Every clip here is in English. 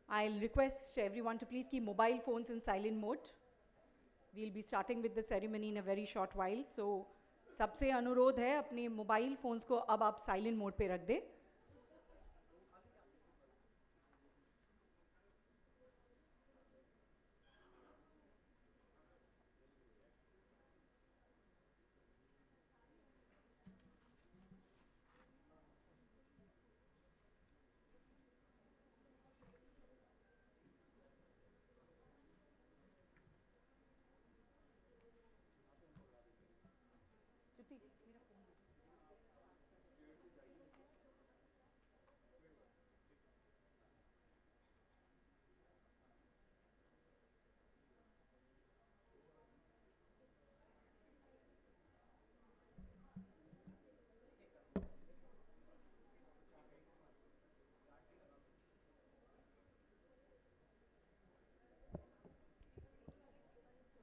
I'll request everyone to please keep mobile phones in silent mode. We'll be starting with the ceremony in a very short while. So सबसे अनुरोध है अपने mobile phones को अब आप silent mode पे रख दें.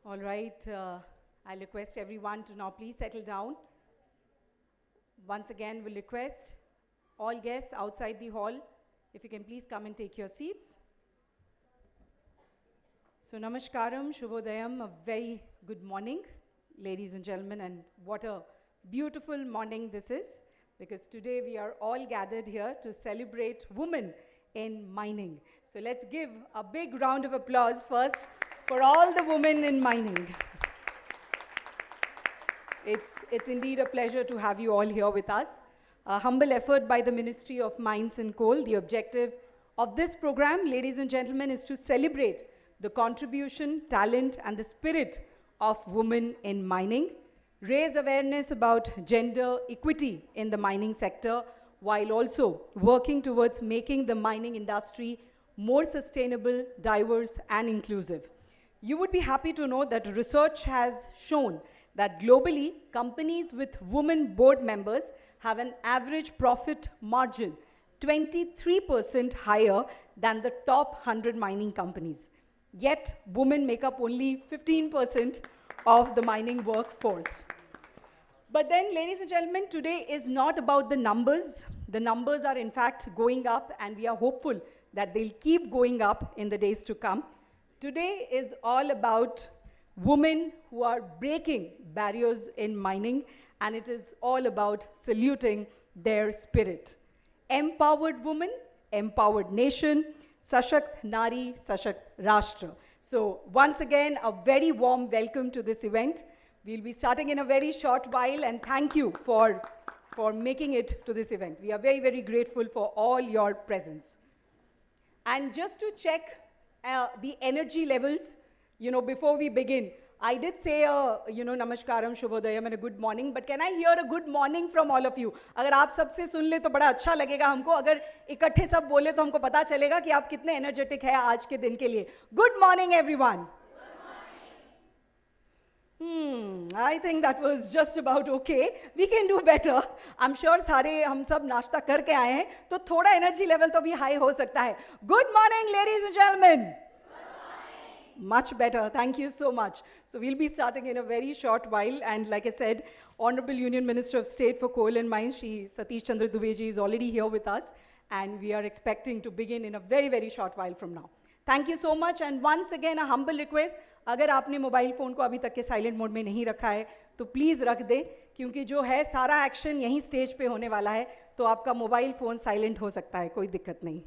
All right, I'll request everyone to now please settle down. Once again, we'll request all guests outside the hall, if you can please come and take your seats. So Namaskaram, Shubhodayam, a very good morning, ladies and gentlemen, and what a beautiful morning this is, because today we are all gathered here to celebrate women in mining. So let's give a big round of applause first for all the women in mining. It's indeed a pleasure to have you all here with us. A humble effort by the Ministry of Mines and Coal. The objective of this program, ladies and gentlemen, is to celebrate the contribution, talent, and the spirit of women in mining, raise awareness about gender equity in the mining sector, while also working towards making the mining industry more sustainable, diverse, and inclusive. You would be happy to know that research has shown that globally, companies with women board members have an average profit margin 23% higher than the top 100 mining companies. Yet, women make up only 15% of the mining workforce. But then, ladies and gentlemen, today is not about the numbers. The numbers are in fact going up, and we are hopeful that they'll keep going up in the days to come. Today is all about women who are breaking barriers in mining, and it is all about saluting their spirit. Empowered woman, empowered nation, Sashakt Nari, Sashakt Rashtra. So once again, a very warm welcome to this event. We'll be starting in a very short while, and thank you for making it to this event. We are very, very grateful for all your presence. And just to check the energy levels, before we begin, I did say, Namaskaram, Shubhodayam, and a good morning, but can I hear a good morning from all of you? अगर आप सबसे सुन ले तो बड़ा अच्छा लगेगा हमको. अगर इकट्ठे सब बोले तो हमको पता चलेगा कि आप कितने एनर्जेटिक हैं आज के दिन के लिए. Good morning, everyone. I think that was just about okay. We can do better. I'm sure सारे हम सब नाश्ता करके आए हैं, तो थोड़ा एनर्जी लेवल तो भी हाई हो सकता है. Good morning, ladies and gentlemen. Much better. Thank you so much. So we'll be starting in a very short while. And like I said, Honorable Union Minister of State for Coal and Mines, Shri Satish Chandra Dubey ji, is already here with us. And we are expecting to begin in a very, very short while from now. Thank you so much. And once again, a humble request, अगर आपने mobile phone को अभी तक के silent mode में नहीं रखा है, तो प्लीज़ रख दें, क्योंकि जो है सारा एक्शन यहीं स्टेज पे होने वाला है, तो आपका मोबाइल फ़ोन साइलेंट हो सकता है, कोई दिक्कत नहीं.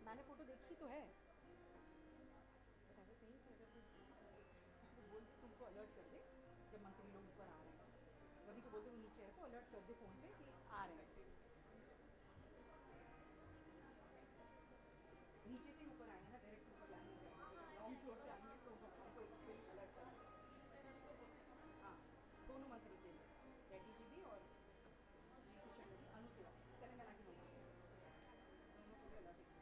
मैंने फोटो देखी तो है, बट आई वाज सेइंग कि अगर कोई किसी को बोल दे तो उनको अलर्ट कर दे जब मंत्री लोग ऊपर आ रहे हैं, रवि को बोल दे वो नीचे है तो अलर्ट कर दे फ़ोन पे कि आ रहे हैं, नीचे से ऊपर आएंगे ना, डायरेक्ट ऊपर लैंड करेंगे, ग्राउंड फ्लोर से आएंगे तो उनको अलर्ट करेंगे। हाँ, दोनों मंत्री थे, डीजीपी और किशन रेड्डी, अनुसेवा, तेलंगाना की मंत्री, दोनों को भी अलर्ट किया।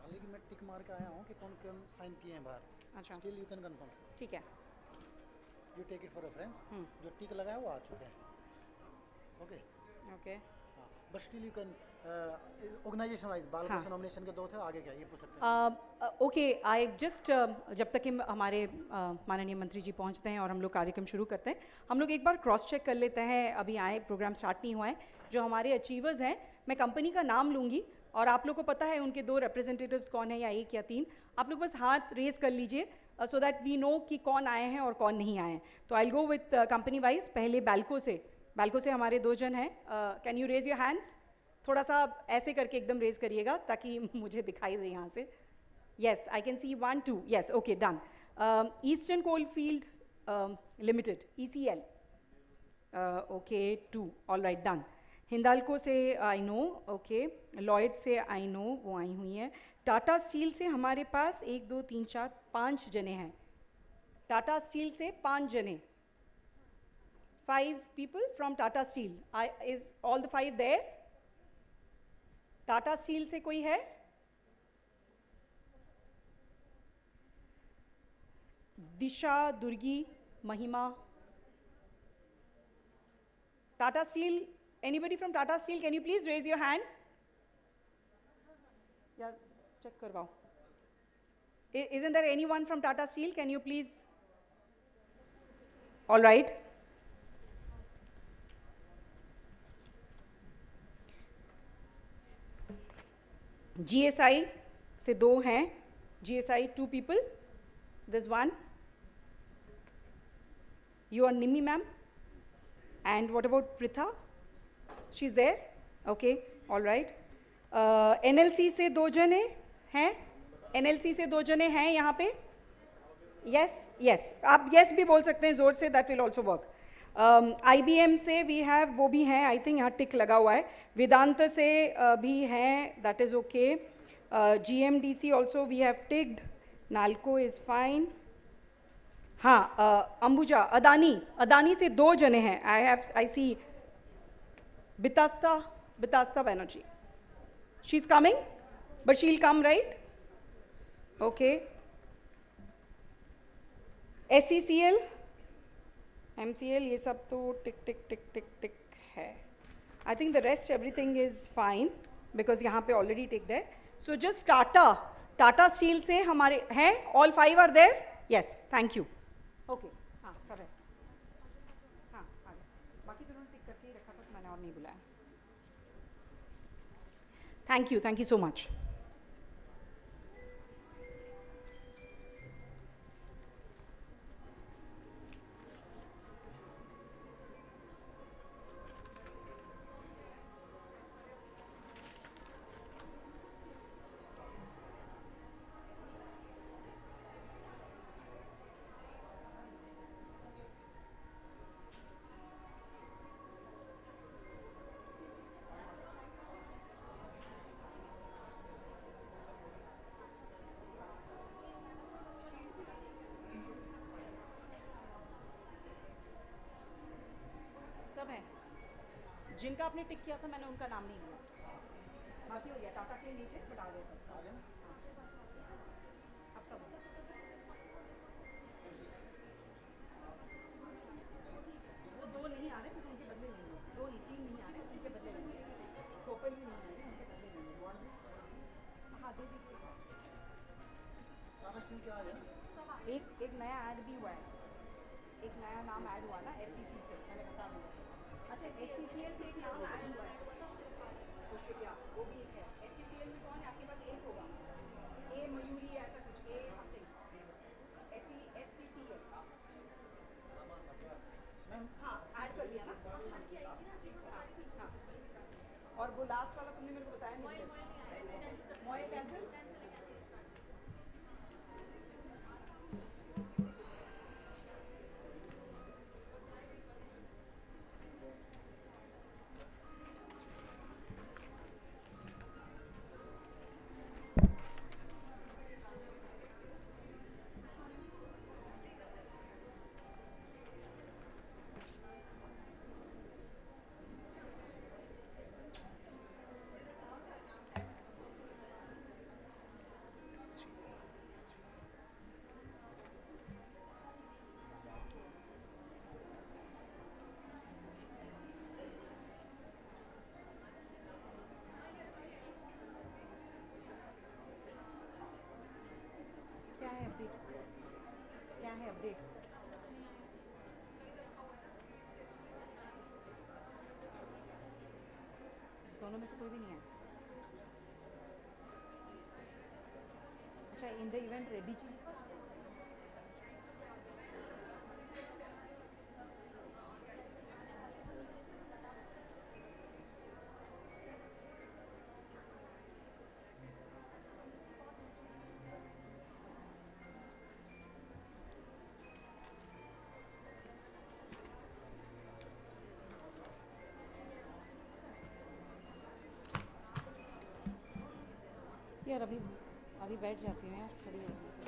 हालांकि मैं टिक मार के आया हूँ कि कौन कौन साइन किए हैं बाहर। अच्छा, स्टिल यू कैन कंफर्म। ठीक है, you take it for reference. जो टिक लगा है वो आ चुके हैं। ओके ओके, हाँ, but still you can organization wise बाल हाँ। नॉमिनेशन के 2 थे, आगे क्या ये पूछ सकते हैं। ओके, आई जस्ट जब तक कि हमारे माननीय मंत्री जी पहुंचते हैं और हम लोग कार्यक्रम शुरू करते हैं, हम लोग एक बार क्रॉस चेक कर लेते हैं। अभी आए, प्रोग्राम स्टार्ट नहीं हुआ है। जो हमारे अचीवर्स हैं, मैं कंपनी का नाम लूँगी और आप लोग को पता है उनके 2 रिप्रेजेंटेटिव्स कौन है, या 1 या 3, आप लोग बस हाथ रेज कर लीजिए सो दैट वी नो कि कौन आए हैं और कौन नहीं आए हैं। तो I go with company wise. पहले बैल्को से हमारे 2 जन हैं। Can you raise your hands? थोड़ा सा ऐसे करके एकदम रेज करिएगा ताकि मुझे दिखाई दे यहाँ से। Yes, I can see 1, 2. Yes, okay, done. Eastern Coalfield Limited, ECL. Okay, 2. All right, done. Hindalco से आई नो, ओके. लॉयड से आई नो, वो आई हुई हैं. टाटा स्टील से हमारे पास 1, 2, 3, 4, 5 जने हैं. टाटा स्टील से 5 जने. 5 people from Tata Steel. Is all the 5 there? Tata steel से कोई है? दिशा, दुर्गी, महिमा. Tata Steel, anybody from Tata Steel, can you please raise your hand? Yeah, check karwao. Isn't there anyone from Tata Steel? Can you please? All right. GSI से 2 हैं. GSI 2 people. There's 1. You are Nimi ma'am. And what about Pritha? She's there? Okay, all right. NLC से 2 जने हैं? NLC से 2 जने हैं यहाँ पे? Yes, yes. आप yes भी बोल सकते हैं ज़ोर से, that will also work. IBM से we have, वो भी हैं, I think यहाँ टिक लगा हुआ है. वेदांत से भी हैं, that is okay. GMDC also we have ticked. Nalco is fine. हाँ, अंबुजा, अदानी से 2 जने हैं. I see Bitasta Banerjee. She's coming, but she'll come, right? Okay. SCCL, MCL, ये सब तो टिक टिक टिक टिक टिक है. I think the rest everything is fine because यहाँ पे already ticked है. So just Tata Steel से हमारे हैं, all 5 are there? Yes, thank you. Okay, हाँ सब है. हाँ आगे. बाकी तो उन्होंने टिक करके ही रखा था, तो मैंने और नहीं बुलाया. Thank you so much. जिनका आपने टिक किया था मैंने उनका नाम नहीं लिया. बाकी हो गया. टाटा के लिए नहीं थे, बट आ गए सब. अब सब वो 2 नहीं आ रहे, फिर उनके बदले लेंगे. 2 नहीं, 3 नहीं आ रहे, उनके बदले लेंगे. टोपल भी नहीं आ रहे, उनके बदले लेंगे. हाँ दे दीजिए. टाटा स्टील क्या आ गया? एक नया ऐड भी हुआ है. एक नया नाम ऐड हुआ ना, SCC से. मैंने बता दिया. अच्छा, SCCL से एक नाम ऐड हुआ है. तो शुक्रिया, वो भी एक है. SCCL में कौन है आपके पास? एक होगा. A मयूरी ऐसा कुछ, A समथिंग. SCCL. हाँ, ऐड कर दिया ना. हाँ. और वो लास्ट वाला तुमने मेरे को बताया नहीं. मोए कैंसिल. क्या है अपडेट? दोनों में से कोई भी नहीं है. अच्छा, इन द इवेंट रेडी चाहिए. यार अभी अभी बैठ जाती हूँ यार, खड़ी हो गई से।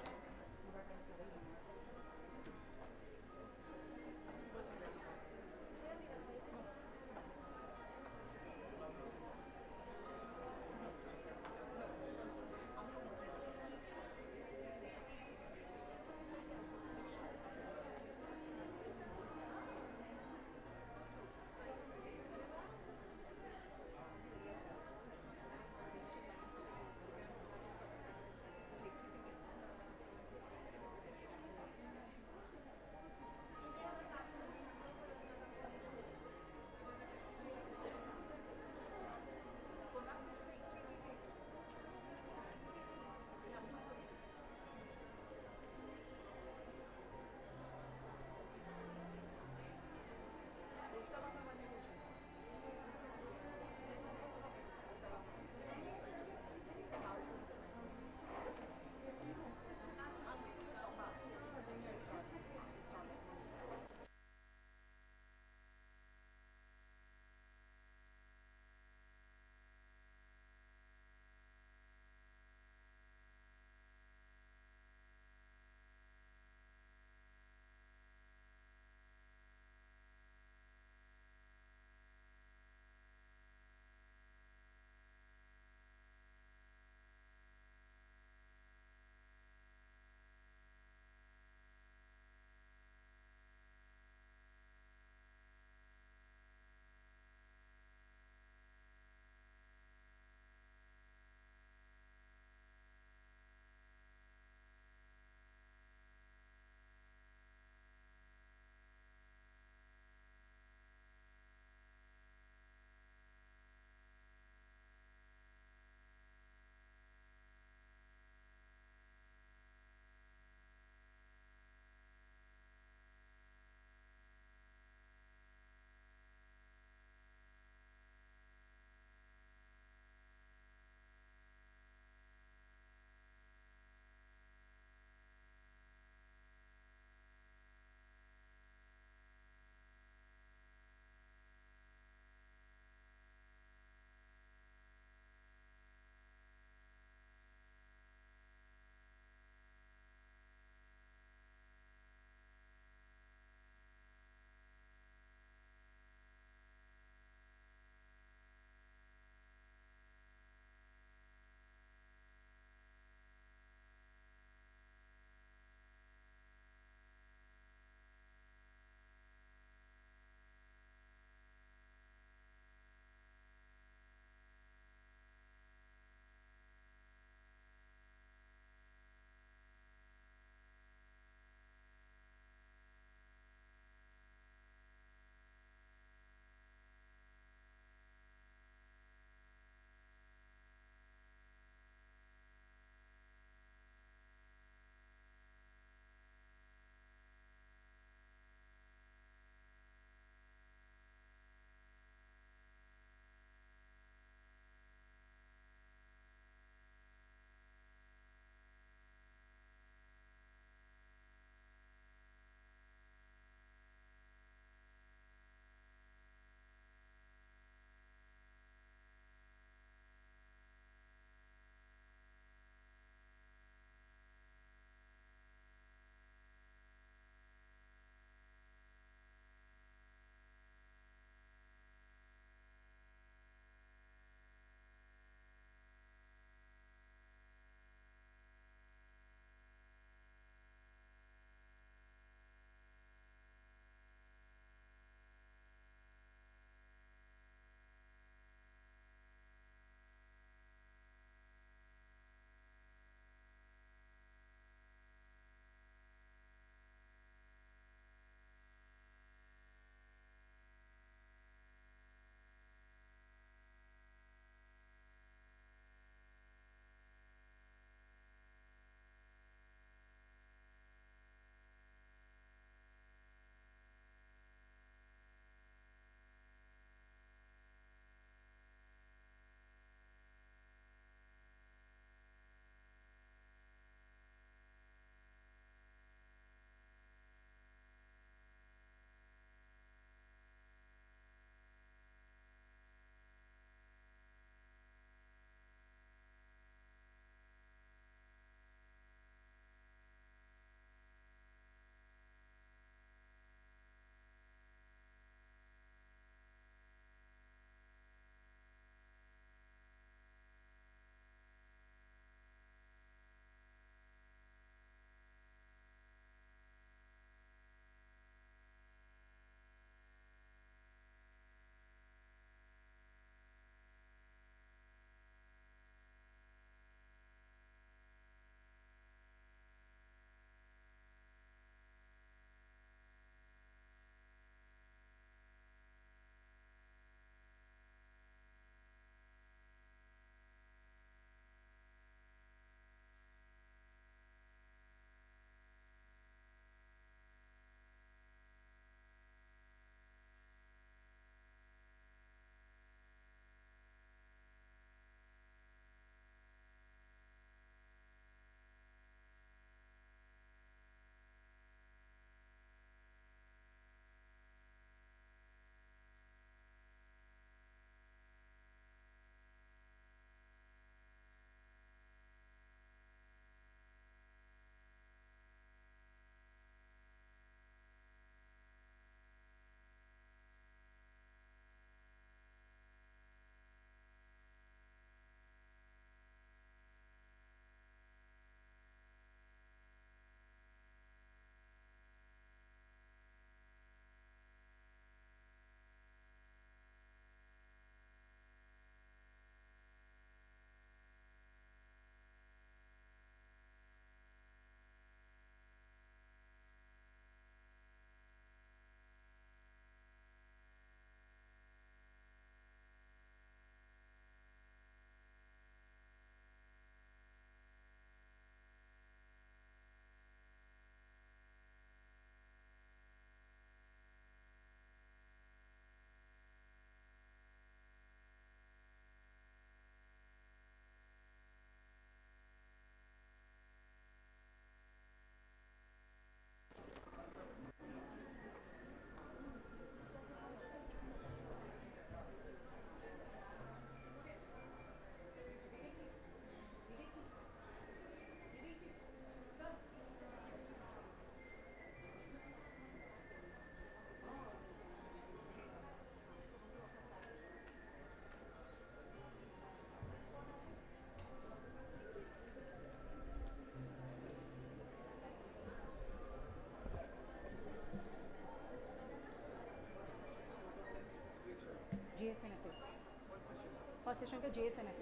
आशीष अंकल JSNF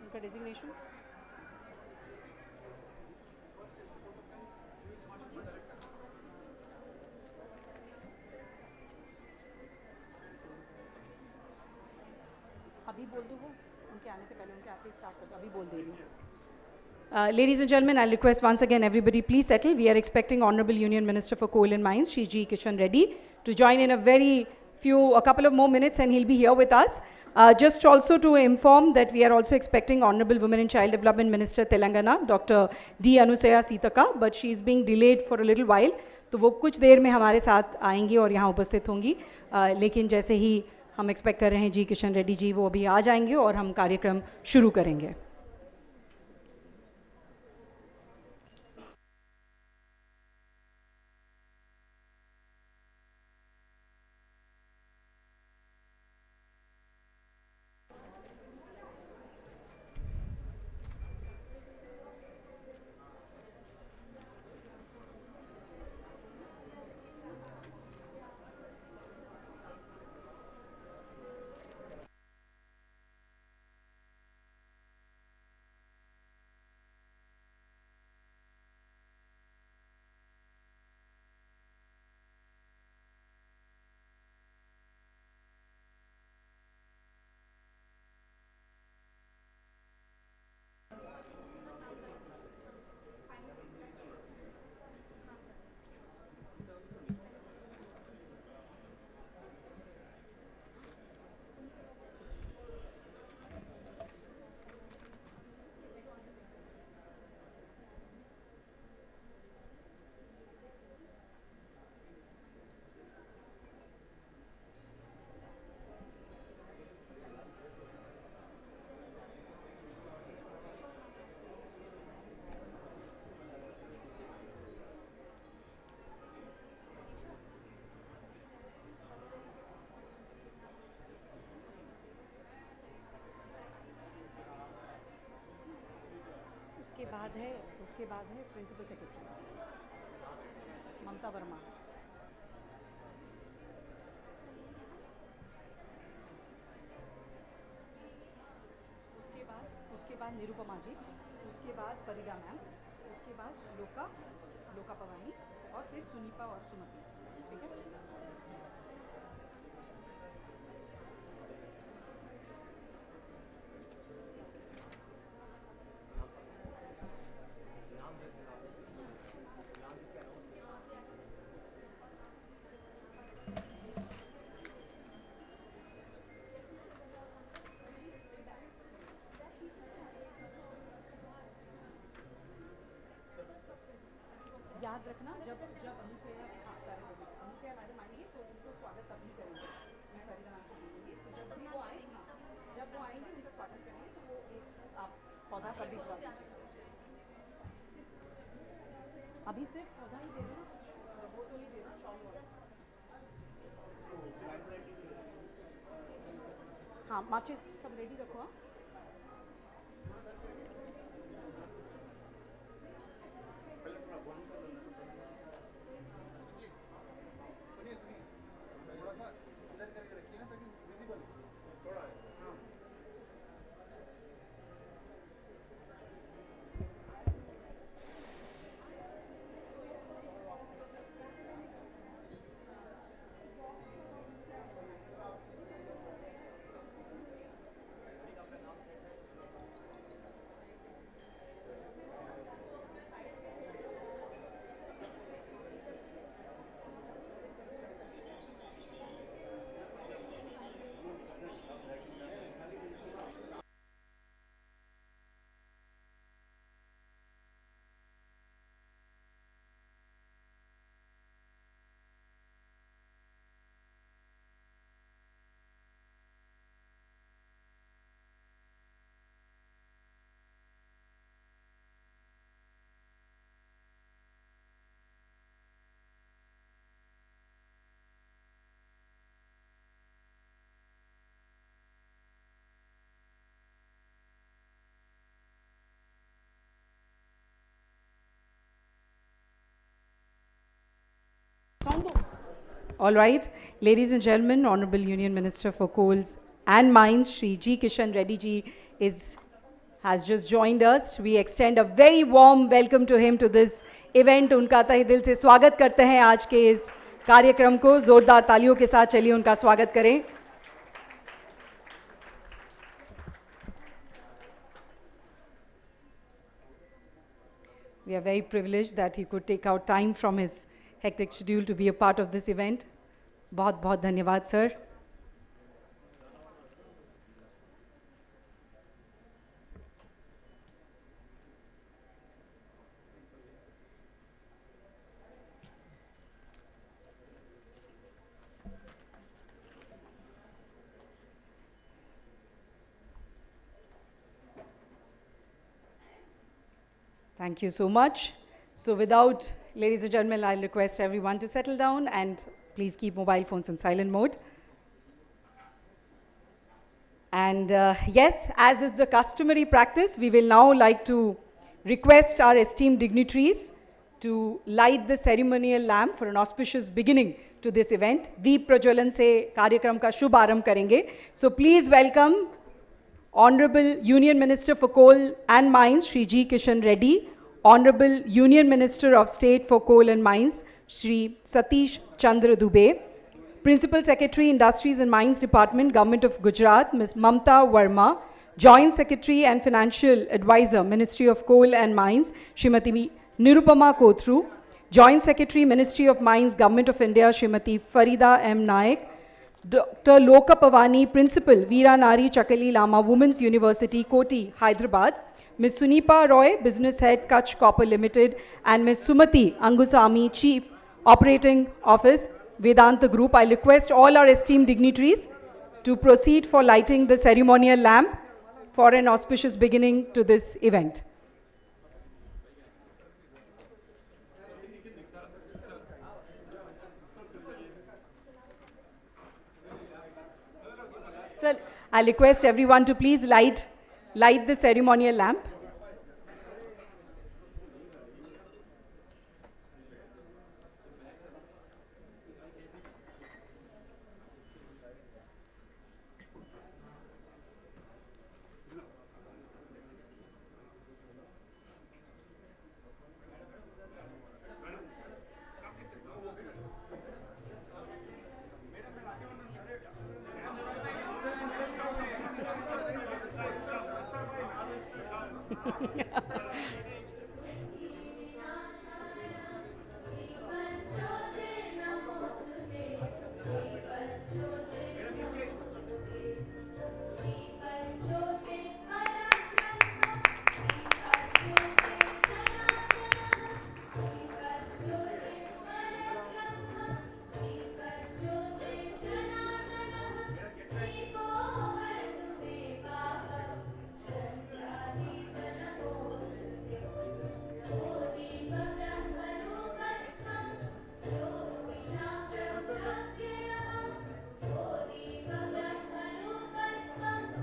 उनका डेजिग्नेशन अभी बोल दो, वो उनके आने से पहले, उनके आते ही स्टार्ट कर दो, अभी बोल दे रही हूँ. Ladies and gentlemen, I'll request once again everybody please settle. We are expecting Honorable Union Minister for Coal and Mines, Shri G. Kishan Reddy, to join in a couple of more minutes, and he'll be here with us. Just also to inform that we are also expecting Honorable Women and Child Development Minister Telangana, Dr. D. Anusaya Sitaka, but she is being delayed for a little while. तो वो कुछ देर में हमारे साथ आएंगी और यहाँ उपस्थित होंगी, लेकिन जैसे ही हम एक्सपेक्ट कर रहे हैं जी किशन रेड्डी जी वो अभी आ जाएंगे और हम कार्यक्रम शुरू करेंगे. उसके बाद है प्रिंसिपल सेक्रेटरी ममता वर्मा. उसके बाद निरुपमा जी, उसके बाद फरीदा मैम, उसके बाद लोका पवानी और फिर सुनीपा और सुमति. ठीक है. याद रखना जब अनुसैया अनुसैया मैडम आएंगे तो उनको स्वागत तभी करेंगे. मैं फरीदा मैम को बोलूँगी तो जब भी वो आए, जब वो आएंगे उनका स्वागत करेंगे तो वो एक आप पौधा पर भिजवा दीजिए. अभी सिर्फ पौधा ही दे देना, वो तो नहीं देना, शॉल वाला. हाँ माचिस सब रेडी रखो. All right, ladies and gentlemen, Honorable Union Minister for Coals and Mines, Shri G. Kishan Reddy ji has just joined us. We extend a very warm welcome to him to this event. उनका तहे दिल से स्वागत करते हैं आज के इस कार्यक्रम को. जोरदार तालियों के साथ चलिए उनका स्वागत करें. We are very privileged that he could take out time from his hectic schedule to be a part of this event. बहुत बहुत धन्यवाद sir. Thank you so much. So without, ladies and gentlemen, I'll request everyone to settle down and please keep mobile phones in silent mode. And yes, as is the customary practice, we will now like to request our esteemed dignitaries to light the ceremonial lamp for an auspicious beginning to this event. Deep Prajwalan se कार्यक्रम का शुभ आरंभ करेंगे. So please welcome Honorable Union Minister for Coal and Mines, Shri G. Kishan Reddy, Honorable Union Minister of State for Coal and Mines, Shri Satish Chandra Dubey, Principal Secretary, Industries and Mines Department, Government of Gujarat, Ms. Mamta Verma, Joint Secretary and Financial Advisor, Ministry of Coal and Mines, Srimati Nirupama Kothru, Joint Secretary, Ministry of Mines, Government of India, Srimati Farida M. Naik, Dr. Loka Pavani, Principal, Veera Nari Chakali Lama Women's University, Koti, Hyderabad, Ms. Sunipa Roy, Business Head, Kutch Copper Limited, and Ms. Sumati Angusami, Chief Operating Office, Vedanta Group. I request all our esteemed dignitaries to proceed for lighting the ceremonial lamp for an auspicious beginning to this event. So I'll request everyone to please light the ceremonial lamp.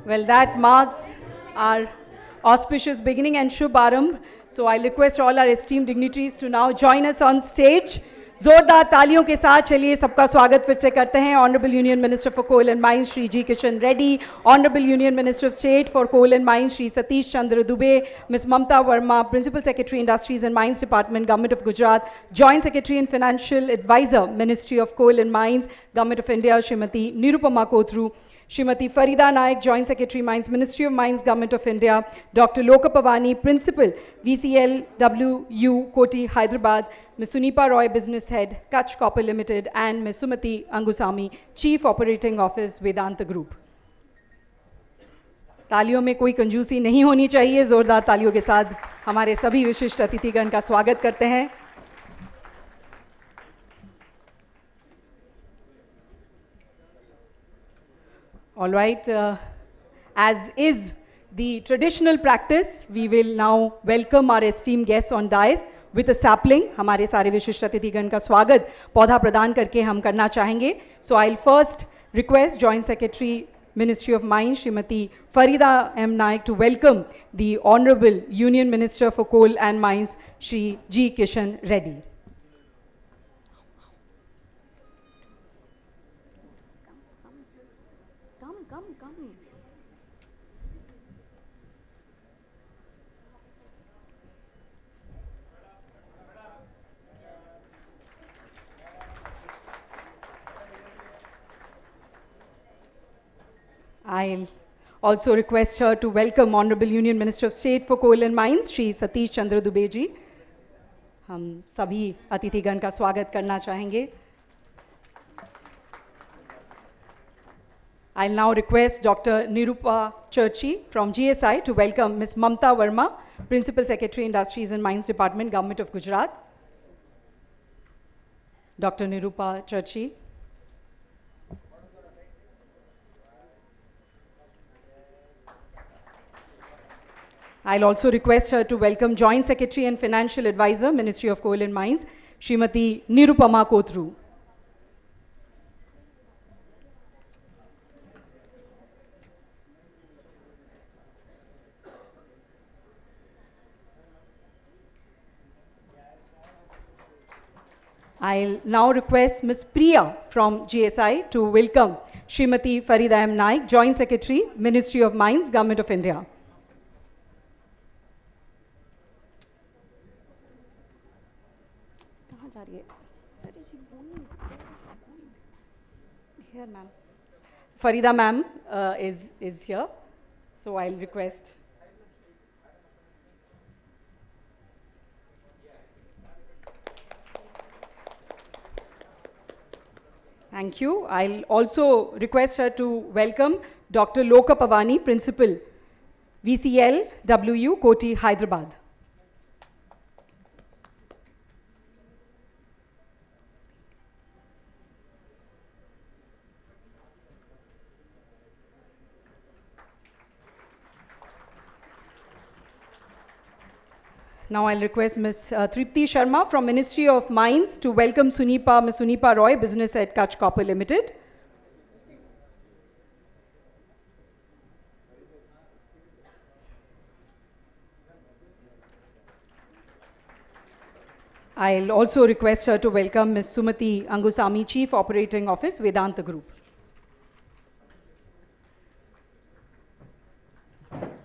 Well, that marks our auspicious beginning and Shubh Arambh. So I request all our esteemed dignitaries to now join us on stage. जोरदार तालियों के साथ चलिए सबका स्वागत फिर से करते हैं. Honorable Union Minister for Coal and Mines, Shri G. Kishan Reddy, Honorable Union Minister of State for Coal and Mines, Shri Satish Chandra Dubey, Ms. Mamta Verma, Principal Secretary, Industries and Mines Department, Government of Gujarat, Joint Secretary and Financial Advisor, Ministry of Coal and Mines, Government of India, Srimati Nirupama Kothru, Srimati Farida Naik, Joint Secretary, Mines, Ministry of Mines, Government of India, Dr. Loka Pavani, Principal, VCLWU, Koti, Hyderabad, Ms. Sunipa Roy, Business Head, Kutch Copper Limited, and Ms. Sumati Angusami, Chief Operating Office, Vedanta Group. तालियों में कोई कंजूसी नहीं होनी चाहिए. जोरदार तालियों के साथ हमारे सभी विशिष्ट अतिथिगण का स्वागत करते हैं. All right, as is the traditional practice, we will now welcome our esteemed guests on dais with a sapling. हमारे सारे विशिष्ट अतिथिगण का स्वागत पौधा प्रदान करके हम करना चाहेंगे. So I'll first request Joint Secretary, Ministry of Mines, Srimati Farida M. Naik, to welcome the Honorable Union Minister for Coal and Mines, Shri G. Kishan Reddy. come. I'll also request her to welcome Honorable Union Minister of State for Coal and Mines, Shri Satish Chandra Dubey ji. हम सभी अतिथिगण का स्वागत करना चाहेंगे. I'll now request Dr. Nirupa Churchi from GSI to welcome Ms. Mamta Verma, Principal Secretary, Industries and Mines Department, Government of Gujarat. Dr. Nirupa Churchi. I'll also request her to welcome Joint Secretary and Financial Advisor, Ministry of Coal and Mines, Srimati Nirupama Kotru. I'll now request Ms. Priya from GSI to welcome Srimati Farida M. Naik, Joint Secretary, Ministry of Mines, Government of India. Here, ma'am. Farida ma'am is here, so I'll request. Thank you. I'll also request her to welcome Dr. Loka Pavani, Principal, VCL WU, Koti, Hyderabad. Now I'll request Ms. Tripti Sharma from Ministry of Mines to welcome Ms. Sunipa Roy, Business at Kutch Copper Limited. I'll also request her to welcome Ms. Sumati Angusami, Chief Operating Office, Vedanta Group.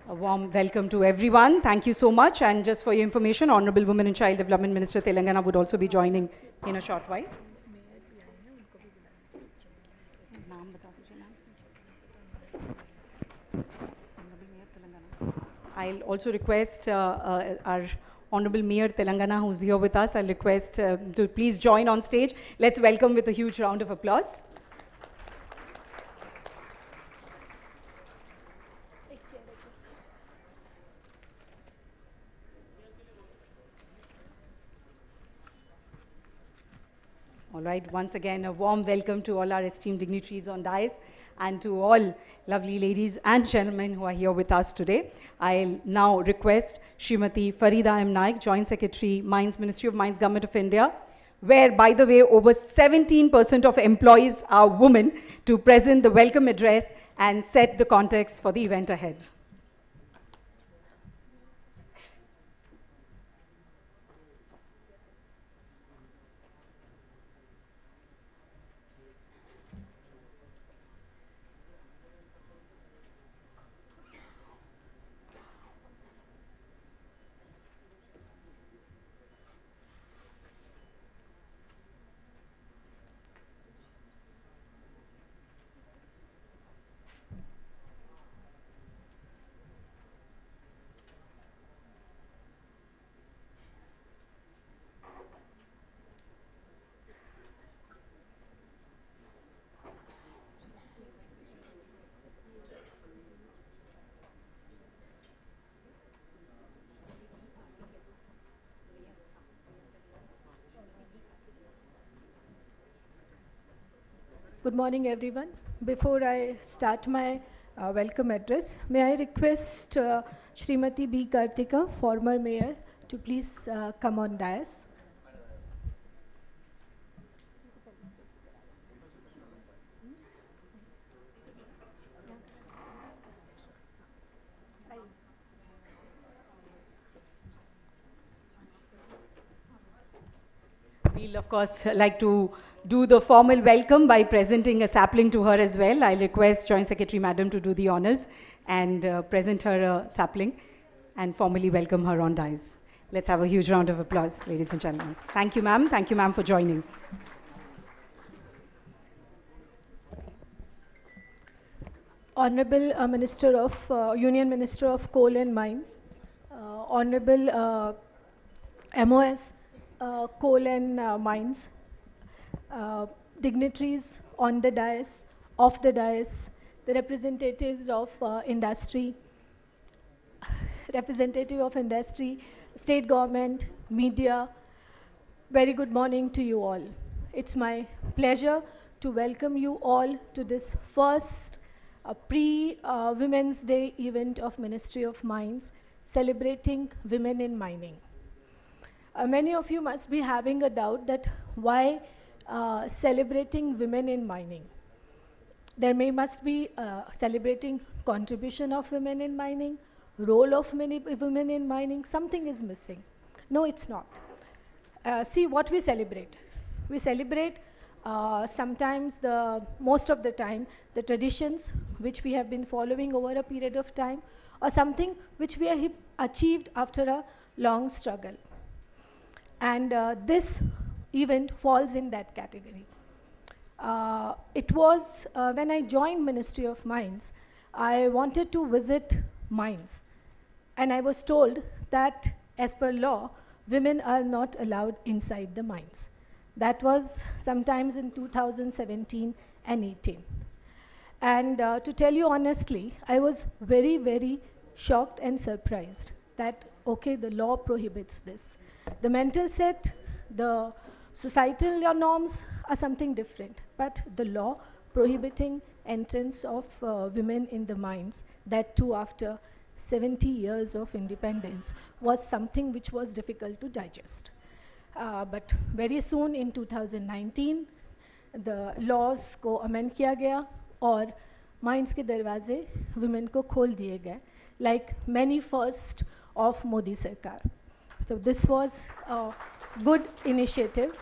A warm welcome to everyone. Thank you so much. And just for your information, Honorable Women and Child Development Minister Telangana would also be joining in a short while. I'll also request our Honorable Mayor Telangana, who's here with us, I'll request to please join on stage. Let's welcome with a huge round of applause. All right, once again, a warm welcome to all our esteemed dignitaries on dais and to all lovely ladies and gentlemen who are here with us today. I'll now request Srimati Farida M. Naik, Joint Secretary, Mines, Ministry of Mines, Government of India, where, by the way, over 17% of employees are women, to present the welcome address and set the context for the event ahead. Good morning, everyone. Before I start my welcome address, may I request Srimati B. Kartika, former mayor, to please come on dais. We'll we'll of course like to do the formal welcome by presenting a sapling to her as well. I'll request Joint Secretary Madam to do the honors and present her a sapling and formally welcome her on dais. Let's have a huge round of applause, ladies and gentlemen. Thank you, ma'am. Thank you, ma'am, for joining. Honorable Union Minister of Coal and Mines, Honorable MOS, Coal and Mines, dignitaries on the dais, off the dais, the representatives of industry, state government, media, very good morning to you all. It's my pleasure to welcome you all to this first pre-Women's Day event of Ministry of Mines, celebrating women in mining. Many of you must be having a doubt that why celebrating women in mining. There must be celebrating contribution of women in mining, role of many women in mining, something is missing. No, it's not. See what we celebrate. We celebrate sometimes most of the time, the traditions which we have been following over a period of time, or something which we have achieved after a long struggle. And this event falls in that category. It was when I joined Ministry of Mines, I wanted to visit mines. And I was told that as per law, women are not allowed inside the mines. That was sometimes in 2017 and 18. And to tell you honestly, I was very, very shocked and surprised that, okay, the law prohibits this. The mental set, the societal norms are something different, but the law prohibiting entrance of women in the mines, that too after 70 years of independence, was something which was difficult to digest. But very soon in 2019, the laws को amend किया गया और mines के दरवाजे women को खोल दिए गए, like many first of Modi Sarkar. So this was a good initiative,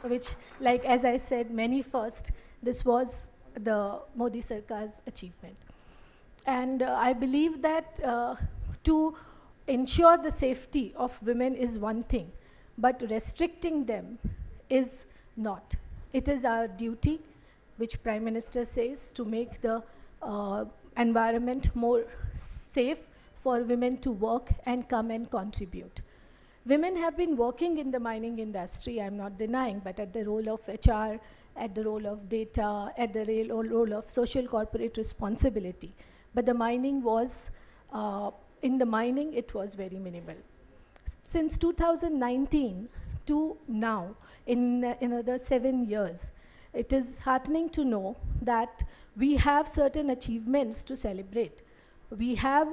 which, like as I said, many first, this was the Modi Sarkar's achievement. And I believe that to ensure the safety of women is one thing, but restricting them is not. It is our duty, which Prime Minister says, to make the environment more safe for women to work and come and contribute. Women have been working in the mining industry, I'm not denying, but at the role of HR, at the role of data, at the role of social corporate responsibility. But the mining was, in the mining, it was very minimal. Since 2019 to now, in another 7 years, it is heartening to know that we have certain achievements to celebrate. We have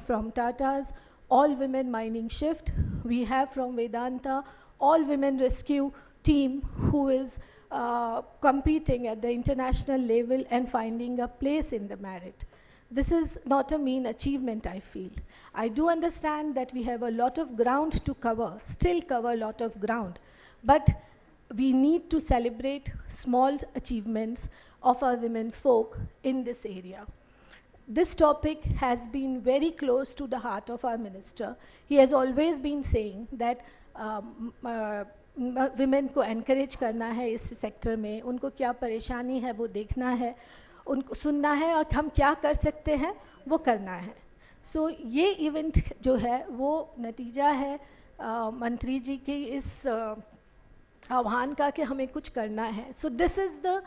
from Tata's all-women mining shift. We have from Vedanta all-women rescue team who is competing at the international level and finding a place in the merit. This is not a mean achievement, I feel. I do understand that we have a lot of ground to cover, still cover a lot of ground, but we need to celebrate small achievements of our women folk in this area. This topic has been very close to the heart of our minister. He has always been saying that women को encourage करना है इस sector में, उनको क्या परेशानी है वो देखना है, उनको सुनना है और हम क्या कर सकते हैं वो करना है. So ये event जो है वो नतीजा है मंत्री जी की इस आह्वान का कि हमें कुछ करना है. So this is the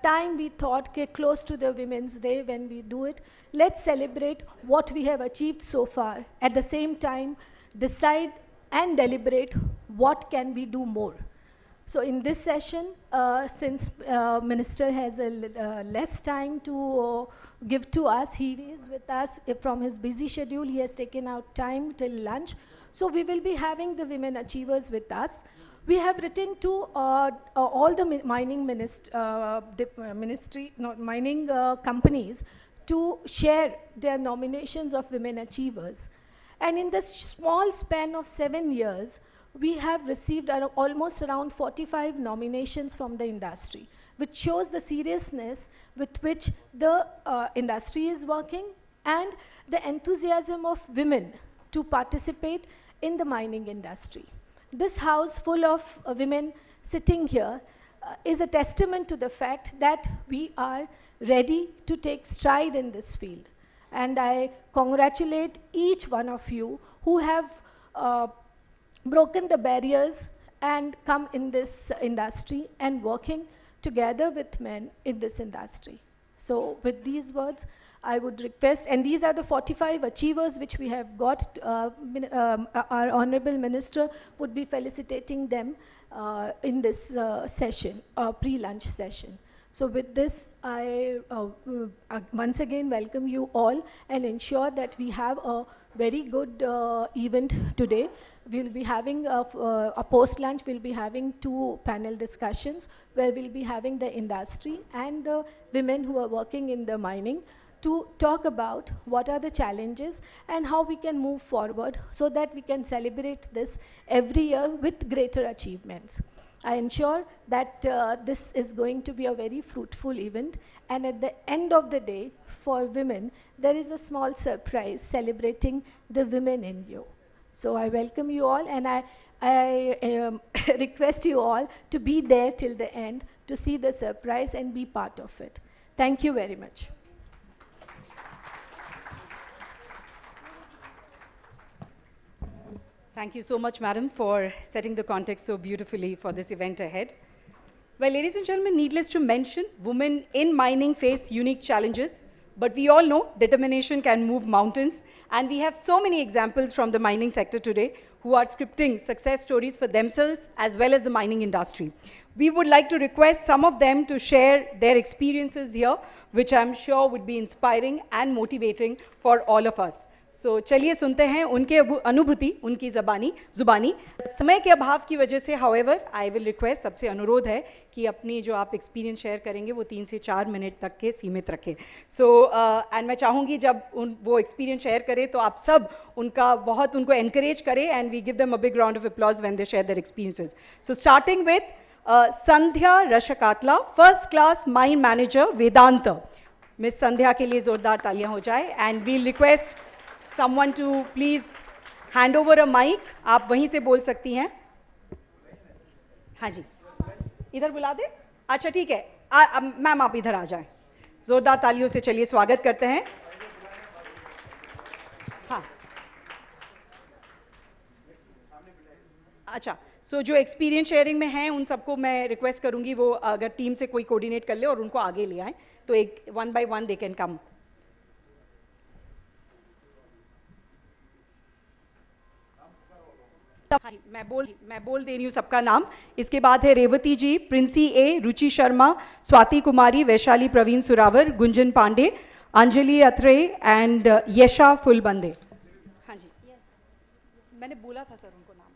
time we thought close to the Women's Day when we do it. Let's celebrate what we have achieved so far. At the same time, decide and deliberate what can we do more. So in this session, since Minister has less time to give to us, he is with us from his busy schedule. He has taken out time till lunch. So we will be having the women achievers with us. We have written to all the mining mining companies to share their nominations of women achievers. And in this small span of 7 years, we have received almost around 45 nominations from the industry, which shows the seriousness with which the industry is working and the enthusiasm of women to participate in the mining industry. This house full of women sitting here is a testament to the fact that we are ready to take stride in this field. And I congratulate each one of you who have broken the barriers and come in this industry and working together with men in this industry. So with these words, I would request, and these are the 45 achievers which we have got. Our Honorable Minister would be felicitating them in this session, pre-lunch session. So with this, I once again welcome you all and ensure that we have a very good event today. We'll be having a post-lunch, we'll be having 2 panel discussions where we'll be having the industry and the women who are working in the mining to talk about what are the challenges and how we can move forward so that we can celebrate this every year with greater achievements. I ensure that this is going to be a very fruitful event, and at the end of the day, for women, there is a small surprise celebrating the women in you. So I welcome you all, and I request you all to be there till the end to see the surprise and be part of it. Thank you very much. Thank you so much, Madam, for setting the context so beautifully for this event ahead. Well, ladies and gentlemen, needless to mention, women in mining face unique challenges, but we all know determination can move mountains, and we have so many examples from the mining sector today who are scripting success stories for themselves as well as the mining industry. We would like to request some of them to share their experiences here, which I'm sure would be inspiring and motivating for all of us. So चलिए सुनते हैं उनके अनुभूति, उनकी जुबानी। समय के अभाव की वजह से however, I will request, सबसे अनुरोध है कि अपनी जो आप एक्सपीरियंस शेयर करेंगे वो 3 से 4 मिनट तक के सीमित रखें. So and मैं चाहूँगी जब वो एक्सपीरियंस शेयर करें तो आप सब उनको encourage करें and we give them a big round of applause when they share their experiences. So starting with Sandhya Rashakatla, first class mine manager Vedanta. Miss Sandhya के लिए जोरदार तालियां हो जाए, and we'll request someone to please hand over a mic. आप वहीं से बोल सकती हैं. हाँ जी, इधर बुला दे. अच्छा ठीक है, मैम आप इधर आ जाएं. जोरदार तालियों से चलिए स्वागत करते हैं. हाँ, अच्छा, सो जो एक्सपीरियंस शेयरिंग में हैं उन सबको मैं रिक्वेस्ट करूंगी वो अगर टीम से कोई कोऑर्डिनेट कर ले और उनको आगे ले आए तो एक 1 by 1 दे कैन कम. मैं बोल दे रही हूँ सबका नाम. इसके बाद है रेवती जी, प्रिंसी ए, रुचि शर्मा, स्वाति कुमारी, वैशाली प्रवीण सुरावर, गुंजन पांडे, अंजलि अत्रे एंड यशा फुलबंदे. हाँ जी, मैंने बोला था सर उनको नाम.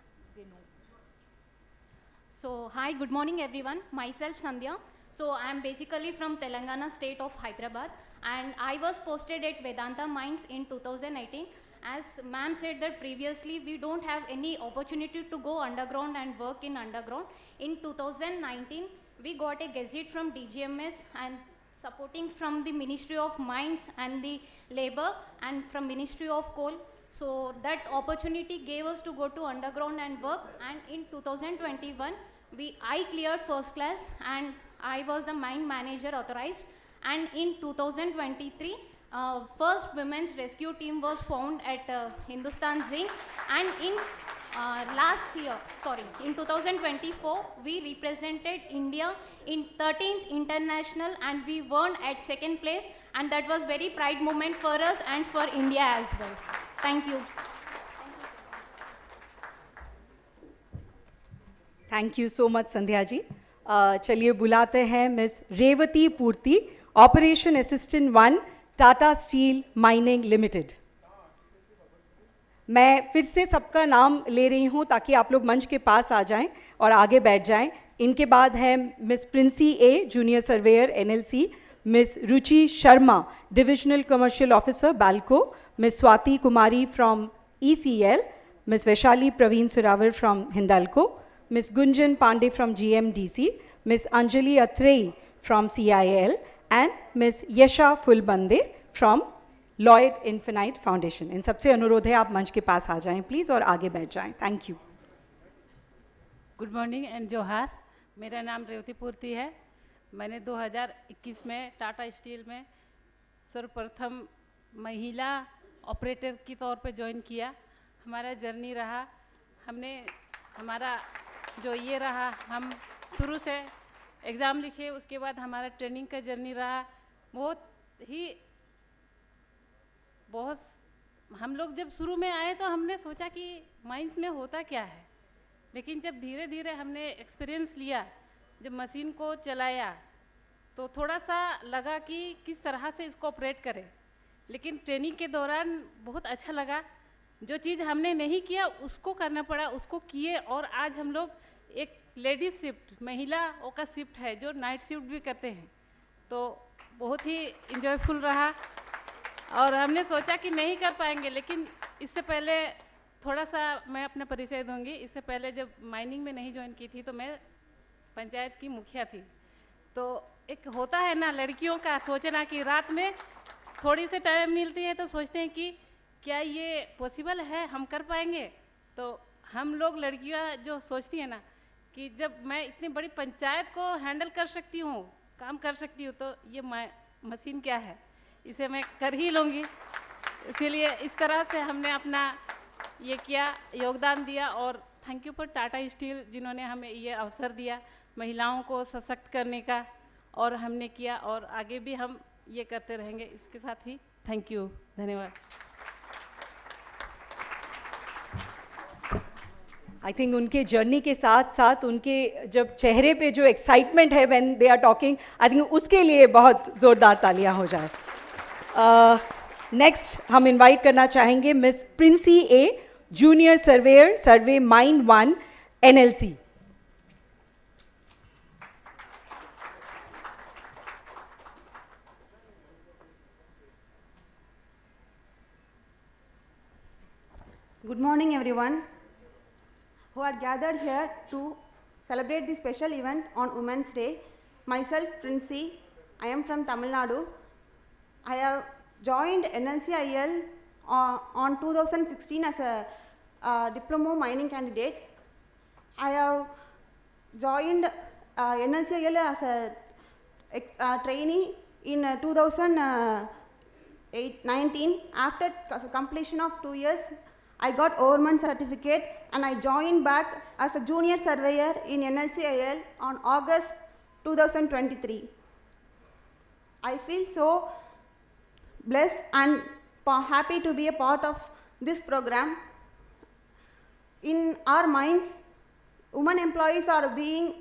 So hi, good morning everyone. Myself Sandhya. So I am basically from Telangana state of Hyderabad, and I was posted at Vedanta Mines in 2018. As ma'am said that previously we don't have any opportunity to go underground and work in underground. In 2019 we got a gazette from DGMS and supporting from the Ministry of Mines and the Labour and from Ministry of Coal. So that opportunity gave us to go to underground and work, and in 2021 I cleared first class and I was the mine manager authorized, and in 2023 first women's rescue team was formed at Hindustan Zinc, and in in 2024 we represented India in 13th international and we won at 2nd place, and that was very pride moment for us and for India as well. Thank you. Thank you so much Sandhya ji. चलिए बुलाते हैं miss Revathi Purti, operation assistant 1, Tata steel mining limited. मैं फिर से सबका नाम ले रही हूं ताकि आप लोग मंच के पास आ जाएं और आगे बैठ जाएं. इनके बाद है miss Princy A, junior surveyor NLC, miss Ruchi Sharma, divisional commercial officer Balco, miss Swati Kumari from ECL, Ms. Vaishali Praveen Surawar from Hindalco, Ms. Gunjan Pandey from GMDC, Ms. Anjali Atrey from CIL, and Ms. Yesha Fulbande from Lloyd Infinite Foundation. इन सबसे अनुरोध है आप मंच के पास आ जाएं please और आगे बैठ जाएं. Thank you. Good morning and जोहार. मेरा नाम रेवती पूर्ति है. मैंने 2021 में टाटा स्टील में सर्वप्रथम महिला ऑपरेटर की तौर पे ज्वाइन किया. हमारा जर्नी रहा, हमने हमारा जो ये रहा, हम शुरू से एग्ज़ाम लिखे, उसके बाद हमारा ट्रेनिंग का जर्नी रहा. हम लोग जब शुरू में आए तो हमने सोचा कि माइंस में होता क्या है, लेकिन जब धीरे धीरे हमने एक्सपीरियंस लिया, जब मशीन को चलाया तो थोड़ा सा लगा कि किस तरह से इसको ऑपरेट करें. लेकिन ट्रेनिंग के दौरान बहुत अच्छा लगा. जो चीज़ हमने नहीं किया उसको करना पड़ा, उसको किए, और आज हम लोग एक लेडीज शिफ्ट, महिलाओं का शिफ्ट है जो नाइट शिफ्ट भी करते हैं. तो बहुत ही इंजॉयफुल रहा. और हमने सोचा कि नहीं कर पाएंगे, लेकिन इससे पहले थोड़ा सा मैं अपना परिचय दूंगी. इससे पहले जब माइनिंग में नहीं ज्वाइन की थी तो मैं पंचायत की मुखिया थी. तो एक होता है ना लड़कियों का सोचना कि रात में थोड़ी सी टाइम मिलती है तो सोचते हैं कि क्या ये पॉसिबल है, हम कर पाएंगे. तो हम लोग लड़कियां जो सोचती हैं ना कि जब मैं इतनी बड़ी पंचायत को हैंडल कर सकती हूँ, काम कर सकती हूँ, तो ये मशीन क्या है, इसे मैं कर ही लूँगी. इसीलिए इस तरह से हमने अपना ये किया, योगदान दिया. और thank you for Tata steel जिन्होंने हमें ये अवसर दिया महिलाओं को सशक्त करने का, और हमने किया और आगे भी हम ये करते रहेंगे. इसके साथ ही थैंक यू, धन्यवाद. आई थिंक उनके जर्नी के साथ साथ उनके जब चेहरे पे जो एक्साइटमेंट है when they are talking, I think उसके लिए बहुत ज़ोरदार तालियां हो जाए. नेक्स्ट हम इनवाइट करना चाहेंगे miss Princy A, junior surveyor, survey mind 1 NLC. Good morning everyone who are gathered here to celebrate this special event on Women's Day. Myself Princey, I am from Tamil Nadu. I have joined NLCIL on 2016 as a diploma mining candidate. I have joined NLCIL as a trainee in 2019. After completion of 2 years, I got overman certificate and I joined back as a junior surveyor in NLCIL on August 2023. I feel so blessed and happy to be a part of this program. In our mines, women employees are being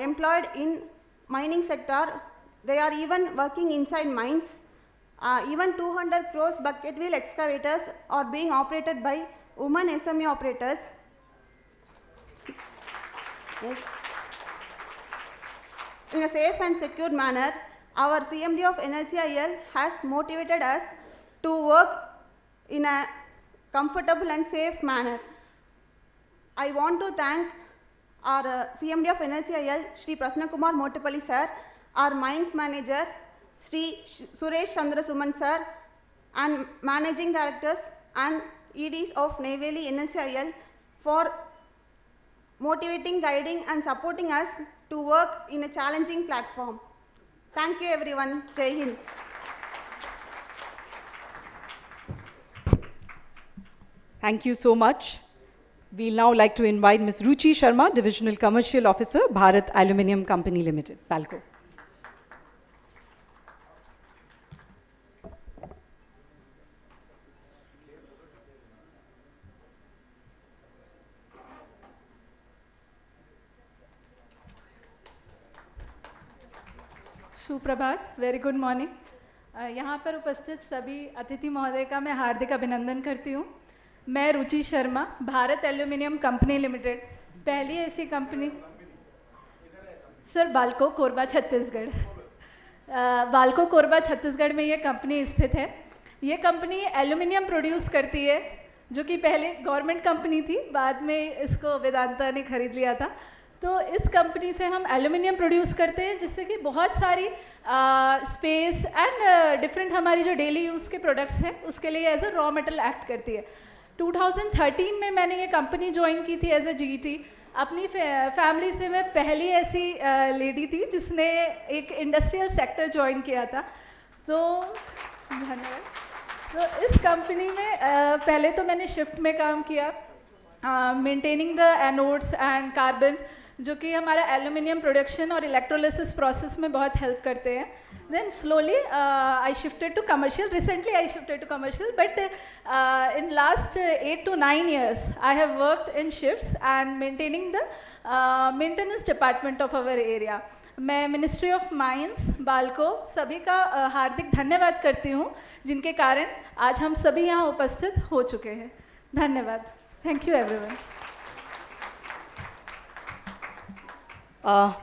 employed in mining sector. They are even working inside mines. Even 200 crores bucket wheel excavators are being operated by women SME operators. Yes. In a safe and secure manner, our CMD of NLCIL has motivated us to work in a comfortable and safe manner. I want to thank our CMD of NLCIL, Shri Prasanna Kumar Motupalli sir, our mines manager, Shri Suresh Chandra Suman sir, and managing directors and EDs of Neyveli NLCIL for motivating, guiding and supporting us to work in a challenging platform. Thank you everyone. Jai Hind. Thank you so much. We'll now like to invite Ms. Ruchi Sharma, Divisional Commercial Officer, Bharat Aluminium Company Limited, Balco. सुप्रभात, very good morning. यहाँ पर उपस्थित सभी अतिथि महोदय का मैं हार्दिक अभिनंदन करती हूँ. मैं Ruchi Sharma, Bharat aluminium company limited, पहली ऐसी कंपनी सर बाल्को कोरबा छत्तीसगढ़. बाल्को कोरबा छत्तीसगढ़ में ये कंपनी स्थित है. ये कंपनी एल्यूमिनियम प्रोड्यूस करती है जो कि पहले गवर्नमेंट कंपनी थी, बाद में इसको वेदांता ने खरीद लिया था। तो इस कंपनी से हम एल्यूमिनियम प्रोड्यूस करते हैं, जिससे कि बहुत सारी स्पेस एंड डिफरेंट हमारी जो डेली यूज़ के प्रोडक्ट्स हैं उसके लिए as a raw metal act करती है। 2013 में मैंने ये कंपनी ज्वाइन की थी एज अ जीईटी। अपनी फैमिली से मैं पहली ऐसी लेडी थी जिसने एक इंडस्ट्रियल सेक्टर ज्वाइन किया था। तो धन्यवाद। तो इस कंपनी में पहले तो मैंने शिफ्ट में काम किया, maintaining the anodes and carbon, जो कि हमारा एल्यूमिनियम प्रोडक्शन और इलेक्ट्रोलिसिस प्रोसेस में बहुत हेल्प करते हैं। Then slowly I shifted to commercial. Recently I shifted to commercial, but in last 8 to 9 years I have worked in shifts and maintaining the maintenance department of our area. मैं ministry of mines Balco सभी का हार्दिक धन्यवाद करती हूँ, जिनके कारण आज हम सभी यहाँ उपस्थित हो चुके हैं। धन्यवाद। Thank you everyone.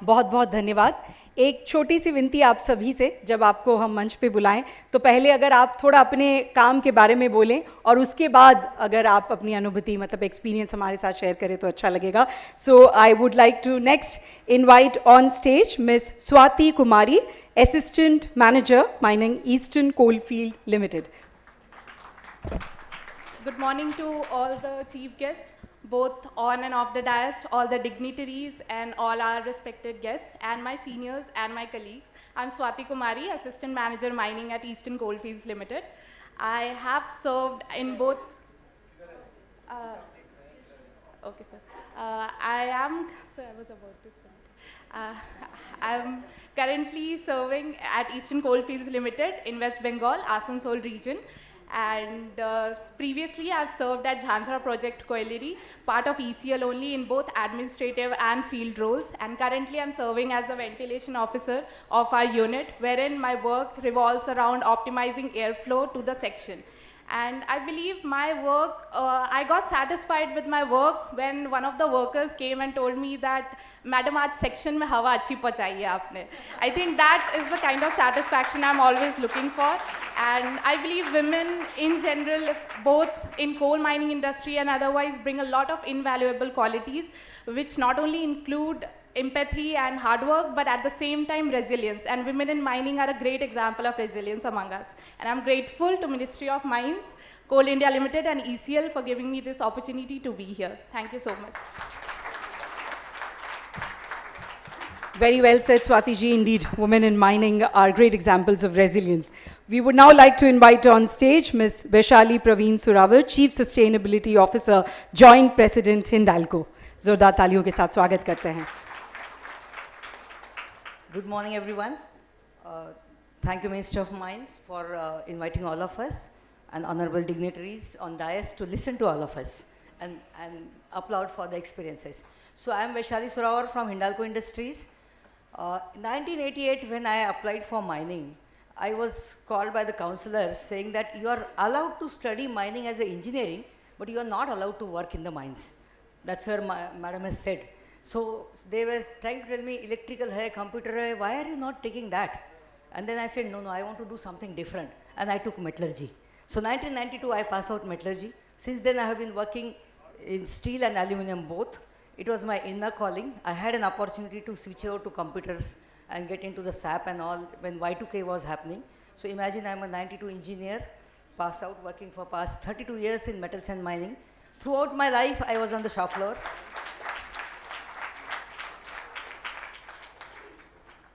बहुत बहुत धन्यवाद। एक छोटी सी विनती आप सभी से, जब आपको हम मंच पे बुलाएं तो पहले अगर आप थोड़ा अपने काम के बारे में बोलें और उसके बाद अगर आप अपनी अनुभूति मतलब एक्सपीरियंस हमारे साथ शेयर करें तो अच्छा लगेगा। So I would like to next invite on stage miss Swati Kumari, assistant manager mining eastern coalfield limited. Good morning to all the chief guests, both on and off the dais, all the dignitaries and all our respected guests, and my seniors and my colleagues. I'm Swati Kumari, Assistant Manager Mining at Eastern Coalfields Limited. I have served in both... okay, sir. So I was about to start. I'm currently serving at Eastern Coalfields Limited in West Bengal, Asansol region. And previously I've served at Jhanjra Project Coilery, part of ECL only, in both administrative and field roles. And currently I'm serving as the ventilation officer of our unit, wherein my work revolves around optimizing airflow to the section. And I believe my work, I got satisfied with my work when one of the workers came and told me that, Madam, aaj section mein hawa achhi pahunchayi hai aapne. I think that is the kind of satisfaction I'm always looking for. And I believe women in general, both in coal mining industry and otherwise, bring a lot of invaluable qualities, which not only include empathy and hard work, but at the same time resilience. And women in mining are a great example of resilience among us. And I'm grateful to Ministry of Mines, Coal India Limited and ECL for giving me this opportunity to be here. Thank you so much. Very well said, Swati ji. Indeed, women in mining are great examples of resilience. We would now like to invite on stage Ms. Vaishali Praveen Suravar, Chief Sustainability Officer, Joint President, Hindalco. जोरदार तालियों के साथ स्वागत करते हैं। Good morning, everyone. Thank you, Minister of Mines, for inviting all of us and honorable dignitaries on dais to listen to all of us and applaud for the experiences. So I am Vaishali Suravar from Hindalco Industries. In 1988, when I applied for mining, I was called by the counselors saying that you are allowed to study mining as an engineering, but you are not allowed to work in the mines. That's where madam has said. So they were trying to tell me electrical hai, computer hai, why are you not taking that? And then I said, no, I want to do something different. And I took metallurgy. So 1992, I passed out metallurgy. Since then, I have been working in steel and aluminum both. It was my inner calling. I had an opportunity to switch over to computers and get into the SAP and all when Y2K was happening. So imagine I'm a 92 engineer, passed out working for past 32 years in metals and mining. Throughout my life, I was on the shop floor.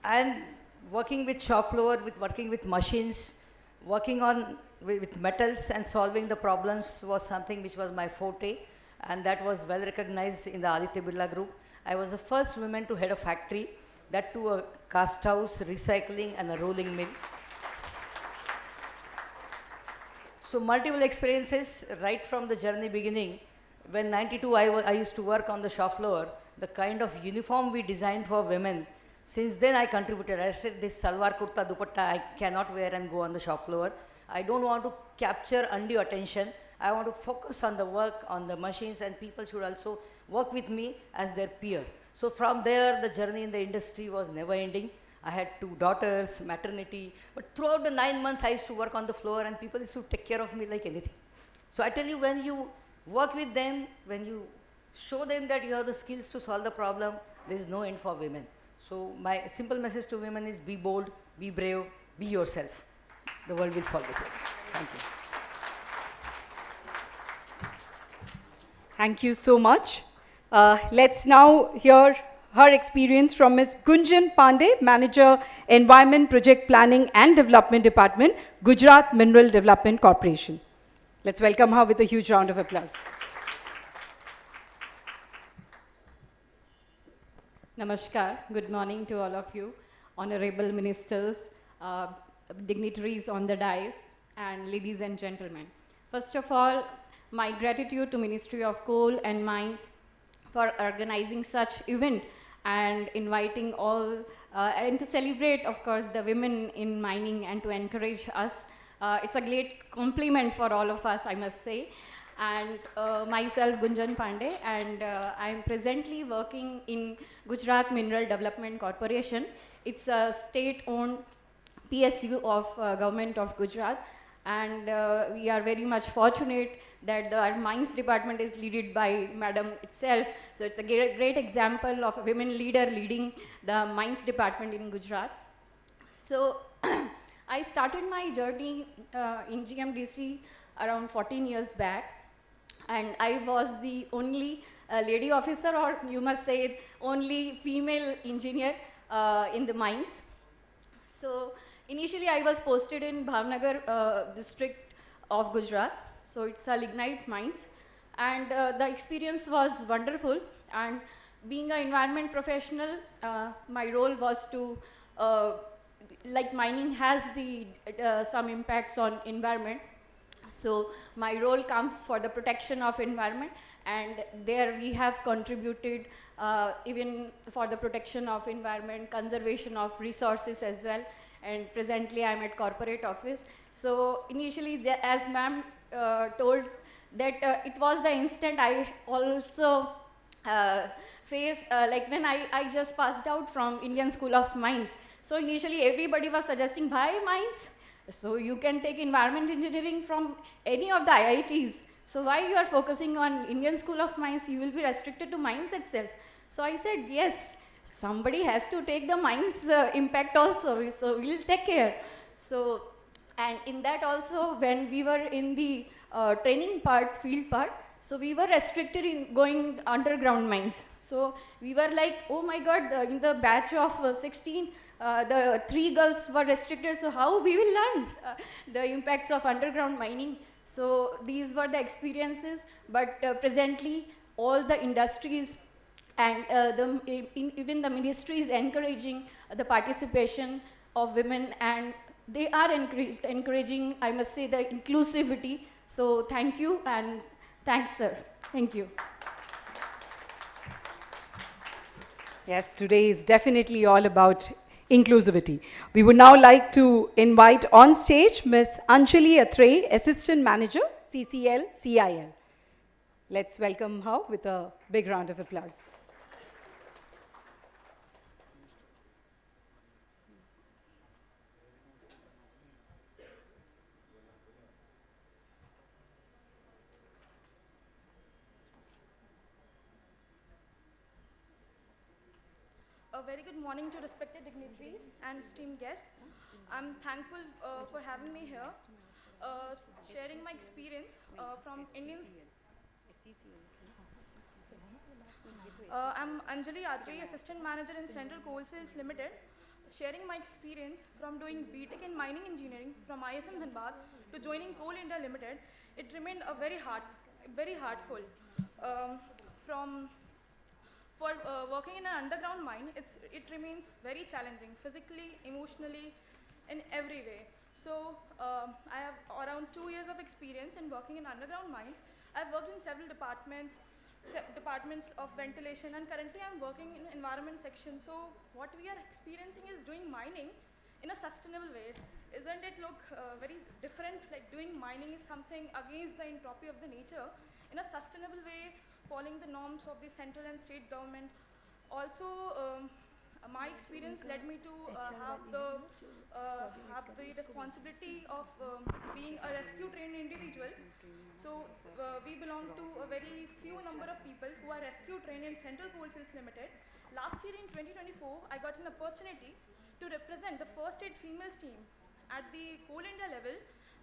And working with shop floor, working with machines, working on with metals and solving the problems was something which was my forte, and that was well recognized in the Aditya Birla Group. I was the first woman to head a factory, that too a cast house, recycling and a rolling mill. So multiple experiences right from the journey beginning. When 92 I used to work on the shop floor, the kind of uniform we designed for women, since then I contributed. I said this salwar kurta dupatta I cannot wear and go on the shop floor. I don't want to capture undue attention. I want to focus on the work, on the machines, and people should also work with me as their peer. So from there, the journey in the industry was never ending. I had 2 daughters, maternity, but throughout the 9 months I used to work on the floor and people used to take care of me like anything. So I tell you, when you work with them, when you show them that you have the skills to solve the problem, there is no end for women. So my simple message to women is be bold, be brave, be yourself. The world will follow you. Thank you. Thank you so much. Let's now hear her experience from Ms. Gunjan Pandey, Manager, Environment Project Planning and Development Department, Gujarat Mineral Development Corporation. Let's welcome her with a huge round of applause. Namaskar. Good morning to all of you, honorable ministers, dignitaries on the dais, and ladies and gentlemen. First of all, my gratitude to Ministry of Coal and Mines for organizing such event and inviting all and to celebrate, of course, the women in mining and to encourage us. It's a great compliment for all of us, I must say. And myself, Gunjan Pandey, and I'm presently working in Gujarat Mineral Development Corporation. It's a state-owned PSU of Government of Gujarat, and we are very much fortunate that our mines department is led by Madam itself. So it's a great example of a women leader leading the mines department in Gujarat. So I started my journey in GMDC around 14 years back, and I was the only lady officer, or you must say only female engineer in the mines. So initially I was posted in Bhavnagar district of Gujarat. So it's a lignite mines, and the experience was wonderful. And being an environment professional, my role was to, like mining has the some impacts on environment. So my role comes for the protection of environment, and there we have contributed even for the protection of environment, conservation of resources as well. And presently I'm at corporate office. So initially, as ma'am told, that it was the instant I also faced, like when I just passed out from Indian School of Mines. So initially everybody was suggesting, why mines? So you can take environment engineering from any of the IITs. So why you are focusing on Indian School of Mines? You will be restricted to mines itself. So I said, yes, somebody has to take the mines impact also. So we'll take care. So, and in that also, when we were in the training part, field part, so we were restricted in going underground mines. So we were like, oh my God, in the batch of 16, the 3 girls were restricted, so how we will learn the impacts of underground mining? So these were the experiences, but presently all the industries and even the ministry is encouraging the participation of women, and they are encouraging, I must say, the inclusivity. So thank you, and thanks, sir. Thank you. Yes, today is definitely all about inclusivity. We would now like to invite on stage Ms. Anjali Atre, Assistant Manager, CCL, CIL. Let's welcome her with a big round of applause. A very good morning to respected dignitaries and esteemed guests. I'm thankful for having me here, sharing my experience from Indian. I'm Anjali Adri, Assistant Manager in Central Coalfields Limited, sharing my experience from doing BTech in Mining Engineering from ISM Dhanbad to joining Coal India Limited. It remained a very heartful. For working in an underground mine, it remains very challenging, physically, emotionally, in every way. So I have around 2 years of experience in working in underground mines. I've worked in several departments of ventilation, and currently I'm working in environment section. So what we are experiencing is doing mining in a sustainable way. Isn't it look very different? Like doing mining is something against the entropy of the nature in a sustainable way, following the norms of the central and state government. Also, my experience led me to have the responsibility of being a rescue trained individual. So we belong to a very few number of people who are rescue trained in Central Coalfields Limited. Last year in 2024, I got an opportunity to represent the first aid females team at the Coal India level,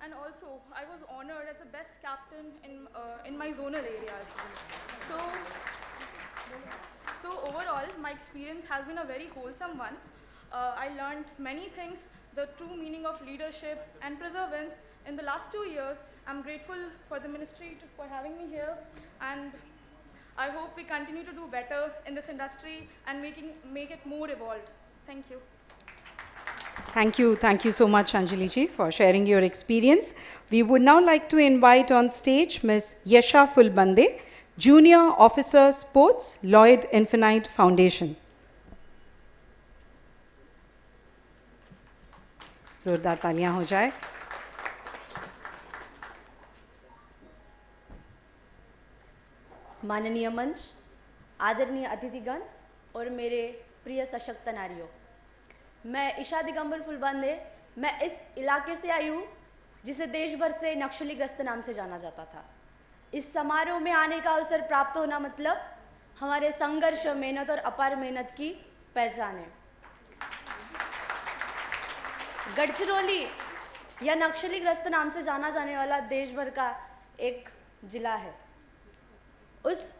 and also I was honored as the best captain in my zonal areas. So overall, my experience has been a very wholesome one. I learned many things, the true meaning of leadership and perseverance. In the last 2 years, I'm grateful for the ministry for having me here, and I hope we continue to do better in this industry and make it more evolved. Thank you. Thank you so much, Anjali ji, for sharing your experience. We would now like to invite on stage Ms. Yasha Fulbande, Junior Officer Sports, Lloyd Infinite Foundation. जोरदार तालियां हो जाए. माननीय मंच, आदरणीय अतिथिगण और मेरे प्रिय सशक्त नारियों, मैं ईशा दिगंबर फुलबंदे, मैं इस इलाके से आई हूँ जिसे देश भर से नक्सली ग्रस्त नाम से जाना जाता था. इस समारोह में आने का अवसर प्राप्त होना मतलब हमारे संघर्ष, मेहनत और अपार मेहनत की पहचान है. गढ़चिरौली या नक्सली ग्रस्त नाम से जाना जाने वाला देश भर का एक जिला है. उस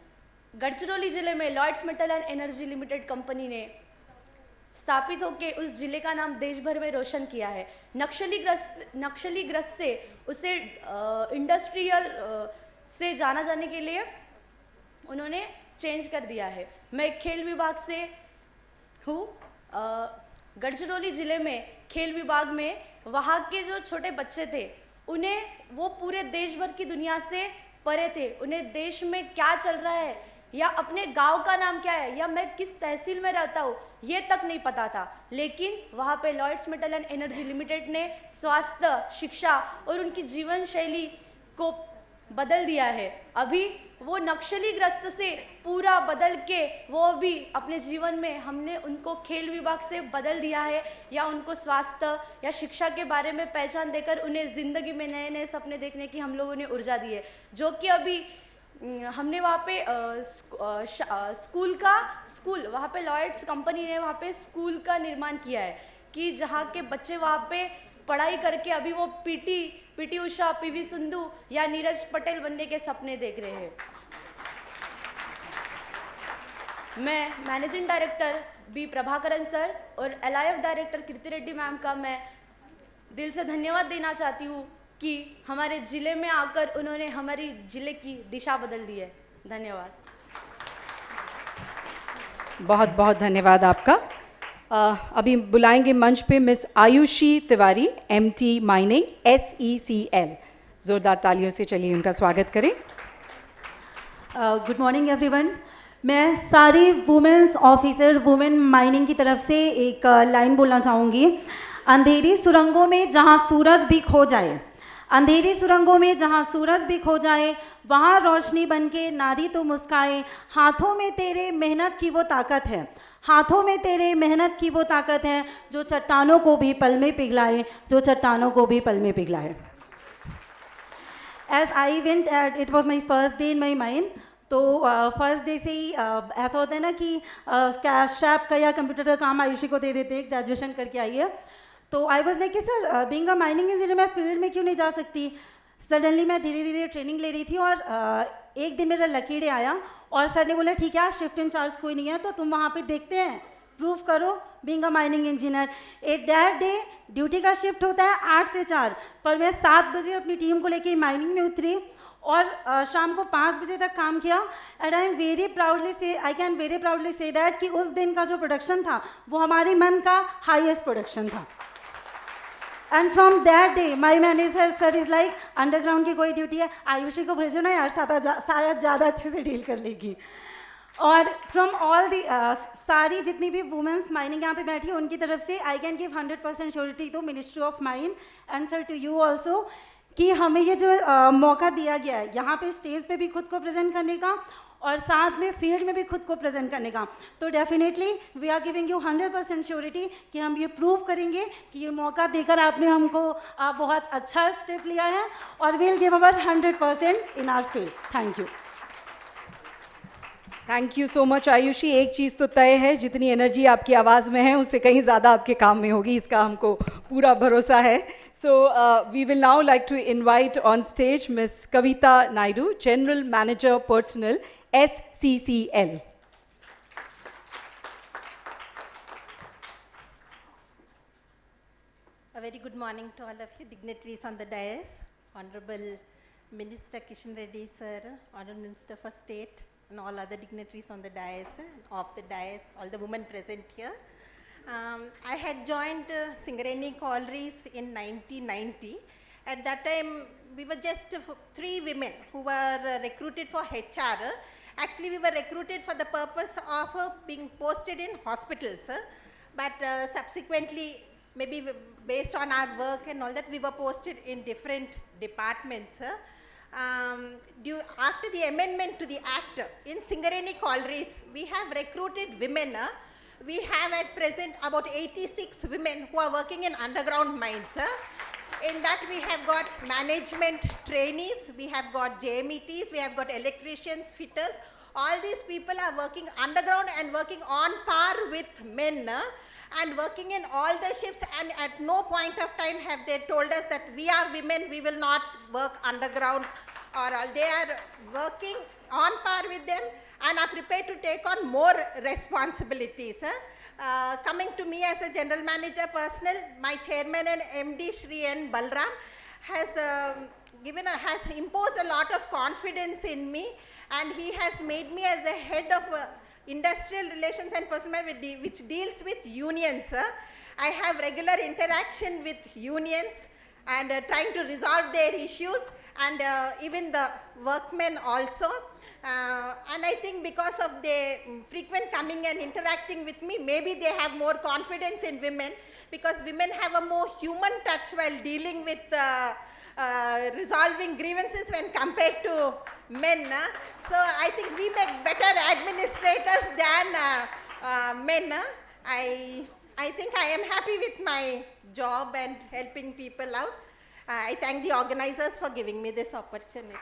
गढ़चिरौली जिले में Lloyds metal and energy limited company ने स्थापित होकर उस जिले का नाम देश भर में रोशन किया है. नक्सली ग्रस्त से उसे इंडस्ट्रियल से जाना जाने के लिए उन्होंने चेंज कर दिया है. मैं खेल विभाग से हूँ. गढ़चिरौली ज़िले में खेल विभाग में वहाँ के जो छोटे बच्चे थे, उन्हें वो पूरे देश भर की दुनिया से परे थे. उन्हें देश में क्या चल रहा है या अपने गांव का नाम क्या है या मैं किस तहसील में रहता हूँ ये तक नहीं पता था. लेकिन वहाँ पे Lloyds metal and energy limited ने स्वास्थ्य, शिक्षा और उनकी जीवन शैली को बदल दिया है. अभी वो नक्सली ग्रस्त से पूरा बदल के वो भी अपने जीवन में हमने उनको खेल विभाग से बदल दिया है या उनको स्वास्थ्य या शिक्षा के बारे में पहचान देकर उन्हें ज़िंदगी में नए नए सपने देखने की हम लोगों ने ऊर्जा दी है. जो कि अभी हमने वहाँ पे स्कूल वहाँ पे लॉयड्स कंपनी ने वहाँ पे स्कूल का निर्माण किया है कि जहाँ के बच्चे वहाँ पे पढ़ाई करके अभी वो पीटी उषा, पीवी सिंधु या नीरज पटेल बनने के सपने देख रहे हैं. मैं managing director B Prabhakaran sir और LIF director Kirti Reddy ma'am का मैं दिल से धन्यवाद देना चाहती हूँ कि हमारे ज़िले में आकर उन्होंने हमारी ज़िले की दिशा बदल दी है. धन्यवाद. बहुत बहुत धन्यवाद आपका. अभी बुलाएंगे मंच पे miss Ayushi Tiwari, MT mining, SECL. ज़ोरदार तालियों से चलिए उनका स्वागत करें. Good morning everyone. मैं सारी वुमेन्स ऑफिसर वुमेन माइनिंग की तरफ से एक लाइन बोलना चाहूँगी. अंधेरी सुरंगों में जहाँ सूरज भी खो जाए, अंधेरी सुरंगों में जहाँ सूरज भी खो जाए, वहाँ रोशनी बनके नारी तो मुस्काए. हाथों में तेरे मेहनत की वो ताकत है, हाथों में तेरे मेहनत की वो ताकत है जो चट्टानों को भी पल में पिघलाए, जो चट्टानों को भी पल में पिघलाए. As I went, it was my first day in my mine. तो फर्स्ट डे से ही ऐसा होता है ना कि शैप का या कंप्यूटर का काम आयुषी को दे देते हैं, ग्रेजुएशन करके आई है. तो आई वॉज लाइक कि sir being a mining engineer मैं फील्ड में क्यों नहीं जा सकती. सडनली मैं धीरे धीरे ट्रेनिंग ले रही थी और एक दिन मेरा लकी डे आया और सर ने बोला ठीक है आज शिफ्ट इंचार्ज कोई नहीं है तो तुम वहाँ पे देखते हैं, प्रूव करो बीइंग अ माइनिंग इंजीनियर. एक दैट डे ड्यूटी का शिफ्ट होता है 8 से 4, पर मैं 7 बजे अपनी टीम को लेके माइनिंग में उतरी और शाम को 5 बजे तक काम किया. And I can very proudly say that कि उस दिन का जो प्रोडक्शन था वो हमारे मन का हाईएस्ट प्रोडक्शन था. And from that day my manager sir is like underground की कोई ड्यूटी है आयुषी को भेजो ना यार, शायद ज़्यादा अच्छे से डील कर लेगी. और फ्रॉम ऑल दी सारी जितनी भी वुमेंस माइनिंग यहाँ पे बैठी है उनकी तरफ से I can give 100% surety to ministry of mine and sir to you also कि हमें ये जो मौका दिया गया है यहाँ पे स्टेज पे भी खुद को प्रेजेंट करने का और साथ में फील्ड में भी खुद को प्रेजेंट करने का। तो definitely we are giving you 100% surety कि हम ये प्रूव करेंगे कि ये मौका देकर आपने हमको बहुत अच्छा स्टेप लिया है और we'll give our 100% in our field. Thank you. Thank you so much Ayushi. एक चीज़ तो तय है, जितनी एनर्जी आपकी आवाज़ में है उससे कहीं ज़्यादा आपके काम में होगी, इसका हमको पूरा भरोसा है। So we will now like to invite on stage miss Kavita Naidu, general manager personnel, SCCL. A very good morning to all of you, dignitaries on the dais, Honorable Minister Kishan Reddy sir, Honorable Minister for State, and all other dignitaries on the dais, off the dais, all the women present here. I had joined Singareni Collieries in 1990. At that time, we were just 3 women who were recruited for HR. Actually, we were recruited for the purpose of being posted in hospitals, but subsequently, maybe based on our work and all that, we were posted in different departments. After the amendment to the Act, in Singareni Collieries, we have recruited women. We have at present about 86 women who are working in underground mines. In that we have got management trainees, we have got JMETs, we have got electricians, fitters. All these people are working underground and working on par with men and working in all the shifts, and at no point of time have they told us that we are women, we will not work underground or all. They are working on par with them and are prepared to take on more responsibilities. Coming to me as a general manager personnel, my chairman and MD Shri N. Balram has imposed a lot of confidence in me, and he has made me as the head of industrial relations and personnel which deals with unions. I have regular interaction with unions and trying to resolve their issues, and even the workmen also. And I think because of the frequent coming and interacting with me, maybe they have more confidence in women, because women have a more human touch while dealing with resolving grievances when compared to men. So I think we make better administrators than men. I think I am happy with my job and helping people out. I thank the organizers for giving me this opportunity.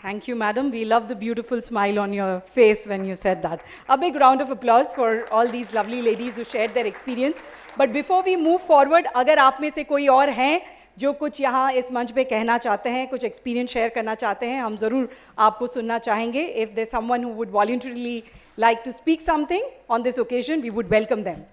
Thank you, madam. We love the beautiful smile on your face when you said that. A big round of applause for all these lovely ladies who shared their experience. But before we move forward, अगर आप में से कोई और हैं जो कुछ यहाँ इस मंच पे कहना चाहते हैं, कुछ experience share करना चाहते हैं, हम ज़रूर आपको सुनना चाहेंगे. If there's someone who would voluntarily like to speak something on this occasion, we would welcome them.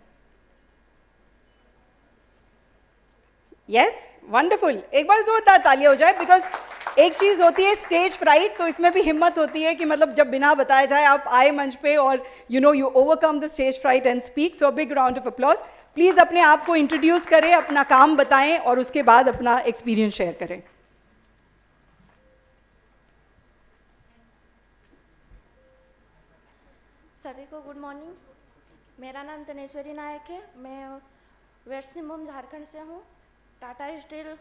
Yes, wonderful. एक बार जोरदार तालियां हो जाए, because एक चीज़ होती है स्टेज फ्राइट, तो इसमें भी हिम्मत होती है कि मतलब जब बिना बताए जाए आप आए मंच पे और you overcome the stage fright and speak. So a big round of applause. Please अपने आप को इंट्रोड्यूस करें, अपना काम बताएं और उसके बाद अपना एक्सपीरियंस शेयर करें. सभी को गुड मॉर्निंग. मेरा नाम तनेश्वरी नायक है. मैं वेस्ट सिंहभूम झारखंड से हूँ. टाटा स्टील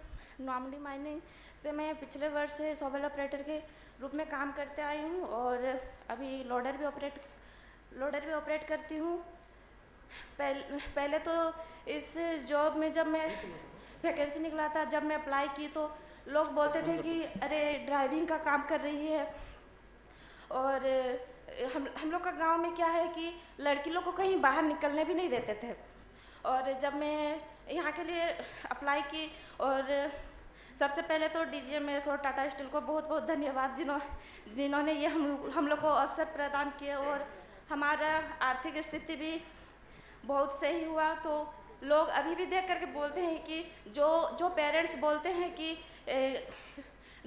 नॉमडी माइनिंग से मैं पिछले वर्ष सोबल ऑपरेटर के रूप में काम करते आई हूँ और अभी लोडर भी ऑपरेट करती हूँ. पहले तो इस जॉब में जब मैं वैकेंसी निकला था, जब मैं अप्लाई की तो लोग बोलते थे कि अरे ड्राइविंग का काम कर रही है. और हम लोग का गांव में क्या है कि लड़की लोग को कहीं बाहर निकलने भी नहीं देते थे. और जब मैं यहाँ के लिए अप्लाई की, और सबसे पहले तो DGMS और टाटा स्टील को बहुत बहुत धन्यवाद जिन्होंने ये हम लोग को अवसर प्रदान किए. और हमारा आर्थिक स्थिति भी बहुत सही हुआ. तो लोग अभी भी देख करके बोलते हैं कि जो पेरेंट्स बोलते हैं कि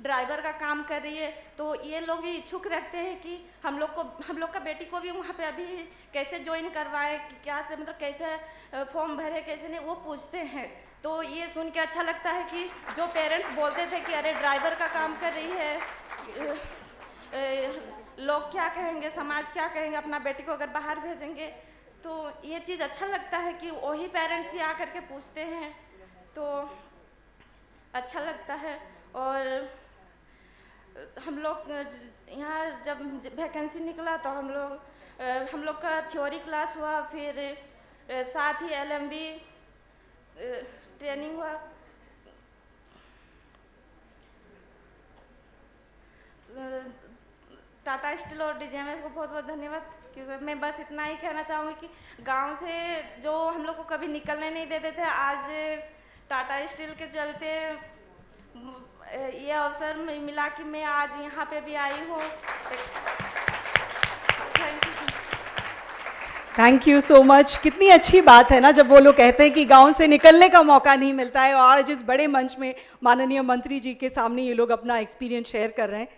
ड्राइवर का काम कर रही है, तो ये लोग भी इच्छुक रखते हैं कि हम लोग का बेटी को भी वहाँ पे अभी कैसे ज्वाइन करवाएं, क्या से मतलब कैसे फॉर्म भरे, कैसे नहीं, वो पूछते हैं. तो ये सुन के अच्छा लगता है कि जो पेरेंट्स बोलते थे कि अरे ड्राइवर का काम कर रही है, लोग क्या कहेंगे, समाज क्या कहेंगे अपना बेटी को अगर बाहर भेजेंगे, तो ये चीज़ अच्छा लगता है कि वही पेरेंट्स ही आकर के पूछते हैं, तो अच्छा लगता है. और हम लोग यहाँ जब वैकेंसी निकला तो हम लोग का थ्योरी क्लास हुआ, फिर साथ ही LMB ट्रेनिंग हुआ। टाटा स्टील और DGMS को बहुत बहुत धन्यवाद। क्योंकि मैं बस इतना ही कहना चाहूँगी कि गांव से जो हम लोग को कभी निकलने नहीं देते थे, आज टाटा स्टील के चलते ये अवसर मिला कि मैं आज यहाँ पे भी आई हूँ। Thank you so much. कितनी अच्छी बात है ना जब वो लोग कहते हैं कि गांव से निकलने का मौका नहीं मिलता है, और आज इस बड़े मंच में माननीय मंत्री जी के सामने ये लोग अपना एक्सपीरियंस शेयर कर रहे हैं।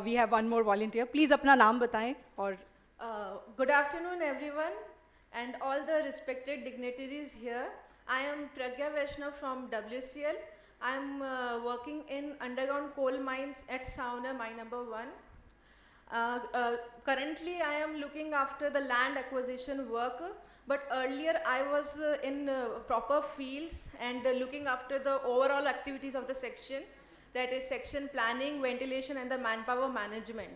We have one more volunteer, please अपना नाम बताएं। और Good afternoon everyone and all the respected dignitaries here. I am Pragya Vaishnav from WCL. I am working in underground coal mines at Sauna mine number 1. Currently I am looking after the land acquisition work, but earlier I was in proper fields and looking after the overall activities of the section, that is section planning, ventilation and the manpower management.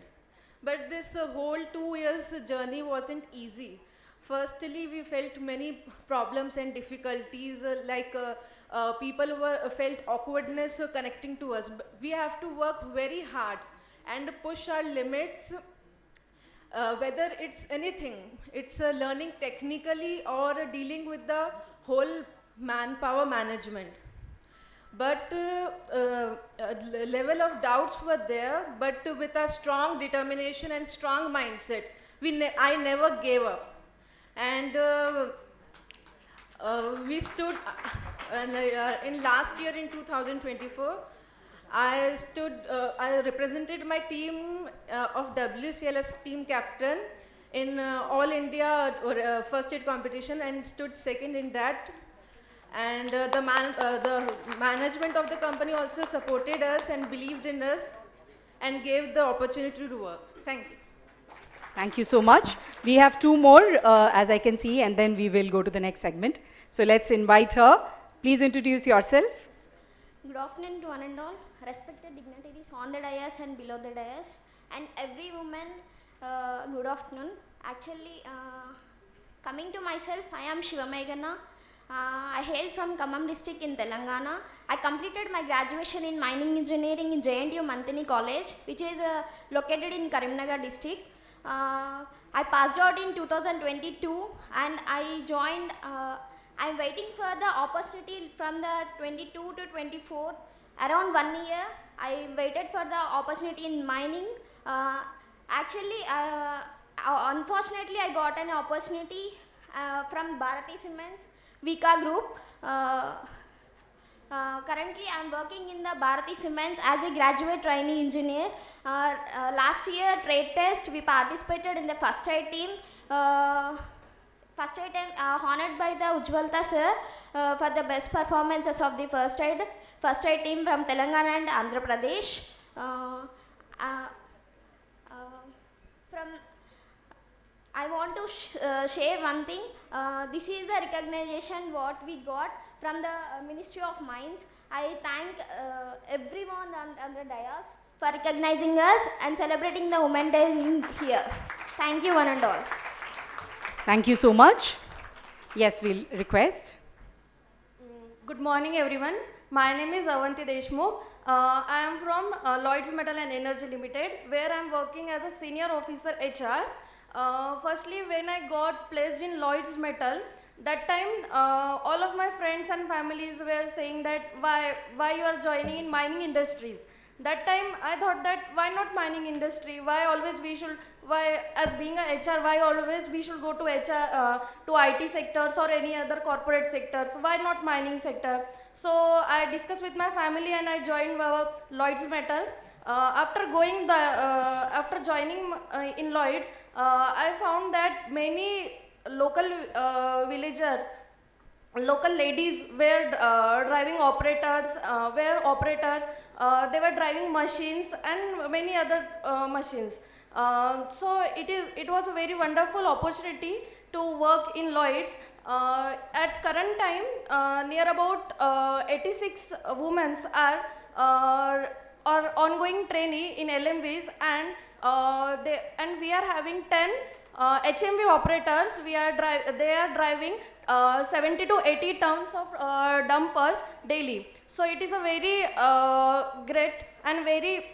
But this whole 2 years journey wasn't easy. Firstly, we felt many problems and difficulties, like people felt awkwardness connecting to us. We have to work very hard and push our limits, whether it's anything, it's learning technically or dealing with the whole manpower management. But level of doubts were there, but with a strong determination and strong mindset, I never gave up. And we stood, in last year in 2024, I represented my team of WCL as team captain in All India first aid competition and stood second in that. And the management of the company also supported us and believed in us and gave the opportunity to work. Thank you. Thank you so much. We have two more, as I can see, and then we will go to the next segment. So let's invite her. Please introduce yourself. Good afternoon to one and all, respected dignitaries on the dais and below the dais, and every woman, good afternoon. Actually, coming to myself, I am Shiva Meghana. I hail from Khammam district in Telangana. I completed my graduation in mining engineering in JNTU Mantini College, which is located in Karimnagar district. I passed out in 2022 and I joined, I'm waiting for the opportunity from the 22 to 24. Around 1 year, I waited for the opportunity in mining. Actually, unfortunately, I got an opportunity from Bharati Cements, Vika Group. Currently, I am working in the Bharati Cements as a graduate trainee engineer. Last year, trade test, we participated in the first aid team. First aid team honored by the Ujjwalta sir for the best performances of the first aid team from Telangana and Andhra Pradesh. I want to share one thing. This is a recognition what we got from the Ministry of Mines. I thank everyone on the dais for recognizing us and celebrating the Women Day here. Thank you one and all. Thank you so much. Yes, we'll request. Good morning everyone. My name is Avanti Deshmukh. I am from Lloyds Metal and Energy Limited, where I am working as a senior officer HR. Firstly, when I got placed in Lloyds Metal, that time all of my friends and families were saying that why you are joining in mining industries. That time I thought that why not mining industry, why as being a HR, why always we should go to HR, to IT sectors or any other corporate sectors, why not mining sector. So I discussed with my family and I joined Lloyds Metal. After joining in Lloyds, I found that many local local ladies were driving operators, they were driving machines and many other machines. So it was a very wonderful opportunity to work in Lloyds. At current time, near about 86 women are or ongoing trainee in LMVs, and we are having 10 HMV operators. They are driving 70 to 80 tons of dumpers daily. So it is a very great and very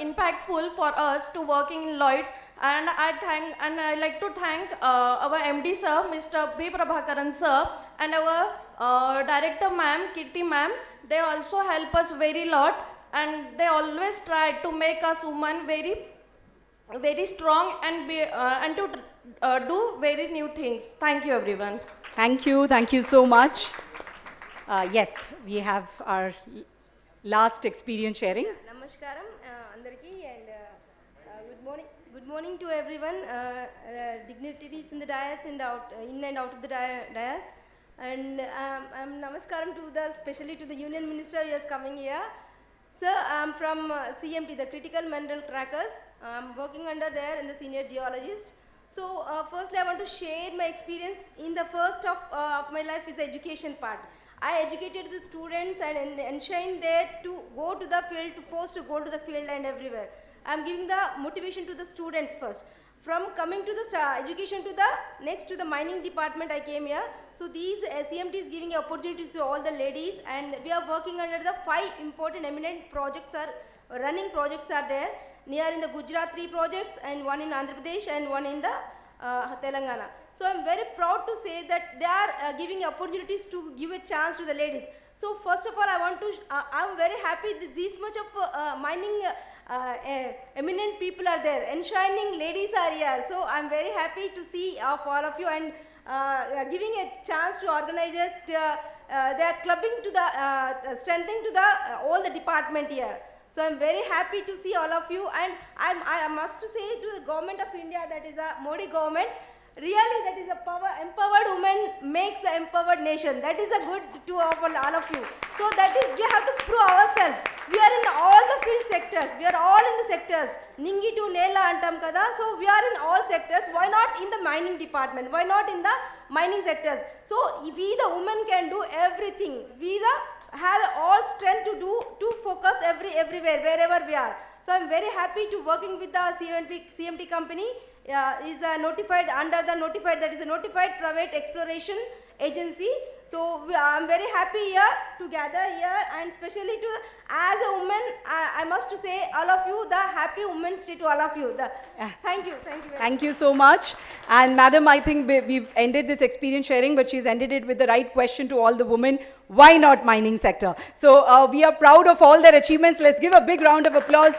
impactful for us to working in Lloyds, and I like to thank our MD sir, Mr. B. Prabhakaran sir, and our director ma'am, Kirti ma'am. They also help us very lot, and they always try to make us women very strong and to do very new things. Thank you, everyone. Thank you so much. Yes, we have our last experience sharing. Namaskaram, andarki, and good morning to everyone, dignitaries in the dais and in and out of the dais. And I'm namaskaram especially to the Union Minister who is coming here. Sir, I'm from CMT, the Critical Mineral Trackers. I'm working under there and the senior geologist. So firstly, I want to share my experience in the first of my life is the education part. I educated the students and ensuring there to go to the field, forced to go to the field and everywhere. I'm giving the motivation to the students first. From coming to the education to the next to the mining department, I came here. So these CMT is giving opportunities to all the ladies, and we are working under the 5 important eminent projects running projects are there. Near in the Gujarat 3 projects, and 1 in Andhra Pradesh and 1 in the Telangana. So I'm very proud to say that they are giving opportunities to give a chance to the ladies. So first of all, I'm very happy that this much of mining eminent people are there, enshrining ladies are here. So I'm very happy to see of all of you, and giving a chance to organizers. They are clubbing to the strengthening to the all the department here. So I'm very happy to see all of you, and I must say to the government of India, that is a Modi government, really that is a empowered woman makes the empowered nation. That is a good to all of you. So that is, we have to prove ourselves. We are in all the field sectors. We are all in the sectors. Ningi to Nela antam kada. So we are in all sectors. Why not in the mining department? Why not in the mining sectors? So we the women can do everything. We have all strength to focus everywhere, wherever we are. So I'm very happy to working with the CMT company. Is notified under the notified, that is a notified private exploration agency. So I'm very happy here to gather here, and especially to, as a woman, I must say all of you, the happy Women's Day to all of you. Thank you. Thank you so much. And madam, I think we've ended this experience sharing, but she's ended it with the right question to all the women. Why not mining sector? So we are proud of all their achievements. Let's give a big round of applause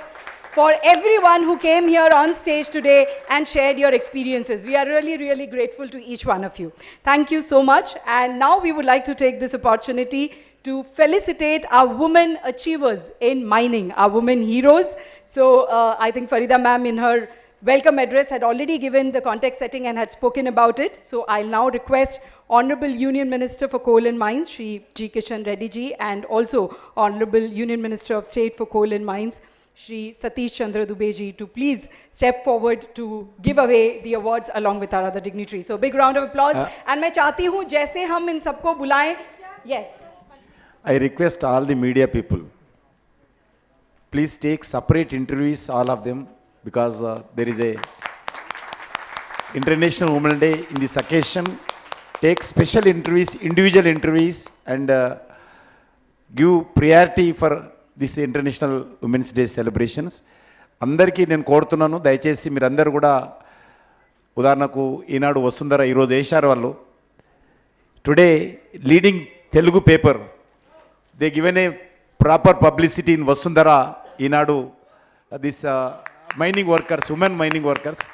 for everyone who came here on stage today and shared your experiences. We are really, really grateful to each one of you. Thank you so much. And now we would like to take this opportunity to felicitate our women achievers in mining, our women heroes. So I think Farida ma'am in her welcome address had already given the context setting and had spoken about it. So I'll now request Honorable Union Minister for Coal and Mines, Shri G. Kishan Reddy ji, and also Honorable Union Minister of State for Coal and Mines, Shri Satish Chandra Dubey ji, to please step forward to give away the awards along with our other dignitaries. So big round of applause. And मैं चाहती हूँ जैसे हम इन सबको बुलाएं. Yes. I request all the media people, please take separate interviews, all of them, because there is a International Women's Day in this occasion. Take special interviews, individual interviews, and give priority for this International Women's Day celebrations. అందరికీ నేను కోరుతున్నాను, దయచేసి మీరందరూ కూడా, ఉదాహరణకు ఈనాడు వసుంధర ఈరోజు వేశారు వాళ్ళు. Today leading Telugu paper, they given a proper publicity in Vasundhara Eenadu, this mining workers, women mining workers.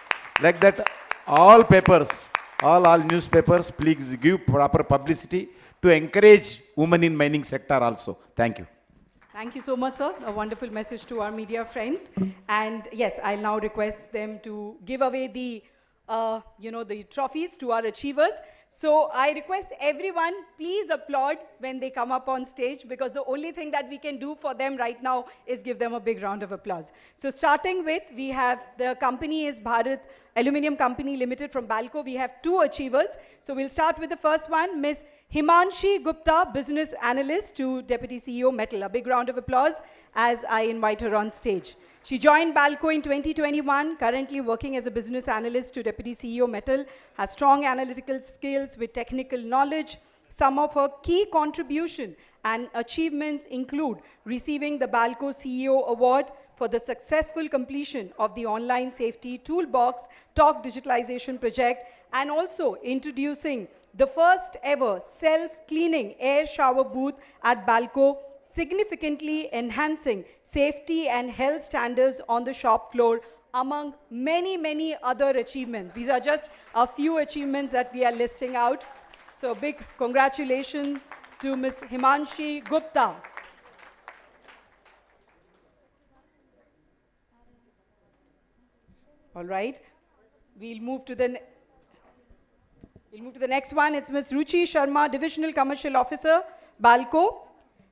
Like that all papers, all newspapers, please give proper publicity to encourage women in mining sector also. Thank you. Thank you so much, sir. A wonderful message to our media friends. And yes, I'll now request them to give away the the trophies to our achievers. So I request everyone, please applaud when they come up on stage, because the only thing that we can do for them right now is give them a big round of applause. So starting with, we have, the company is Bharat Aluminium Company Limited from Balco. We have 2 achievers. So we'll start with the first one, Ms. Himanshi Gupta, Business Analyst to Deputy CEO Metal. A big round of applause as I invite her on stage. She joined Balco in 2021, currently working as a business analyst to Deputy CEO Metal, has strong analytical skills with technical knowledge. Some of her key contribution and achievements include receiving the Balco CEO Award for the successful completion of the online safety toolbox TALK digitalization project, and also introducing the first ever self-cleaning air shower booth at Balco, significantly enhancing safety and health standards on the shop floor, among many, many other achievements. These are just a few achievements that we are listing out. So big congratulations to Ms. Himanshi Gupta. All right, we'll move to the next one. It's Ms. Ruchi Sharma, Divisional Commercial Officer, Balco.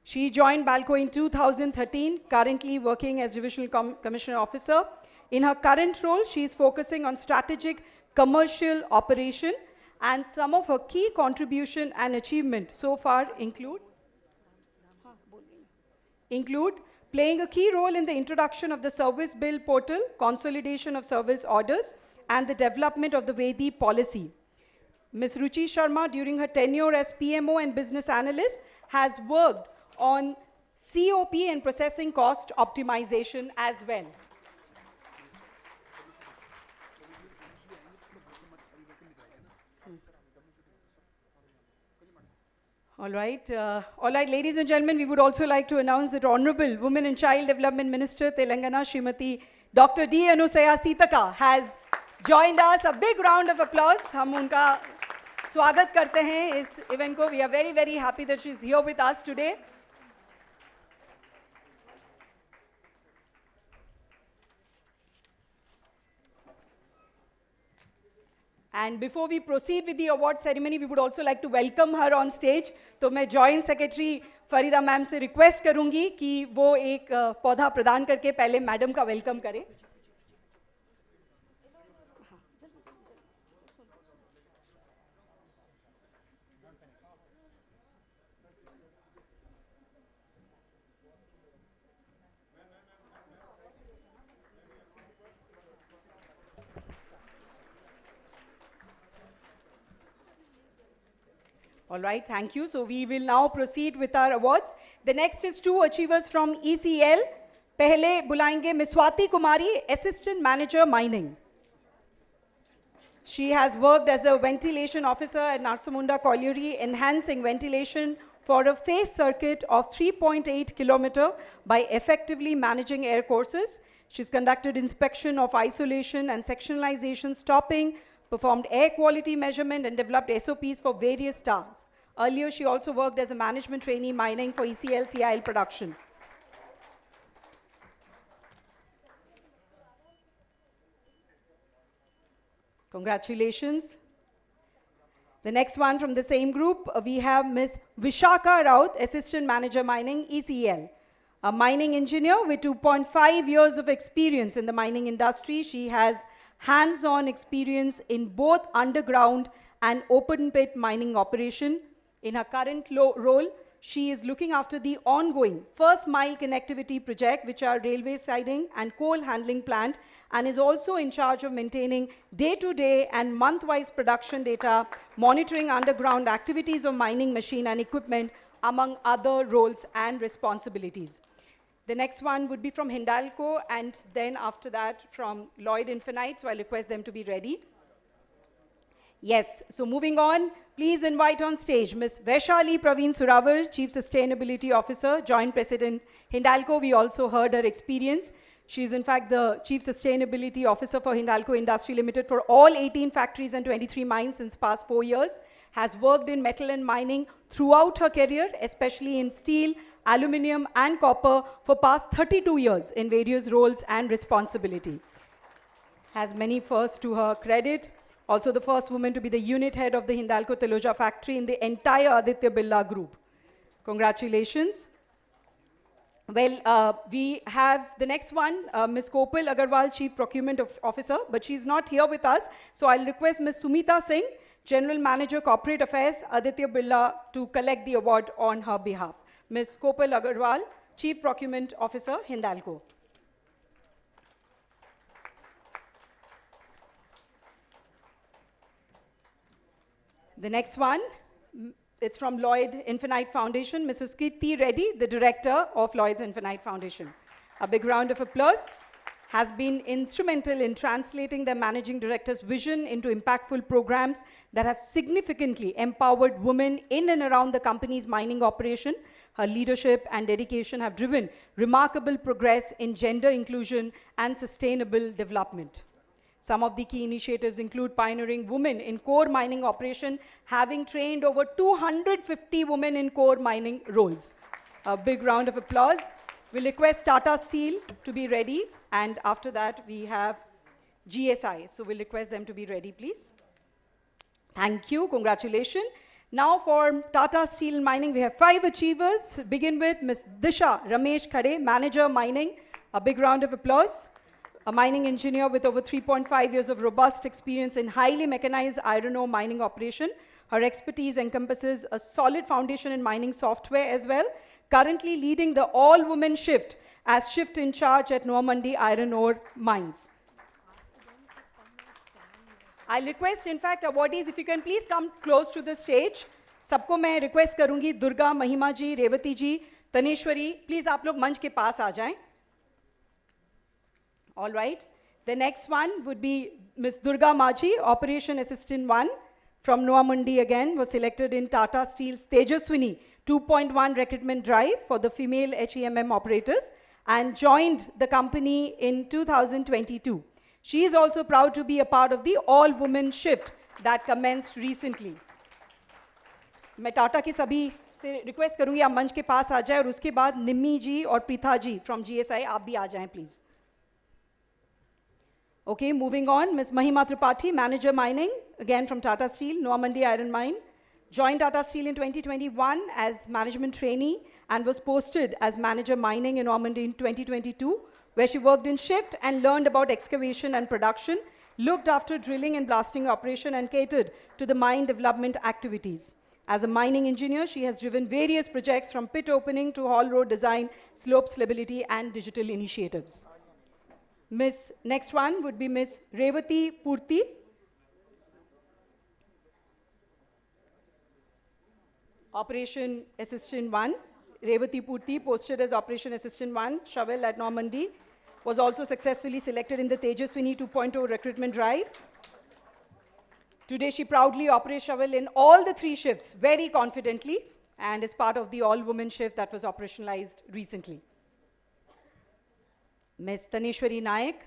She joined Balco in 2013, currently working as Divisional Commissioner Officer. In her current role, she is focusing on strategic commercial operation, and some of her key contribution and achievement so far include playing a key role in the introduction of the service bill portal, consolidation of service orders, and the development of the Vedi policy. Ms. Ruchi Sharma, during her tenure as PMO and business analyst, has worked on COP and processing cost optimization as well. All right, ladies and gentlemen, we would also like to announce that Honorable Women and Child Development Minister, Telangana, Srimati Dr. D. Anusaya Sitaka has joined us. A big round of applause. हम उनका स्वागत करते हैं इस event को. We are very, very happy that she's here with us today. And before we proceed with the award ceremony, we would also like to welcome her on stage. तो मैं Joint Secretary Farida ma'am से request करूंगी कि वो एक पौधा प्रदान करके पहले मैडम का welcome करें. All right, thank you. So we will now proceed with our awards. The next is 2 achievers from ECL. पहले बुलाएंगे Ms. Swati Kumari, Assistant Manager Mining. She has worked as a ventilation officer at Narsamunda Colliery, enhancing ventilation for a phase circuit of 3.8 km by effectively managing air courses. She's conducted inspection of isolation and sectionalization stopping, performed air quality measurement, and developed SOPs for various tasks. Earlier, she also worked as a management trainee mining for ECL CIL production. Congratulations. The next one from the same group, we have Ms. Vishaka Raut, Assistant Manager Mining, ECL. A mining engineer with 2.5 years of experience in the mining industry. She has hands-on experience in both underground and open pit mining operation. In her current role, she is looking after the ongoing first mile connectivity project, which are railway siding and coal handling plant, and is also in charge of maintaining day-to-day and month-wise production data, monitoring underground activities of mining machine and equipment, among other roles and responsibilities. The next one would be from Hindalco, and then after that from Lloyd Infinite, so I'll request them to be ready. Yes, so moving on, please invite on stage Ms. Vaishali Praveen Suravar, Chief Sustainability Officer, Joint President, Hindalco. We also heard her experience. She is in fact the Chief Sustainability Officer for Hindalco Industry Limited for all 18 factories and 23 mines since past 4 years. Has worked in metal and mining throughout her career, especially in steel, aluminium and copper for past 32 years in various roles and responsibility. Has many firsts to her credit. Also the first woman to be the unit head of the Hindalco Taloja factory in the entire Aditya Birla group. Congratulations. Well, we have the next one, Ms. Kopal Agarwal, Chief Procurement Officer, but she's not here with us. So I'll request Ms. Sumita Singh, General Manager, Corporate Affairs, Aditya Birla, to collect the award on her behalf. Ms. Kopal Agarwal, Chief Procurement Officer, Hindalco. The next one, it's from Lloyd Infinite Foundation, Mrs. Kirti Reddy, the Director of Lloyd's Infinite Foundation. A big round of applause. Has been instrumental in translating the Managing Director's vision into impactful programs that have significantly empowered women in and around the company's mining operation. Her leadership and dedication have driven remarkable progress in gender inclusion and sustainable development. Some of the key initiatives include pioneering women in core mining operation, having trained over 250 women in core mining roles. A big round of applause. We'll request Tata Steel to be ready, and after that we have GSI. So we'll request them to be ready, please. Thank you, congratulations. Now for Tata Steel Mining, we have 5 achievers. Begin with Ms. Disha Ramesh Khade, Manager Mining. A big round of applause. A mining engineer with over 3.5 years of robust experience in highly mechanized iron ore mining operation. Her expertise encompasses a solid foundation in mining software as well, currently leading the all-women shift as shift in charge at Noamandi Iron Ore Mines. I request, in fact, awardees, if you can please come close to the stage. सबको मैं request करूंगी, दुर्गा, महिमा जी, रेवती जी, तनेश्वरी, please आप लोग मंच के पास आ जाएं. All right. The next one would be Ms. Durga Maji, Operation Assistant 1 from Noamandi again, was selected in Tata Steel's Tejaswini 2.1 recruitment drive for the female HEMM operators and joined the company in 2022. She is also proud to be a part of the all-women shift that commenced recently. मैं टाटा के सभी से request करूंगी आप मंच के पास आ जाएं और उसके बाद निम्मी जी और प्रीथा जी from GSI आप भी आ जाएं please. Okay, moving on, Ms. Mahima Tripathi, Manager Mining, again from Tata Steel, Noamandi Iron Mine. Joined Tata Steel in 2021 as management trainee and was posted as Manager Mining in Noamandi in 2022, where she worked in shift and learned about excavation and production, looked after drilling and blasting operation and catered to the mine development activities. As a mining engineer, she has driven various projects from pit opening to haul road design, slope stability and digital initiatives. Next one would be Ms. Revati Purti. Operation Assistant 1. Revati Purti, posted as Operation Assistant 1, shovel at Noamandi, was also successfully selected in the Tejaswini 2.0 recruitment drive. Today she proudly operates shovel in all the 3 shifts very confidently and is part of the all-women shift that was operationalized recently. Ms. Taneshwari Naik,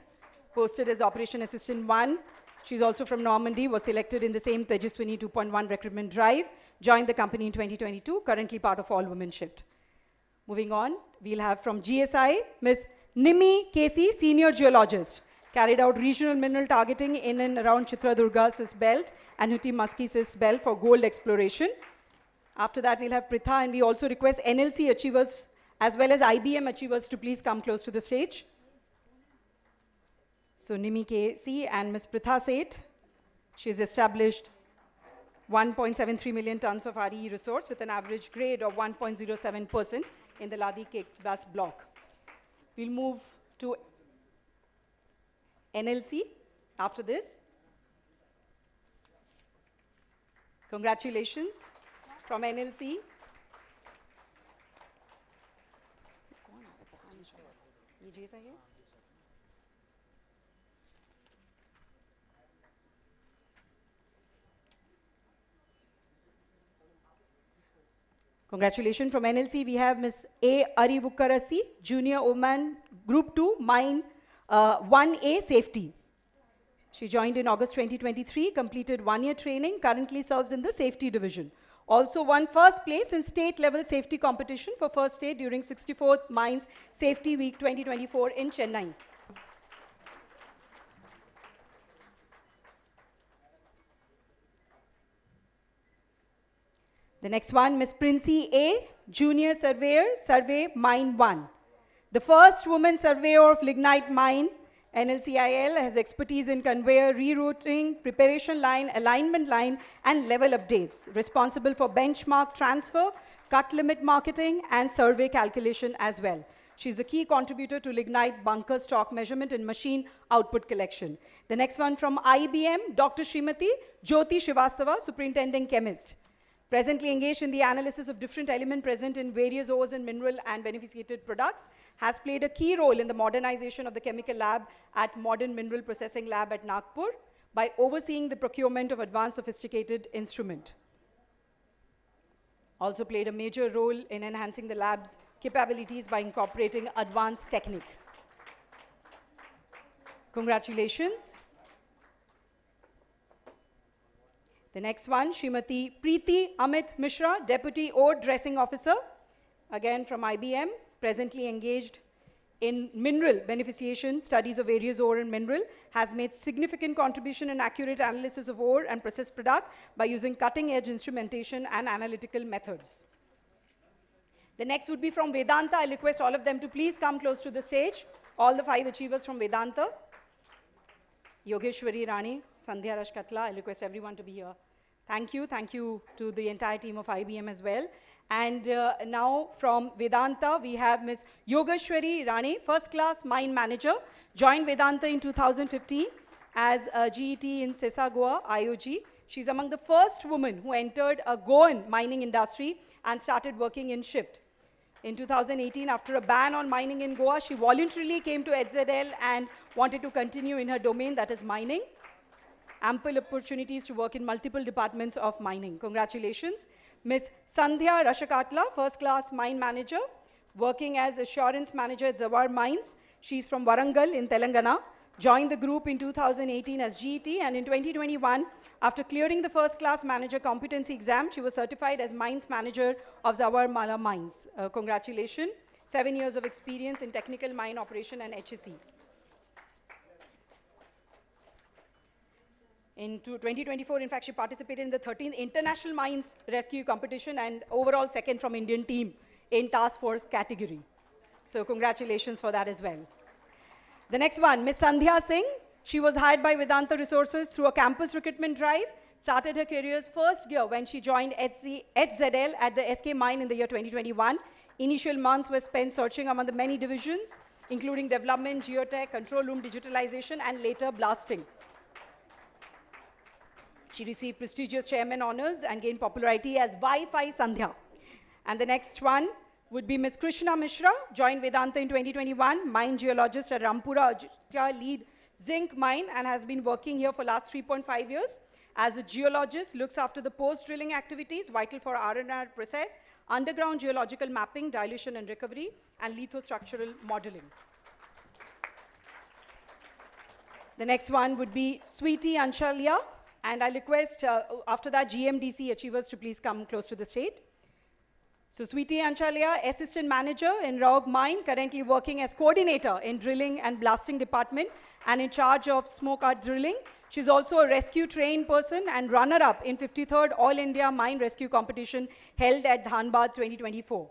posted as Operation Assistant 1. She's also from Noamandi, was selected in the same Tejaswini 2.1 recruitment drive, joined the company in 2022, currently part of all-women shift. Moving on, we'll have from GSI, Ms. Nimi Casey, Senior Geologist, carried out regional mineral targeting in and around Chitradurga cyst belt and Hutti Muskie cyst belt for gold exploration. After that, we'll have Pritha, and we also request NLC achievers as well as IBM achievers to please come close to the stage. So Nimi K.C. and Ms. Pritha Seth, she's established 1.73 million tons of RE resource with an average grade of 1.07% in the Ladi Cake Bus block. We'll move to NLC after this. Congratulations from NLC. Congratulations from NLC. We have Ms. A. Arivukkarasi, Junior Oman Group 2, Mine 1A Safety. She joined in August 2023, completed 1-year training, currently serves in the safety division. Also won first place in state-level safety competition for first state during 64th Mines Safety Week 2024 in Chennai. The next one, Ms. Princey A, Junior Surveyor, Survey Mine 1. The first woman surveyor of lignite mine, NLCIL, has expertise in conveyor, rerouting, preparation line, alignment line, and level updates, responsible for benchmark transfer, cut limit marketing, and survey calculation as well. She's a key contributor to lignite bunker stock measurement and machine output collection. The next one from IBM, Dr. Srimati Jyoti Srivastava, Superintending Chemist. Presently engaged in the analysis of different elements present in various ores and mineral and beneficiated products, has played a key role in the modernization of the chemical lab at Modern Mineral Processing Lab at Nagpur by overseeing the procurement of advanced sophisticated instrument. Also played a major role in enhancing the lab's capabilities by incorporating advanced technique. Congratulations. The next one, Srimati Preeti Amit Mishra, Deputy Ore Dressing Officer, again from IBM, presently engaged in mineral beneficiation, studies of various ore and mineral, has made significant contribution in accurate analysis of ore and processed product by using cutting-edge instrumentation and analytical methods. The next would be from Vedanta. I request all of them to please come close to the stage. All the 5 achievers from Vedanta. Yogeshwari Rani, Sandhya Rashkatla, I request everyone to be here. Thank you to the entire team of IBM as well. And now from Vedanta, we have Ms. Yogeshwari Rani, first class mine manager, joined Vedanta in 2015 as a GET in Sesa Goa, IOG. She's among the first women who entered a Goan mining industry and started working in shift. In 2018, after a ban on mining in Goa, she voluntarily came to HZL and wanted to continue in her domain, that is mining. Ample opportunities to work in multiple departments of mining. Congratulations. Ms. Sandhya Rashakatla, first class mine manager, working as assurance manager at Zawar Mines. She's from Warangal in Telangana. Joined the group in 2018 as GET, and in 2021, after clearing the first class manager competency exam, she was certified as mines manager of Zawar Mala Mines. Congratulations. 7 years of experience in technical mine operation and HSE. In 2024, in fact, she participated in the 13th International Mines Rescue Competition and overall second from Indian team in task force category. So congratulations for that as well. The next one, Ms. Sandhya Singh. She was hired by Vedanta Resources through a campus recruitment drive, started her career's first year when she joined HZL at the SK mine in the year 2021. Initial months were spent searching among the many divisions, including development, geotech, control room digitalization, and later blasting. She received prestigious chairman honors and gained popularity as Wi-Fi Sandhya. And the next one would be Ms. Krishna Mishra, joined Vedanta in 2021, mine geologist at Rampura lead zinc mine, and has been working here for last 3.5 years. As a geologist, looks after the post-drilling activities vital for R&R process, underground geological mapping, dilution and recovery, and lithostructural modeling. The next one would be Sweetie Anshalya. And I request, after that, GMDC achievers to please come close to the stage. So Sweetie Anshalya, Assistant Manager in Raug Mine, currently working as Coordinator in Drilling and Blasting Department and in charge of smoke art drilling. She's also a rescue trained person and runner-up in 53rd All India Mine Rescue Competition held at Dhanbad 2024.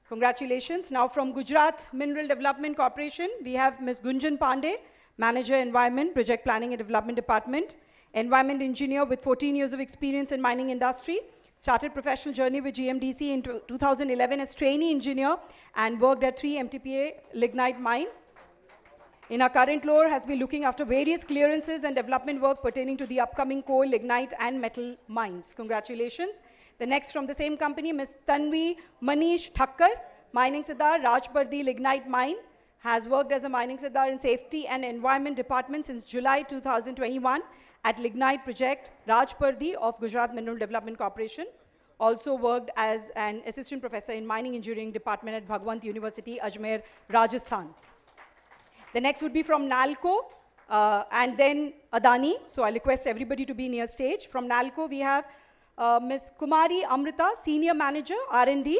Congratulations. Now from Gujarat Mineral Development Corporation, we have Ms. Gunjan Pandey, Manager Environment, Project Planning and Development Department, Environment Engineer with 14 years of experience in mining industry, started professional journey with GMDC in 2011 as trainee engineer and worked at 3 MTPA lignite mine. In our current role, has been looking after various clearances and development work pertaining to the upcoming coal, lignite and metal mines. Congratulations. The next from the same company, Ms. Tanvi Manish Thakkar, Mining Siddhar, Rajpardi Lignite Mine, has worked as a Mining Siddhar in Safety and Environment Department since July 2021 at Lignite Project Rajpardi of Gujarat Mineral Development Corporation. Also worked as an Assistant Professor in Mining Engineering Department at Bhagwant University, Ajmer, Rajasthan. The next would be from NALCO and then Adani. So I request everybody to be near stage. From NALCO, we have Ms. Kumari Amrita, Senior Manager, R&D.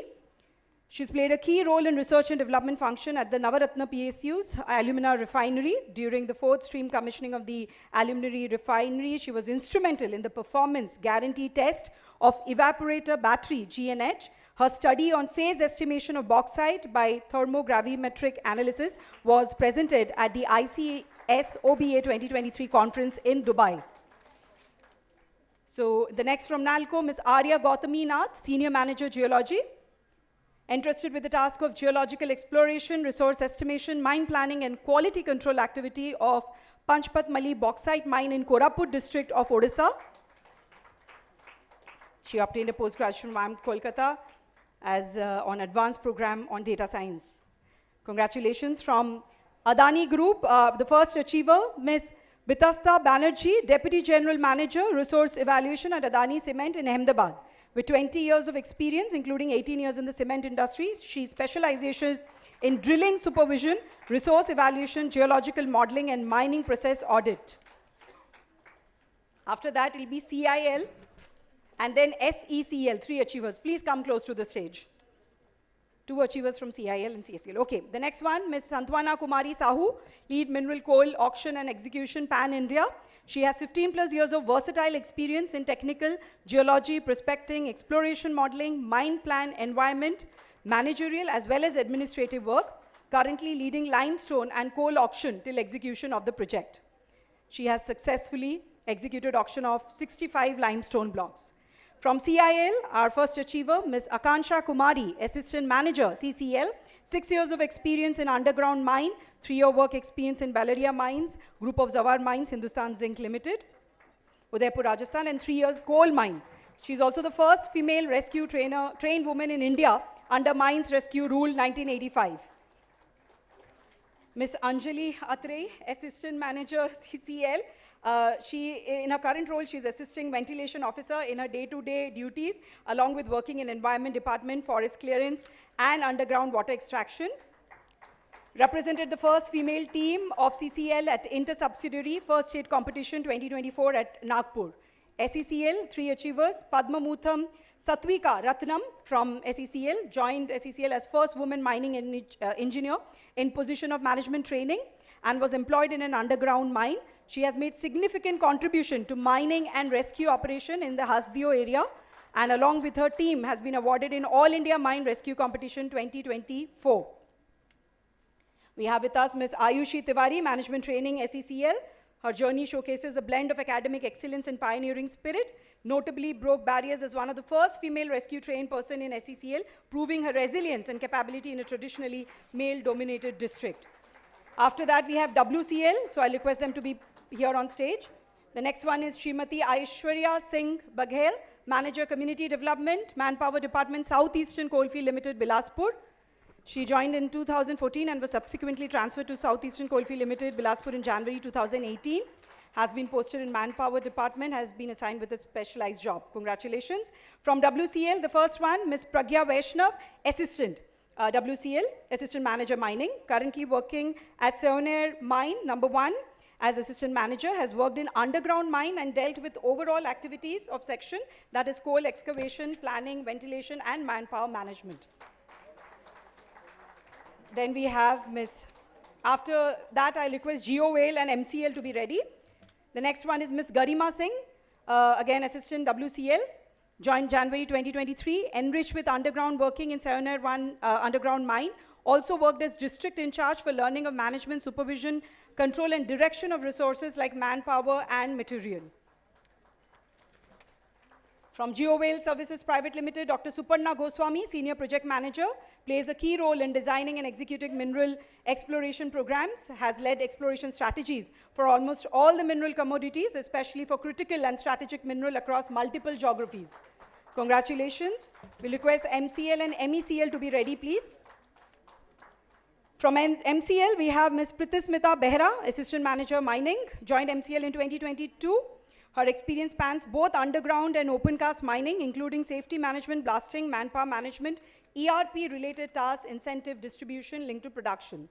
She's played a key role in research and development function at the Navaratna PSU's alumina refinery. During the fourth stream commissioning of the alumina refinery, she was instrumental in the performance guarantee test of evaporator battery GNH. Her study on phase estimation of bauxite by thermogravimetric analysis was presented at the ICS OBA 2023 conference in Dubai. So the next from NALCO, Ms. Arya Gautami Nath, Senior Manager Geology. Entrusted with the task of geological exploration, resource estimation, mine planning and quality control activity of Panchpatmali bauxite mine in Koraput district of Odisha. She obtained a postgraduate from IIM Kolkata as on advanced program on data science. Congratulations from Adani Group, the first achiever, Ms. Bitasta Banerjee, Deputy General Manager, Resource Evaluation at Adani Cement in Ahmedabad. With 20 years of experience, including 18 years in the cement industry, she's specialization in drilling supervision, resource evaluation, geological modeling, and mining process audit. After that, it'll be CIL, and then SECL, 3 achievers. Please come close to the stage. 2 achievers from CIL and CSCL. Okay, the next one, Ms. Santwana Kumari Sahu, Lead Mineral Coal Auction and Execution Pan India. She has 15+ years of versatile experience in technical, geology, prospecting, exploration modeling, mine plan, environment, managerial as well as administrative work, currently leading limestone and coal auction till execution of the project. She has successfully executed auction of 65 limestone blocks. From CIL, our first achiever, Ms. Akansha Kumari, Assistant Manager, CCL, 6 years of experience in underground mine, 3-year work experience in Balaria Mines, Group of Zawar Mines, Hindustan Zinc Limited, Udaipur, Rajasthan, and 3 years coal mine. She's also the first female rescue trained woman in India under Mines Rescue Rule 1985. Ms. Anjali Atre, Assistant Manager, CCL. In her current role, she's assisting ventilation officer in her day-to-day duties, along with working in environment department, forest clearance, and underground water extraction. Represented the first female team of CCL at inter-subsidiary first state competition 2024 at Nagpur. SECL, 3 achievers, Padma Mutham Satvika Ratnam from SECL, joined SECL as first woman mining engineer in position of management training and was employed in an underground mine. She has made significant contribution to mining and rescue operation in the Hasdeo area, and along with her team has been awarded in All India Mine Rescue Competition 2024. We have with us Ms. Ayushi Tiwari, Management Training, SECL. Her journey showcases a blend of academic excellence and pioneering spirit, notably broke barriers as one of the first female rescue trained person in SECL, proving her resilience and capability in a traditionally male-dominated district. After that, we have WCL, so I'll request them to be here on stage. The next one is Srimati Aishwarya Singh Baghel, Manager Community Development, Manpower Department, Southeastern Coalfield Limited, Bilaspur. She joined in 2014 and was subsequently transferred to Southeastern Coalfield Limited, Bilaspur in January 2018. Has been posted in Manpower Department, has been assigned with a specialized job. Congratulations. From WCL, the first one, Ms. Pragya Vaishnav, Assistant. WCL, Assistant Manager Mining, currently working at Seonair Mine, number 1, as Assistant Manager, has worked in underground mine and dealt with overall activities of section, that is coal excavation, planning, ventilation, and manpower management. Then we have Ms. After that, I request GOAL and MCL to be ready. The next one is Ms. Garima Singh, again Assistant WCL. Joined January 2023, enriched with underground working in Seonair 1 underground mine. Also worked as district in charge for learning of management, supervision, control and direction of resources like manpower and material. From GeoWhale Services Private Limited, Dr. Suparna Goswami, Senior Project Manager, plays a key role in designing and executing mineral exploration programs, has led exploration strategies for almost all the mineral commodities, especially for critical and strategic mineral across multiple geographies. Congratulations. We'll request MCL and MECL to be ready, please. From MCL, we have Ms. Pritismita Behra, Assistant Manager Mining, joined MCL in 2022. Her experience spans both underground and open cast mining, including safety management, blasting, manpower management, ERP-related tasks, incentive distribution linked to production.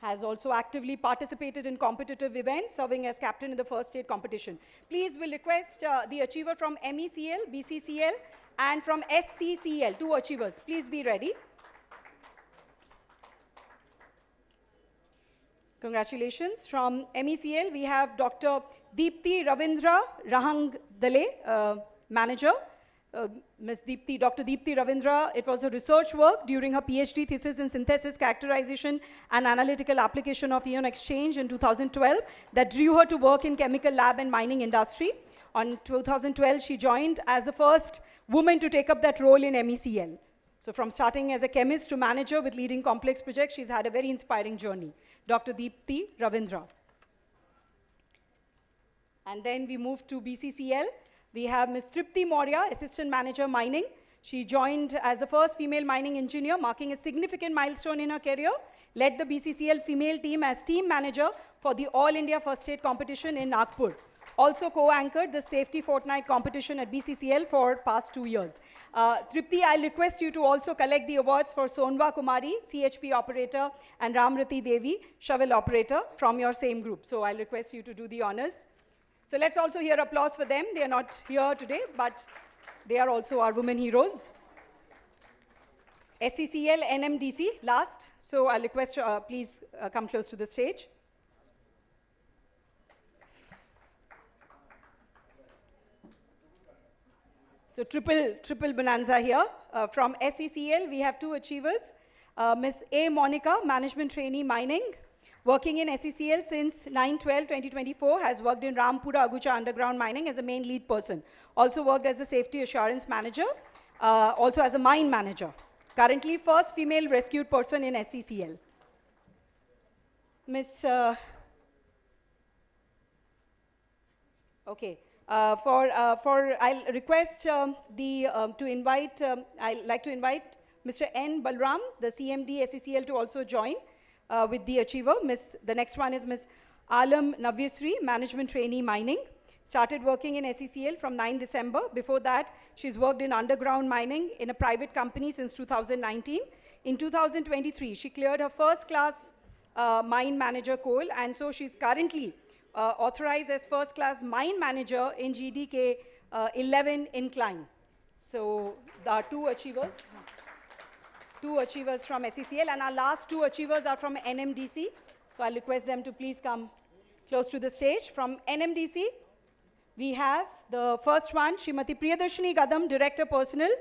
Has also actively participated in competitive events, serving as captain in the first state competition. Please, we'll request the achiever from MECL, BCCL, and from SCCL, 2 achievers. Please be ready. Congratulations. From MECL, we have Dr. Deepti Ravindra Rahangdale, manager. Dr. Deepti Ravindra, it was a research work during her PhD thesis in synthesis, characterization, and analytical application of ion exchange in 2012 that drew her to work in chemical lab and mining industry. On 2012, she joined as the first woman to take up that role in MECL. So from starting as a chemist to manager with leading complex projects, she's had a very inspiring journey. Dr. Deepti Ravindra. And then we move to BCCL. We have Ms. Tripti Maurya, Assistant Manager Mining. She joined as the first female mining engineer, marking a significant milestone in her career, led the BCCL female team as team manager for the All India First Aid competition in Nagpur. Also co-anchored the Safety Fortnight competition at BCCL for past 2 years. Tripti, I'll request you to also collect the awards for Sonva Kumari, CHP operator, and Ramrati Devi, shovel operator, from your same group. So I'll request you to do the honors. So let's also hear applause for them. They are not here today, but they are also our women heroes. SCCL NMDC, last. So I'll request please come close to the stage. So triple bonanza here. From SCCL, we have 2 achievers. Ms. A. Monica, Management Trainee Mining, working in SCCL since 9/12/2024, has worked in Rampura Agucha Underground Mining as a main lead person. Also worked as a Safety Assurance Manager, also as a mine manager. Currently, first female rescued person in SCCL. Ms. Okay. I'll request I'd like to invite Mr. N. Balram, the CMD SCCL, to also join with the achiever. The next one is Ms. Alam Navyasri, Management Trainee Mining. Started working in SCCL from 9 December. Before that, she's worked in underground mining in a private company since 2019. In 2023, she cleared her first class mine manager coal, and so she's currently authorized as first class mine manager in GDK 11 incline. So there are 2 achievers. 2 achievers from SCCL, and our last 2 achievers are from NMDC. So I'll request them to please come close to the stage. From NMDC, we have the first one, Srimati Priyadarshini Gadam, Director Personnel,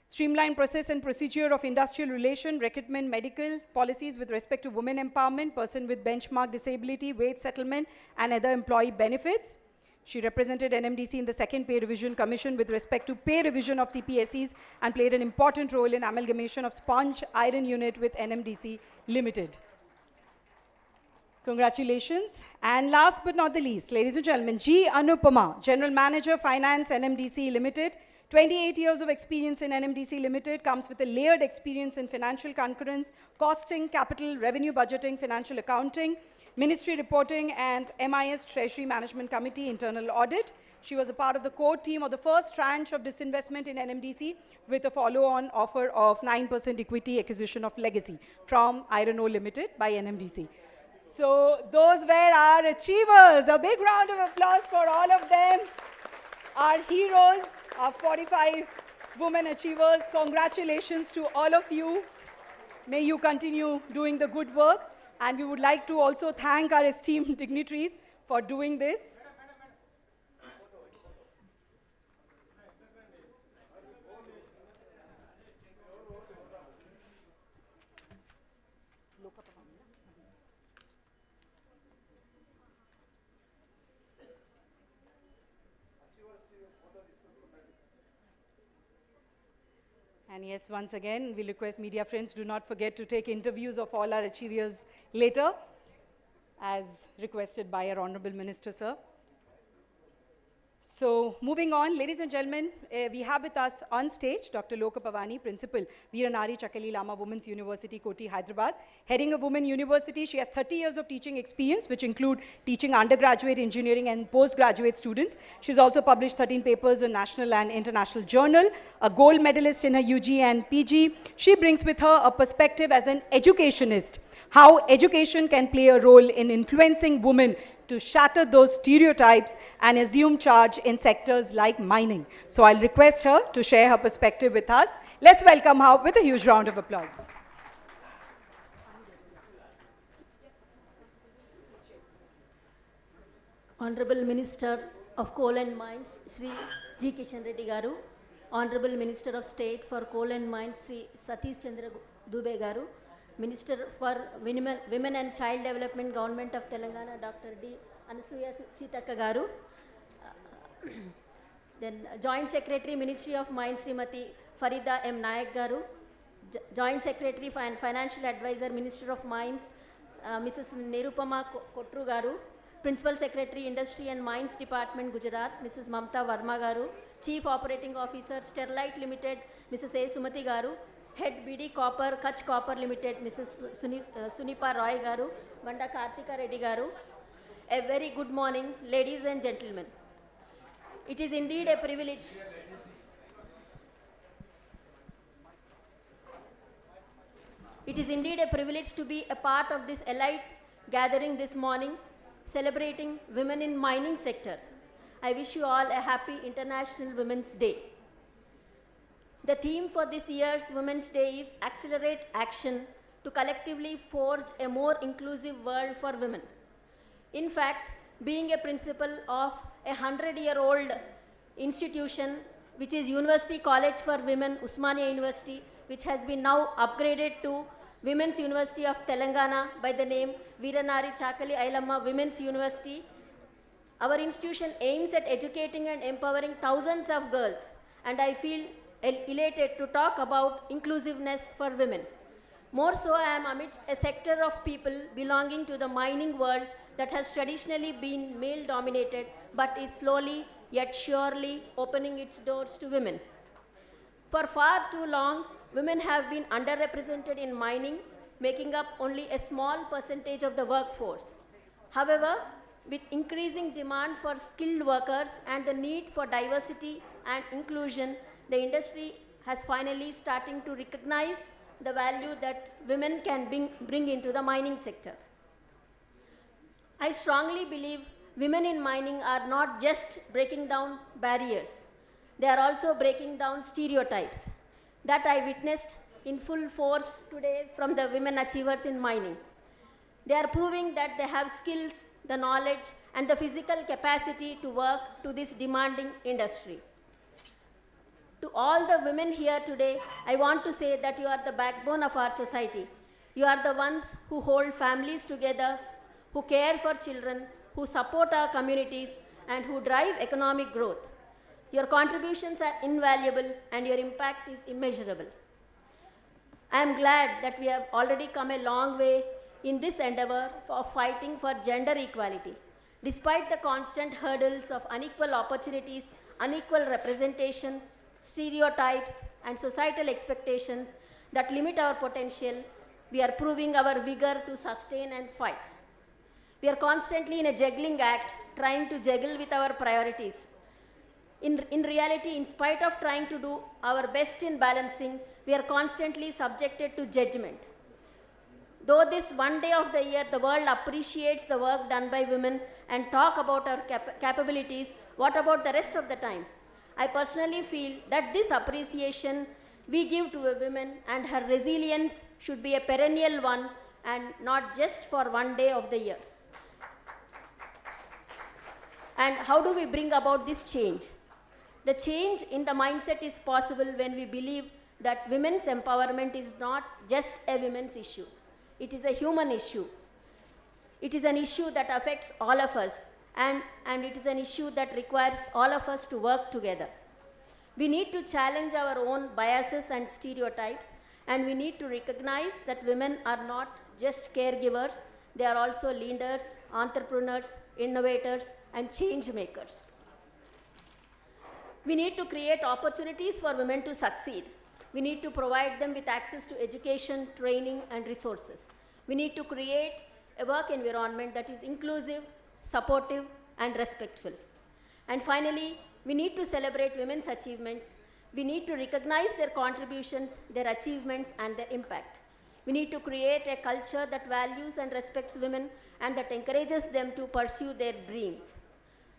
Streamline Process and Procedure of Industrial Relation, Recruitment Medical Policies with respect to women empowerment, person with benchmark disability, wage settlement, and other employee benefits. She represented NMDC in the 2nd Pay Revision Commission with respect to pay revision of CPSEs and played an important role in amalgamation of sponge iron unit with NMDC Limited. Congratulations. And last but not the least, ladies and gentlemen, G. Anupama, General Manager, Finance, NMDC Limited. 28 years of experience in NMDC Limited, comes with a layered experience in financial concurrence, costing, capital, revenue budgeting, financial accounting, ministry reporting, and MIS Treasury Management Committee internal audit. She was a part of the core team of the first tranche of disinvestment in NMDC with a follow-on offer of 9% equity acquisition of Legacy from Iron Ore Limited by NMDC. So those were our achievers. A big round of applause for all of them. Our heroes, our 45 women achievers. Congratulations to all of you. May you continue doing the good work. And we would like to also thank our esteemed dignitaries for doing this. And yes, once again, we request media friends, do not forget to take interviews of all our achievers later, as requested by our Honorable Minister, sir. So, moving on, ladies and gentlemen, we have with us on stage Dr. Loka Pavani, Principal, Veeranari Chakali Lama Women's University, Koti, Hyderabad. Heading a women university, she has 30 years of teaching experience, which include teaching undergraduate engineering and postgraduate students. She's also published 13 papers in national and international journal, a gold medalist in her UG and PG. She brings with her a perspective as an educationist, how education can play a role in influencing women to shatter those stereotypes and assume charge in sectors like mining. So I'll request her to share her perspective with us. Let's welcome her with a huge round of applause. Honorable Minister of Coal and Mines, Sri G. Kishan Reddy Garu, Honorable Minister of State for Coal and Mines, Sri Satish Chandra Dubey Garu, Minister for Women and Child Development, Government of Telangana, Dr. D. Anasuya Sitaka Garu, then Joint Secretary, Ministry of Mines, Srimati Farida M. Nayak Garu, Joint Secretary and Financial Advisor, Minister of Mines, Mrs. Nirupama Kotru Garu, Principal Secretary, Industry and Mines Department, Gujarat, Mrs. Mamta Verma Garu, Chief Operating Officer, Sterlite Limited, Mrs. A. Sumati Garu, Head BD Copper, Kutch Copper Limited, Mrs. Sunipa Roy Garu, Vanda Kartika Reddy Garu. A very good morning, ladies and gentlemen. It is indeed a privilege. It is indeed a privilege to be a part of this elite gathering this morning, celebrating women in mining sector. I wish you all a happy International Women's Day. The theme for this year's Women's Day is Accelerate Action to collectively forge a more inclusive world for women. In fact, being a principal of a 100-year-old institution, which is University College for Women, Usmania University, which has been now upgraded to Women's University of Telangana by the name Veeranari Chakali Ailamma Women's University. Our institution aims at educating and empowering thousands of girls, and I feel elated to talk about inclusiveness for women. More so, I am amidst a sector of people belonging to the mining world that has traditionally been male-dominated, but is slowly yet surely opening its doors to women. For far too long, women have been underrepresented in mining, making up only a small percentage of the workforce. However, with increasing demand for skilled workers and the need for diversity and inclusion, the industry has finally starting to recognize the value that women can bring into the mining sector. I strongly believe women in mining are not just breaking down barriers, they are also breaking down stereotypes that I witnessed in full force today from the women achievers in mining. They are proving that they have skills, the knowledge, and the physical capacity to work to this demanding industry. To all the women here today, I want to say that you are the backbone of our society. You are the ones who hold families together, who care for children, who support our communities, and who drive economic growth. Your contributions are invaluable and your impact is immeasurable. I am glad that we have already come a long way in this endeavor of fighting for gender equality. Despite the constant hurdles of unequal opportunities, unequal representation, stereotypes, and societal expectations that limit our potential, we are proving our vigor to sustain and fight. We are constantly in a juggling act, trying to juggle with our priorities. In reality, in spite of trying to do our best in balancing, we are constantly subjected to judgment. Though this one day of the year, the world appreciates the work done by women and talk about our capabilities, what about the rest of the time? I personally feel that this appreciation we give to a woman and her resilience should be a perennial one and not just for one day of the year. And how do we bring about this change? The change in the mindset is possible when we believe that women's empowerment is not just a women's issue. It is a human issue. It is an issue that affects all of us, and it is an issue that requires all of us to work together. We need to challenge our own biases and stereotypes, and we need to recognize that women are not just caregivers, they are also leaders, entrepreneurs, innovators, and change makers. We need to create opportunities for women to succeed. We need to provide them with access to education, training, and resources. We need to create a work environment that is inclusive, supportive, and respectful. And finally, we need to celebrate women's achievements. We need to recognize their contributions, their achievements, and their impact. We need to create a culture that values and respects women and that encourages them to pursue their dreams.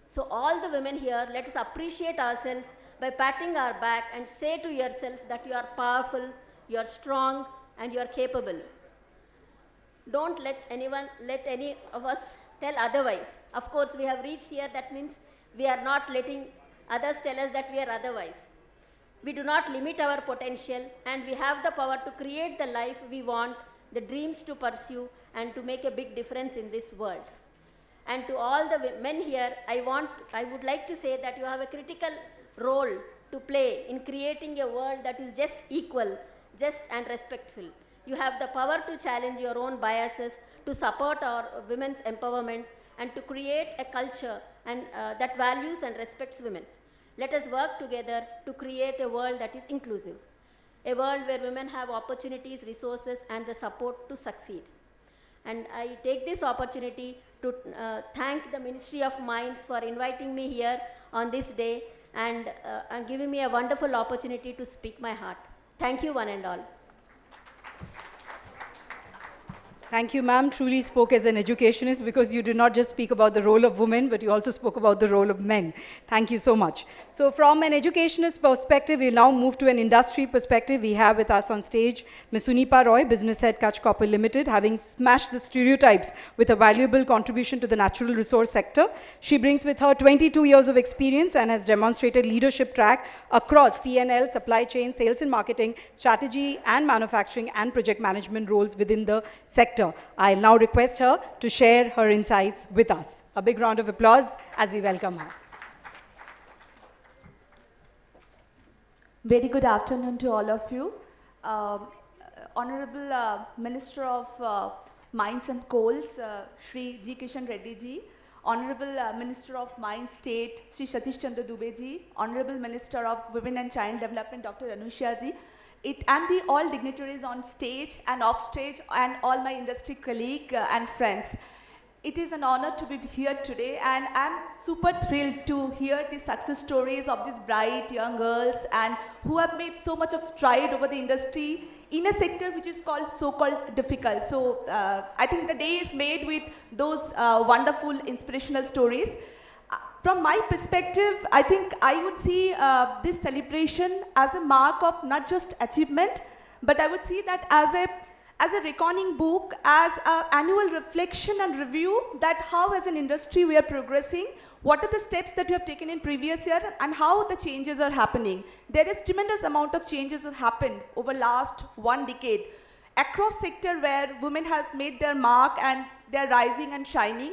So all the women here, let us appreciate ourselves by patting our back and say to yourself that you are powerful, you are strong, and you are capable. Don't let any of us tell otherwise. Of course, we have reached here, that means we are not letting others tell us that we are otherwise. We do not limit our potential, and we have the power to create the life we want, the dreams to pursue, and to make a big difference in this world. And to all the men here, I would like to say that you have a critical role to play in creating a world that is just equal, just and respectful. You have the power to challenge your own biases, to support our women's empowerment, and to create a culture that values and respects women. Let us work together to create a world that is inclusive, a world where women have opportunities, resources, and the support to succeed. And I take this opportunity to thank the Ministry of Mines for inviting me here on this day and giving me a wonderful opportunity to speak my heart. Thank you, one and all. Thank you, ma'am. Truly spoke as an educationist, because you did not just speak about the role of women, but you also spoke about the role of men. Thank you so much. So from an educationist perspective, we now move to an industry perspective. We have with us on stage Ms. Sunipa Roy, Business Head, Kutch Copper Limited, having smashed the stereotypes with a valuable contribution to the natural resource sector. She brings with her 22 years of experience and has demonstrated leadership track across P&L, supply chain, sales and marketing, strategy and manufacturing and project management roles within the sector. I'll now request her to share her insights with us. A big round of applause as we welcome her. Very good afternoon to all of you. Honorable Minister of Mines and Coals, Shri G. Kishan Reddy ji, Honorable Minister of Mines State, Shri Satish Chandra Dubey ji, Honorable Minister of Women and Child Development, Dr. Anusha ji, and all dignitaries on stage and off stage, and all my industry colleagues and friends. It is an honor to be here today, and I'm super thrilled to hear the success stories of these bright young girls and who have made so much of stride over the industry in a sector which is so-called difficult. So I think the day is made with those wonderful inspirational stories. From my perspective, I think I would see this celebration as a mark of not just achievement, but I would see that as a reckoning book, as an annual reflection and review that how as an industry we are progressing, what are the steps that we have taken in previous year, and how the changes are happening. There is tremendous amount of changes that happened over last 1 decade across sector where women have made their mark and they're rising and shining.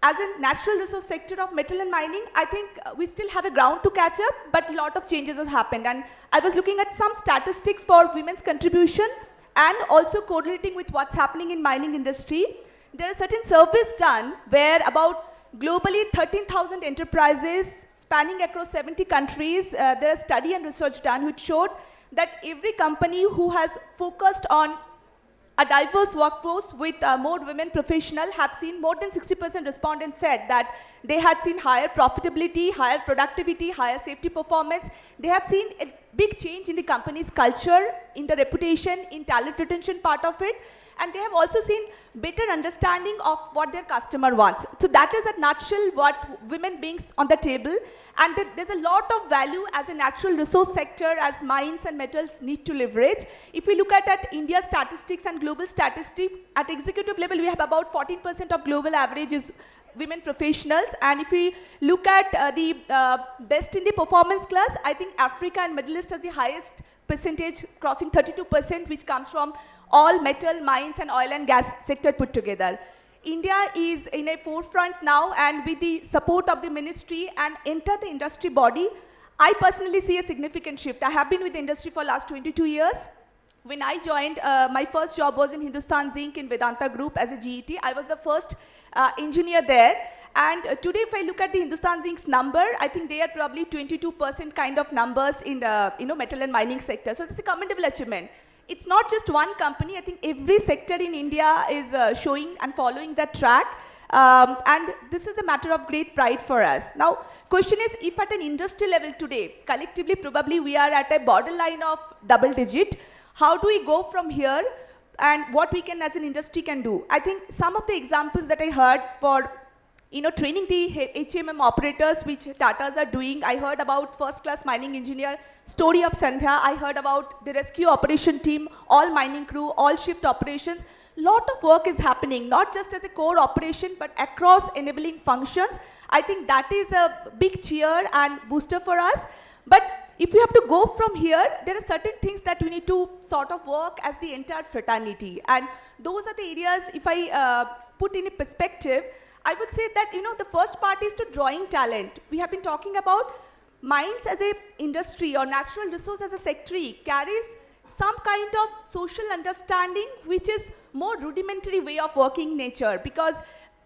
As a natural resource sector of metal and mining, I think we still have a ground to catch up, but a lot of changes have happened. And I was looking at some statistics for women's contribution and also correlating with what's happening in mining industry. There are certain surveys done where about globally 13,000 enterprises spanning across 70 countries, there are study and research done which showed that every company who has focused on a diverse workforce with more women professionals have seen more than 60% respondents said that they had seen higher profitability, higher productivity, higher safety performance. They have seen a big change in the company's culture, in the reputation, in talent retention part of it. And they have also seen better understanding of what their customer wants. So that is a nutshell what women brings on the table. And there's a lot of value as a natural resource sector as mines and metals need to leverage. If we look at India's statistics and global statistics, at executive level, we have about 14% of global average is women professionals. And if we look at the best in the performance class, I think Africa and Middle East has the highest percentage, crossing 32%, which comes from all metal, mines, and oil and gas sector put together. India is in a forefront now, and with the support of the ministry and enter the industry body, I personally see a significant shift. I have been with the industry for last 22 years. When I joined, my first job was in Hindustan Zinc in Vedanta Group as a GET. I was the first engineer there. And today, if I look at the Hindustan Zinc's number, I think they are probably 22% kind of numbers in the metal and mining sector. So that's a commendable achievement. It's not just one company. I think every sector in India is showing and following that track. And this is a matter of great pride for us. Now, question is, if at an industry level today, collectively, probably we are at a borderline of double digit, how do we go from here and what we can as an industry can do? I think some of the examples that I heard for training the HMM operators, which Tatas are doing. I heard about first-class mining engineer, story of Sandhya. I heard about the rescue operation team, all mining crew, all shift operations. Lot of work is happening, not just as a core operation, but across enabling functions. I think that is a big cheer and booster for us. But if we have to go from here, there are certain things that we need to sort of work as the entire fraternity. And those are the areas, if I put in a perspective, I would say that, the first part is to drawing talent. We have been talking about mines as a industry or natural resource as a sector carries some kind of social understanding, which is more rudimentary way of working nature. Because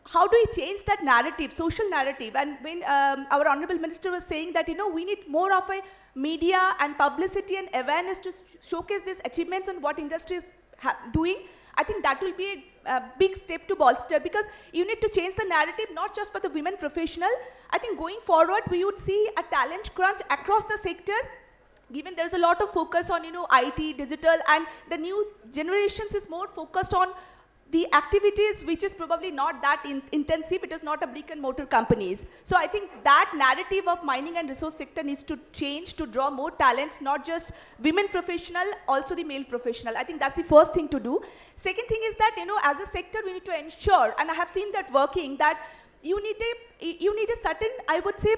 how do we change that narrative, social narrative? And when our Honorable Minister was saying that, we need more of a media and publicity and awareness to showcase these achievements and what industry is doing, I think that will be a big step to bolster, because you need to change the narrative, not just for the women professional. I think going forward, we would see a talent crunch across the sector, given there's a lot of focus on, IT, digital, and the new generations is more focused on the activities which is probably not that intensive. It is not a brick and mortar companies. So I think that narrative of mining and resource sector needs to change to draw more talents, not just women professional, also the male professional. I think that's the first thing to do. Second thing is that, as a sector, we need to ensure, and I have seen that working, that you need a certain, I would say,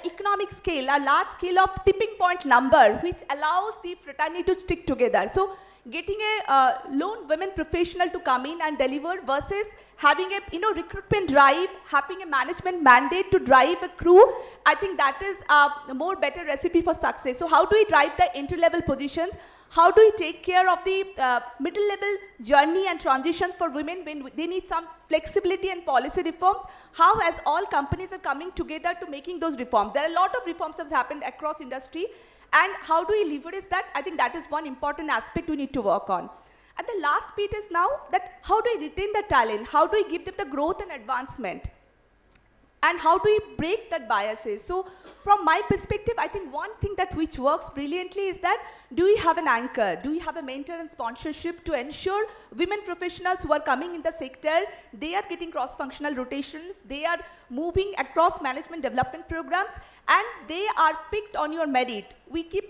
economic scale, a large scale of tipping point number, which allows the fraternity to stick together. So getting a lone women professional to come in and deliver versus having a recruitment drive, having a management mandate to drive a crew, I think that is a more better recipe for success. So how do we drive the entry-level positions? How do we take care of the middle-level journey and transitions for women when they need some flexibility and policy reforms? How, as all companies are coming together to making those reforms? There are a lot of reforms that have happened across industry. And how do we leverage that? I think that is one important aspect we need to work on. And the last bit is now that how do we retain the talent? How do we give them the growth and advancement? And how do we break that biases? So from my perspective, I think one thing that which works brilliantly is that do we have an anchor? Do we have a mentor and sponsorship to ensure women professionals who are coming in the sector, they are getting cross-functional rotations, they are moving across management development programs, and they are picked on your merit. We keep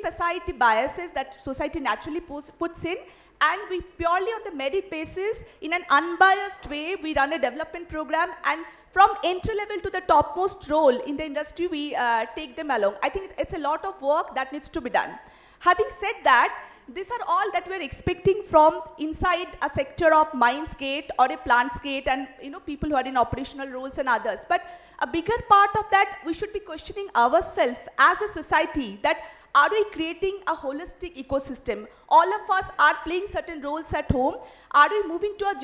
aside the biases that society naturally puts in, and we purely on the merit basis, in an unbiased way, we run a development program, and from entry level to the topmost role in the industry, we take them along. I think it's a lot of work that needs to be done. Having said that, these are all that we're expecting from inside a sector of mines gate or a plants gate, and people who are in operational roles and others. But a bigger part of that, we should be questioning ourselves as a society, that are we creating a holistic ecosystem? All of us are playing certain roles at home. Are we moving to a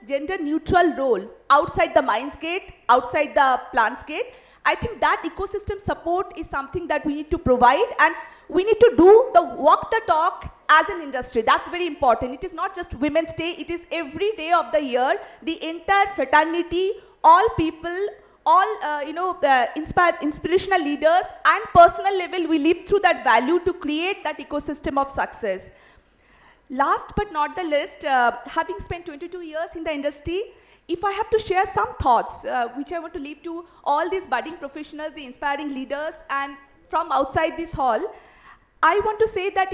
gender-neutral role outside the mines gate, outside the plants gate? I think that ecosystem support is something that we need to provide, and we need to do the walk the talk as an industry. That's very important. It is not just Women's Day, it is every day of the year. The entire fraternity, all people, all inspirational leaders and personal level, we live through that value to create that ecosystem of success. Last but not the least, having spent 22 years in the industry, if I have to share some thoughts, which I want to leave to all these budding professionals, the inspiring leaders, and from outside this hall, I want to say that,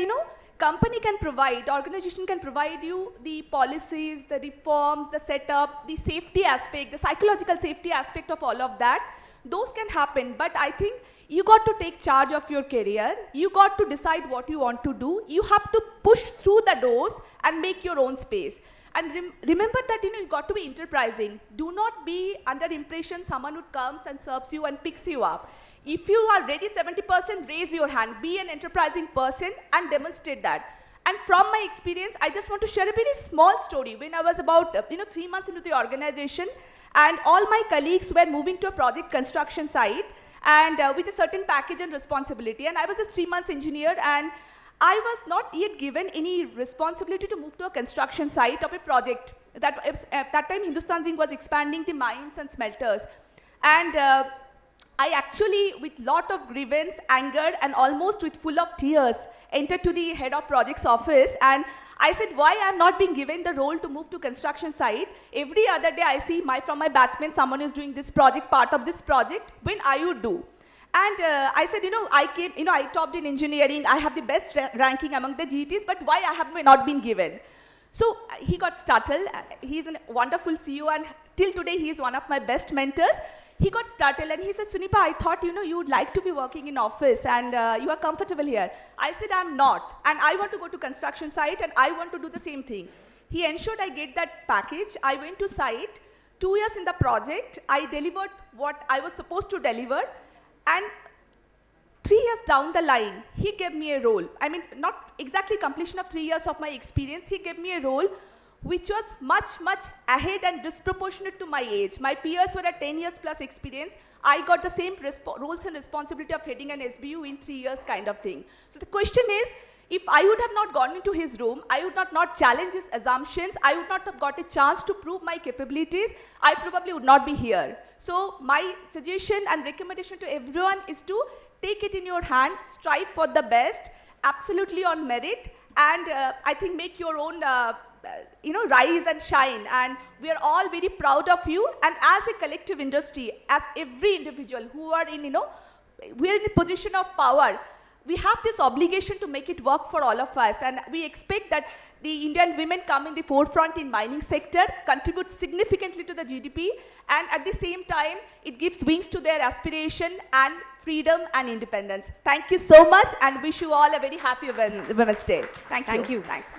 company can provide, organization can provide you the policies, the reforms, the setup, the safety aspect, the psychological safety aspect of all of that. Those can happen, but I think you got to take charge of your career. You got to decide what you want to do. You have to push through the doors and make your own space. And remember that, you got to be enterprising. Do not be under impression someone who comes and serves you and picks you up. If you are ready 70%, raise your hand. Be an enterprising person and demonstrate that. And from my experience, I just want to share a very small story. When I was about 3 months into the organization, and all my colleagues were moving to a project construction site, and with a certain package and responsibility. And I was a 3 months engineer, and I was not yet given any responsibility to move to a construction site of a project. At that time, Hindustan Zinc was expanding the mines and smelters. And I actually, with lot of grievance, anger, and almost with full of tears, entered to the head of projects office, and I said, why I'm not being given the role to move to construction site? Every other day I see from my batchman, someone is doing this project, part of this project. When I would do? And I said, I topped in engineering. I have the best ranking among the GTs, but why I have not been given? So he got startled. He's a wonderful CEO, and till today he is one of my best mentors. He got startled and he said, Sunipa, I thought, you would like to be working in office and you are comfortable here. I said, I'm not. And I want to go to construction site and I want to do the same thing. He ensured I get that package. I went to site. 2 years in the project, I delivered what I was supposed to deliver. And 3 years down the line, he gave me a role. I mean, not exactly completion of 3 years of my experience. He gave me a role which was much, much ahead and disproportionate to my age. My peers were at 10 years plus experience. I got the same roles and responsibility of heading an SBU in 3 years kind of thing. So the question is, if I would have not gone into his room, I would not challenge his assumptions, I would not have got a chance to prove my capabilities, I probably would not be here. So my suggestion and recommendation to everyone is to take it in your hand, strive for the best, absolutely on merit, and I think make your own rise and shine. And we are all very proud of you. And as a collective industry, as every individual who are in, we are in a position of power, we have this obligation to make it work for all of us. And we expect that the Indian women come in the forefront in mining sector, contribute significantly to the GDP, and at the same time, it gives wings to their aspiration and freedom and independence. Thank you so much, and wish you all a very happy Women's Day. Thank you. Thanks.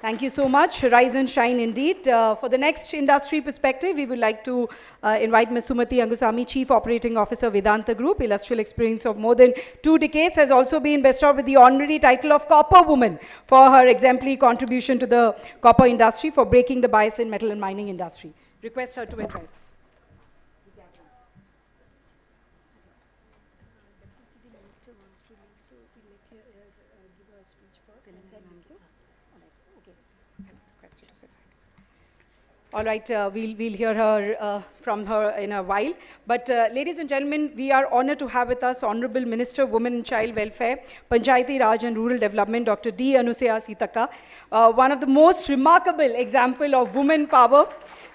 Thank you so much. Rise and shine indeed. For the next industry perspective, we would like to invite Ms. Sumati Angusami, Chief Operating Officer, Vedanta Group. Illustrious experience of more than 2 decades, has also been bestowed with the honorary title of Copper Woman for her exemplary contribution to the copper industry for breaking the bias in metal and mining industry. Request her to address. All right, we'll hear her from her in a while. But ladies and gentlemen, we are honored to have with us Honorable Minister, Women and Child Welfare, Panchayati Raj and Rural Development, Dr. D. Anusaya Sitaka, one of the most remarkable example of woman power.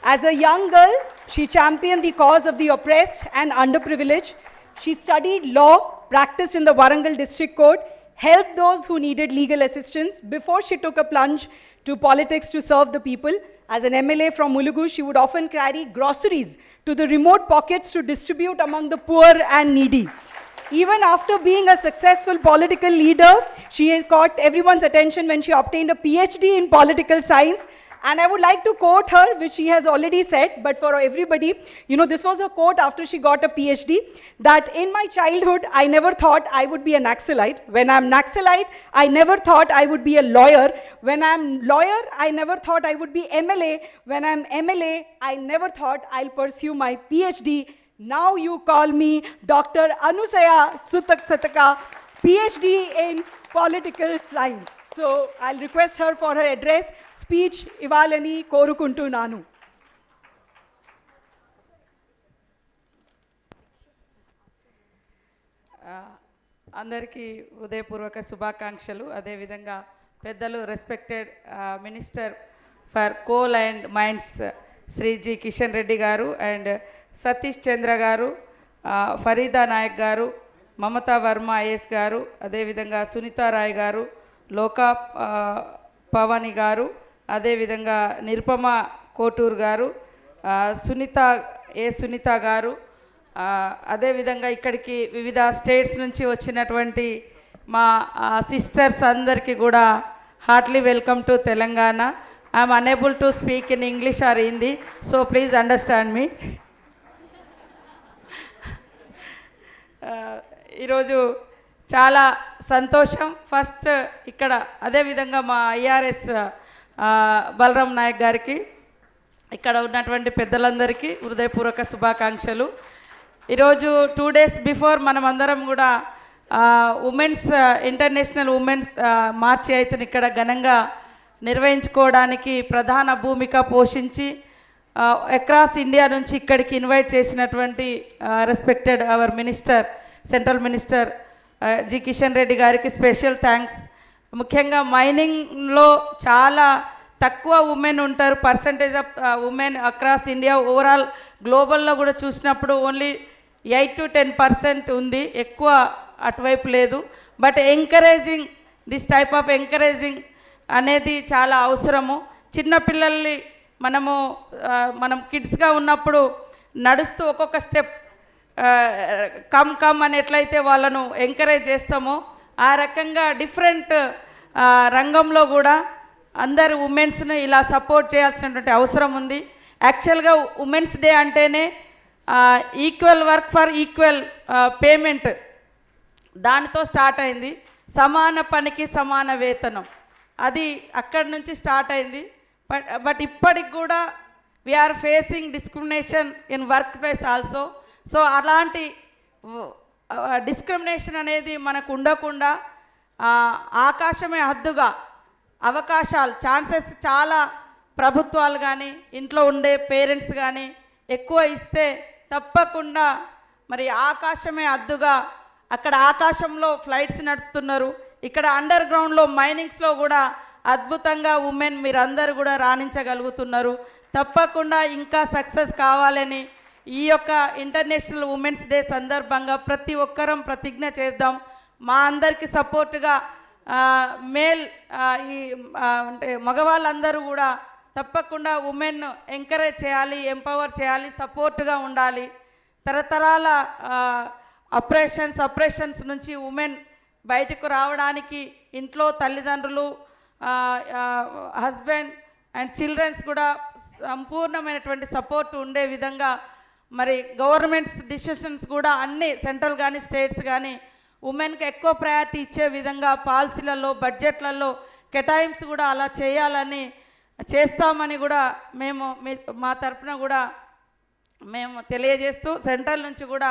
As a young girl, she championed the cause of the oppressed and underprivileged. She studied law, practiced in the Warangal District Court, helped those who needed legal assistance before she took a plunge to politics to serve the people. As an MLA from Mulugu, she would often carry groceries to the remote pockets to distribute among the poor and needy. Even after being a successful political leader, she caught everyone's attention when she obtained a PhD in political science. And I would like to quote her, which she has already said, but for everybody, this was a quote after she got a PhD, that in my childhood, I never thought I would be a Naxalite. When I'm Naxalite, I never thought I would be a lawyer. When I'm lawyer, I never thought I would be MLA. When I'm MLA, I never thought I'll pursue my PhD. Now you call me Dr. Anusaya Sitaka, PhD in political science. So I'll request her for her address, speech, Ivalani Korukuntu Nanu. అందరికీ హృదయపూర్వక శుభాకాంక్షలు. అదేవిధంగా పెద్దలు respected minister for coal and mines Shri G Kishan Reddy గారు and Satish చంద్ర గారు, ఫరీదా నాయక్ గారు, Mamata Varma is గారు, అదేవిధంగా సునీతా రాయ్ గారు, లోకా పవని గారు, అదేవిధంగా నిరుపమ కోటూర్ గారు, సునీత గారు, అదేవిధంగా ఇక్కడికి వివిధ స్టేట్స్ నుంచి వచ్చినటువంటి మా సిస్టర్స్ అందరికీ కూడా heartly welcome to Telangana. I'm unable to speak in English or Hindi, so please understand me. ఈరోజు చాలా సంతోషం. ఫస్ట్ ఇక్కడ అదేవిధంగా మా ఐఆర్ఎస్ బలరాం నాయక్ గారికి, ఇక్కడ ఉన్నటువంటి పెద్దలందరికీ హృదయపూర్వక శుభాకాంక్షలు. ఈరోజు 2 days బిఫోర్ మనం అందరం కూడా ఉమెన్స్ ఇంటర్నేషనల్ ఉమెన్స్ మార్చి అయితే ఇక్కడ ఘనంగా నిర్వహించుకోవడానికి ప్రధాన భూమిక పోషించి అక్రాస్ ఇండియా నుంచి ఇక్కడికి ఇన్వైట్ చేసినటువంటి respected our minister, central minister G Kishan Reddy గారికి స్పెషల్ థ్యాంక్స్. ముఖ్యంగా మైనింగ్లో చాలా తక్కువ ఉమెన్ ఉంటారు. Percentage of women across India overall గ్లోబల్లో కూడా చూసినప్పుడు ఓన్లీ 8 to 10% ఉంది, ఎక్కువ అటువైపు లేదు. But encouraging this type of encouraging అనేది చాలా అవసరము. చిన్నపిల్లల్ని మనం కిడ్స్గా ఉన్నప్పుడు నడుస్తూ ఒక్కొక్క స్టెప్ కమ్ అని ఎట్లయితే వాళ్ళను ఎంకరేజ్ చేస్తామో ఆ రకంగా డిఫరెంట్ రంగంలో కూడా అందరు ఉమెన్స్ని ఇలా సపోర్ట్ చేయాల్సినటువంటి అవసరం ఉంది. యాక్చువల్గా ఉమెన్స్ డే అంటేనే equal work for equal payment దానితో స్టార్ట్ అయింది. సమాన పనికి సమాన వేతనం, అది అక్కడి నుంచి స్టార్ట్ అయింది. బట్ ఇప్పటికి కూడా we are facing discrimination in work place also. So అలాంటి డిస్క్రిమినేషన్ అనేది మనకు ఉండకుండా ఆకాశమే హద్దుగా అవకాశాలు ఛాన్సెస్ చాలా ప్రభుత్వాలు కానీ ఇంట్లో ఉండే పేరెంట్స్ కానీ ఎక్కువ ఇస్తే తప్పకుండా మరి ఆకాశమే హద్దుగా అక్కడ ఆకాశంలో ఫ్లైట్స్ నడుపుతున్నారు. ఇక్కడ అండర్ గ్రౌండ్లో మైనింగ్స్లో కూడా అద్భుతంగా ఉమెన్ మీరందరూ కూడా రాణించగలుగుతున్నారు. తప్పకుండా ఇంకా సక్సెస్ కావాలని ఈ యొక్క ఇంటర్నేషనల్ ఉమెన్స్ డే సందర్భంగా ప్రతి ఒక్కరం ప్రతిజ్ఞ చేద్దాం. మా అందరికీ సపోర్టుగా మేల్ అంటే మగవాళ్ళందరూ కూడా తప్పకుండా ఉమెన్ ఎంకరేజ్ చేయాలి, ఎంపవర్ చేయాలి, సపోర్టుగా ఉండాలి. తరతరాల అప్రెషన్స్ నుంచి ఉమెన్ బయటకు రావడానికి ఇంట్లో తల్లిదండ్రులు, హస్బెండ్ అండ్ చిల్డ్రన్స్ కూడా సంపూర్ణమైనటువంటి సపోర్ట్ ఉండే విధంగా మరి గవర్నమెంట్స్ డిసిషన్స్ కూడా అన్ని సెంట్రల్ కానీ స్టేట్స్ కానీ ఉమెన్కి ఎక్కువ ప్రయారిటీ ఇచ్చే విధంగా పాలసీలలో బడ్జెట్లలో కేటాయింపు కూడా అలా చేయాలని చేస్తామని కూడా మేము మా తరఫున కూడా మేము తెలియజేస్తూ సెంట్రల్ నుంచి కూడా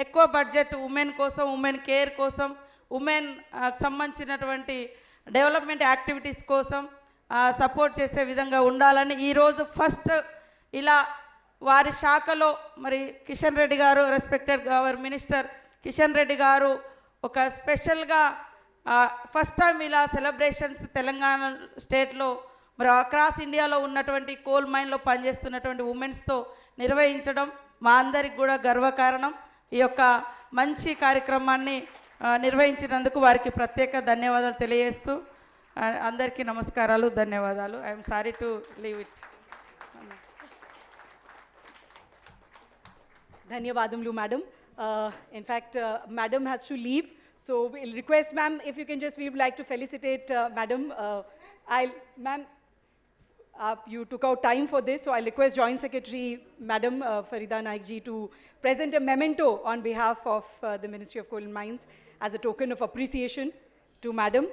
ఎక్కువ బడ్జెట్ ఉమెన్ కోసం, ఉమెన్ కేర్ కోసం, ఉమెన్ సంబంధించినటువంటి డెవలప్మెంట్ యాక్టివిటీస్ కోసం సపోర్ట్ చేసే విధంగా ఉండాలని ఈరోజు ఫస్ట్ ఇలా వారి శాఖలో మరి కిషన్ రెడ్డి గారు, respected our minister Kishan Reddy గారు ఒక స్పెషల్గా ఫస్ట్ టైం ఇలా సెలబ్రేషన్స్ తెలంగాణ స్టేట్లో మరి అక్రాస్ ఇండియాలో ఉన్నటువంటి కోల్ మైన్లో పనిచేస్తున్నటువంటి ఉమెన్స్తో నిర్వహించడం మా అందరికి కూడా గర్వకారణం. ఈ యొక్క మంచి కార్యక్రమాన్ని నిర్వహించినందుకు వారికి ప్రత్యేక ధన్యవాదాలు తెలియజేస్తూ అందరికీ నమస్కారాలు, ధన్యవాదాలు. I'm sorry to leave it. ధన్యవాదములు madam. In fact, madam has to leave, so we'll request ma'am if you can just, we would like to felicitate madam. Ma'am, you took out time for this, so I'll request Joint Secretary Madam Farida Naik ji to present a memento on behalf of the Ministry of Coal and Mines as a token of appreciation to madam.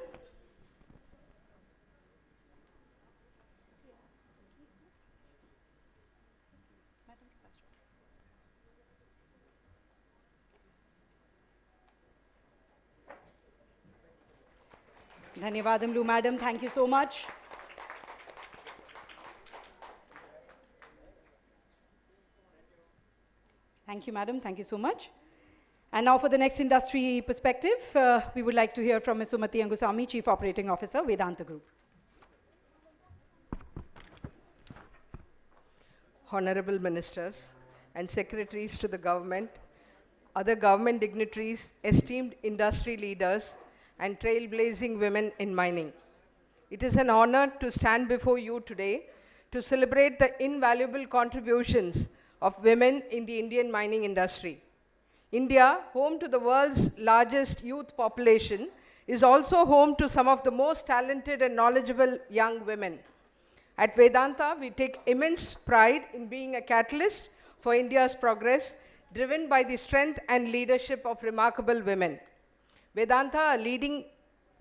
Dhanyavadamlu madam, thank you so much. Thank you madam, thank you so much. And now for the next industry perspective, we would like to hear from Ms. Sumati Angusami, Chief Operating Officer, Vedanta Group. Honorable Ministers and Secretaries to the government, other government dignitaries, esteemed industry leaders, and trailblazing women in mining. It is an honor to stand before you today to celebrate the invaluable contributions of women in the Indian mining industry. India, home to the world's largest youth population, is also home to some of the most talented and knowledgeable young women. At Vedanta, we take immense pride in being a catalyst for India's progress, driven by the strength and leadership of remarkable women. Vedanta, a leading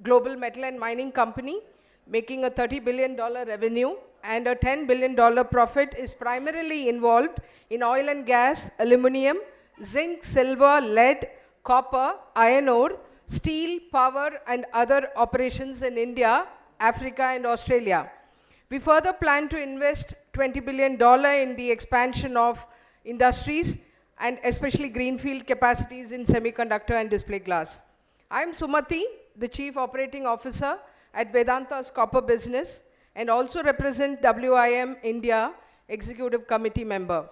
global metal and mining company, making a $30 billion revenue and a $10 billion profit, is primarily involved in oil and gas, aluminum, zinc, silver, lead, copper, iron ore, steel, power, and other operations in India, Africa, and Australia. We further plan to invest $20 billion in the expansion of industries and especially greenfield capacities in semiconductor and display glass. I am Sumati, the Chief Operating Officer at Vedanta's copper business and also represent WIM India Executive Committee member.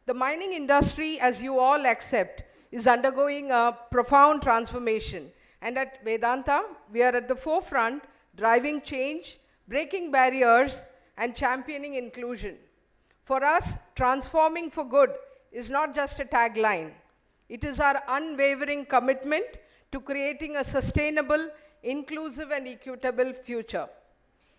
The mining industry, as you all accept, is undergoing a profound transformation. And at Vedanta, we are at the forefront, driving change, breaking barriers, and championing inclusion. For us, transforming for good is not just a tagline. It is our unwavering commitment to creating a sustainable, inclusive, and equitable future.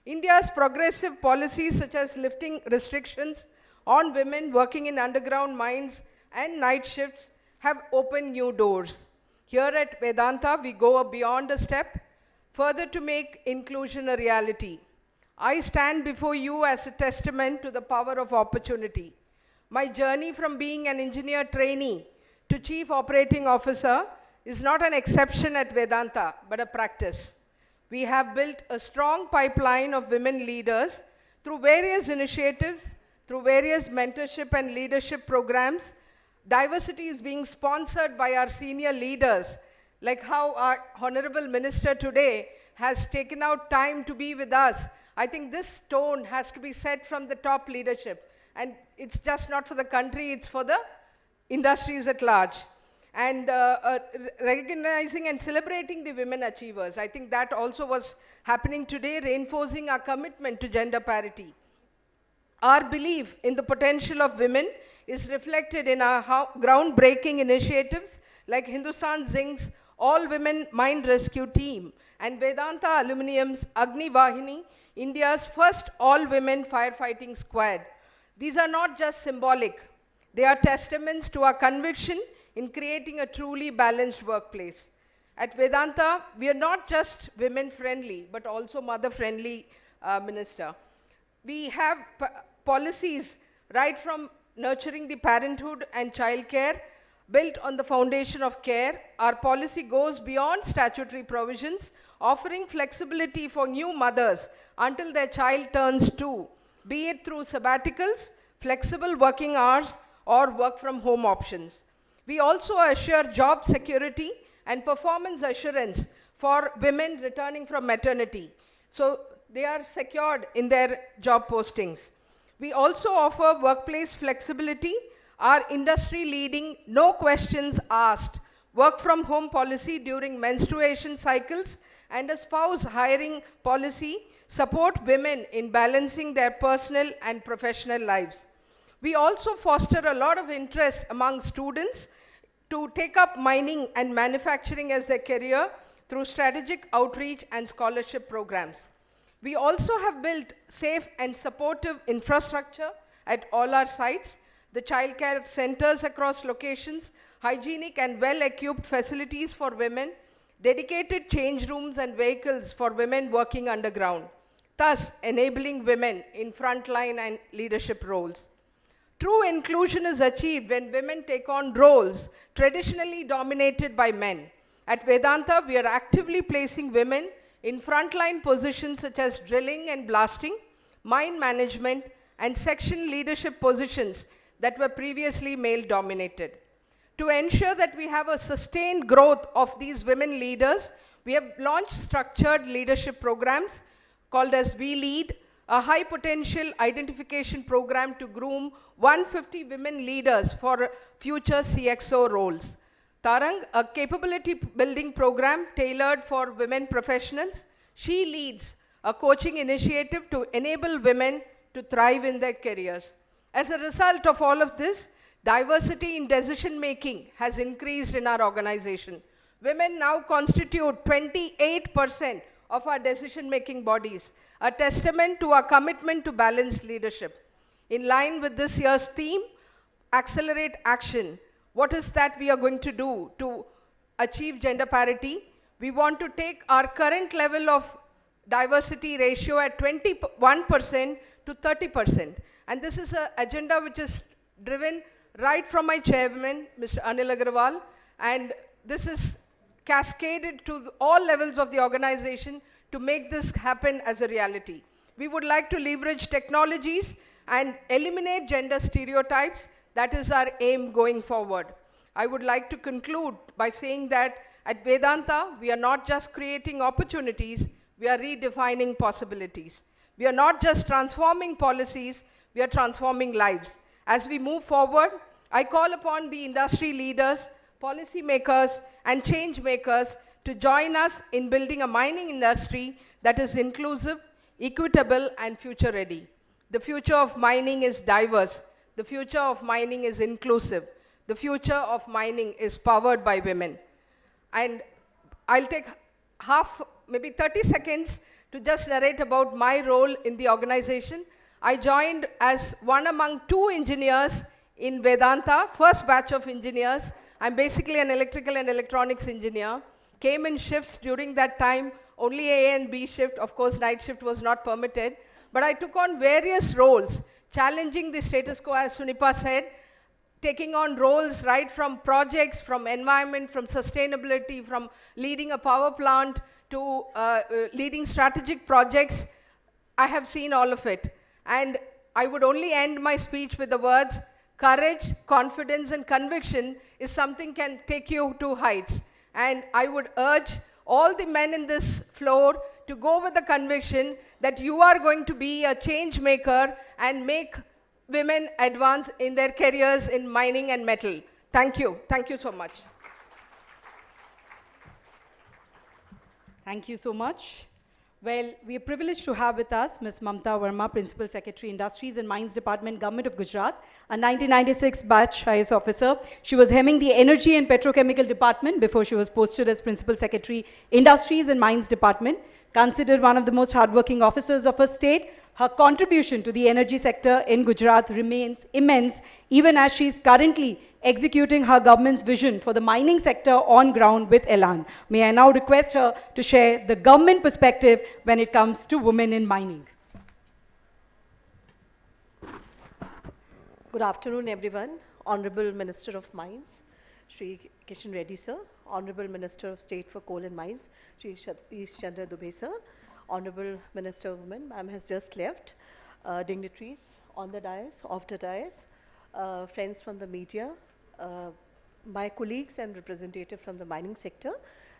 India's progressive policies, such as lifting restrictions on women working in underground mines and night shifts, have opened new doors. Here at Vedanta, we go beyond a step, further to make inclusion a reality. I stand before you as a testament to the power of opportunity. My journey from being an engineer trainee to chief operating officer is not an exception at Vedanta, but a practice. We have built a strong pipeline of women leaders through various initiatives, through various mentorship and leadership programs. Diversity is being sponsored by our senior leaders, like how our Honorable Minister today has taken out time to be with us. I think this tone has to be set from the top leadership. And it's just not for the country, it's for the industries at large. And recognizing and celebrating the women achievers. I think that also was happening today, reinforcing our commitment to gender parity. Our belief in the potential of women is reflected in our groundbreaking initiatives like Hindustan Zinc's all-women mine rescue team and Vedanta Aluminium's Agni Vahini, India's first all-women firefighting squad. These are not just symbolic. They are testaments to our conviction in creating a truly balanced workplace. At Vedanta, we are not just women-friendly, but also mother-friendly, Minister. We have policies right from nurturing the parenthood and childcare built on the foundation of care. Our policy goes beyond statutory provisions, offering flexibility for new mothers until their child turns 2, be it through sabbaticals, flexible working hours, or work from home options. We also assure job security and performance assurance for women returning from maternity, so they are secured in their job postings. We also offer workplace flexibility, our industry-leading no questions asked work from home policy during menstruation cycles and a spouse hiring policy support women in balancing their personal and professional lives. We also foster a lot of interest among students to take up mining and manufacturing as their career through strategic outreach and scholarship programs. We also have built safe and supportive infrastructure at all our sites, the childcare centers across locations, hygienic and well-equipped facilities for women, dedicated change rooms and vehicles for women working underground, thus enabling women in frontline and leadership roles. True inclusion is achieved when women take on roles traditionally dominated by men. At Vedanta, we are actively placing women in frontline positions such as drilling and blasting, mine management, and section leadership positions that were previously male-dominated. To ensure that we have a sustained growth of these women leaders, we have launched structured leadership programs called as We Lead, a high potential identification program to groom 150 women leaders for future CXO roles. Tarang, a capability building program tailored for women professionals. She leads a coaching initiative to enable women to thrive in their careers. As a result of all of this, diversity in decision making has increased in our organization. Women now constitute 28% of our decision-making bodies, a testament to our commitment to balanced leadership. In line with this year's theme, Accelerate Action, what is that we are going to do to achieve gender parity? We want to take our current level of diversity ratio at 21% to 30%. And this is an agenda which is driven right from my chairman, Mr. Anil Agarwal, and this is cascaded to all levels of the organization to make this happen as a reality. We would like to leverage technologies and eliminate gender stereotypes. That is our aim going forward. I would like to conclude by saying that at Vedanta, we are not just creating opportunities, we are redefining possibilities. We are not just transforming policies, we are transforming lives. As we move forward, I call upon the industry leaders, policy makers, and change makers to join us in building a mining industry that is inclusive, equitable, and future ready. The future of mining is diverse. The future of mining is inclusive. The future of mining is powered by women. And I'll take maybe 30 seconds to just narrate about my role in the organization. I joined as one among 2 engineers in Vedanta, first batch of engineers. I'm basically an electrical and electronics engineer. Came in shifts during that time, only A and B shift. Of course, night shift was not permitted. But I took on various roles, challenging the status quo, as Sunipa said, taking on roles right from projects, from environment, from sustainability, from leading a power plant to leading strategic projects. I have seen all of it. And I would only end my speech with the words, courage, confidence, and conviction is something can take you to heights. And I would urge all the men in this floor to go with the conviction that you are going to be a change maker and make women advance in their careers in mining and metal. Thank you. Thank you so much. Thank you so much. Well, we are privileged to have with us Ms. Mamta Verma, Principal Secretary, Industries and Mines Department, Government of Gujarat, a 1996 batch IS officer. She was hemming the Energy and Petrochemical Department before she was posted as Principal Secretary, Industries and Mines Department. Considered one of the most hardworking officers of her state, her contribution to the energy sector in Gujarat remains immense, even as she is currently executing her government's vision for the mining sector on ground with Elan. May I now request her to share the government perspective when it comes to women in mining. Good afternoon, everyone. Honorable Minister of Mines, Shri Kishan Reddy sir, Honorable Minister of State for Coal and Mines, Shri Satish Chandra Dubey sir, Honorable Minister of Women, ma'am has just left, dignitaries on the dais, off the dais, friends from the media, my colleagues and representative from the mining sector,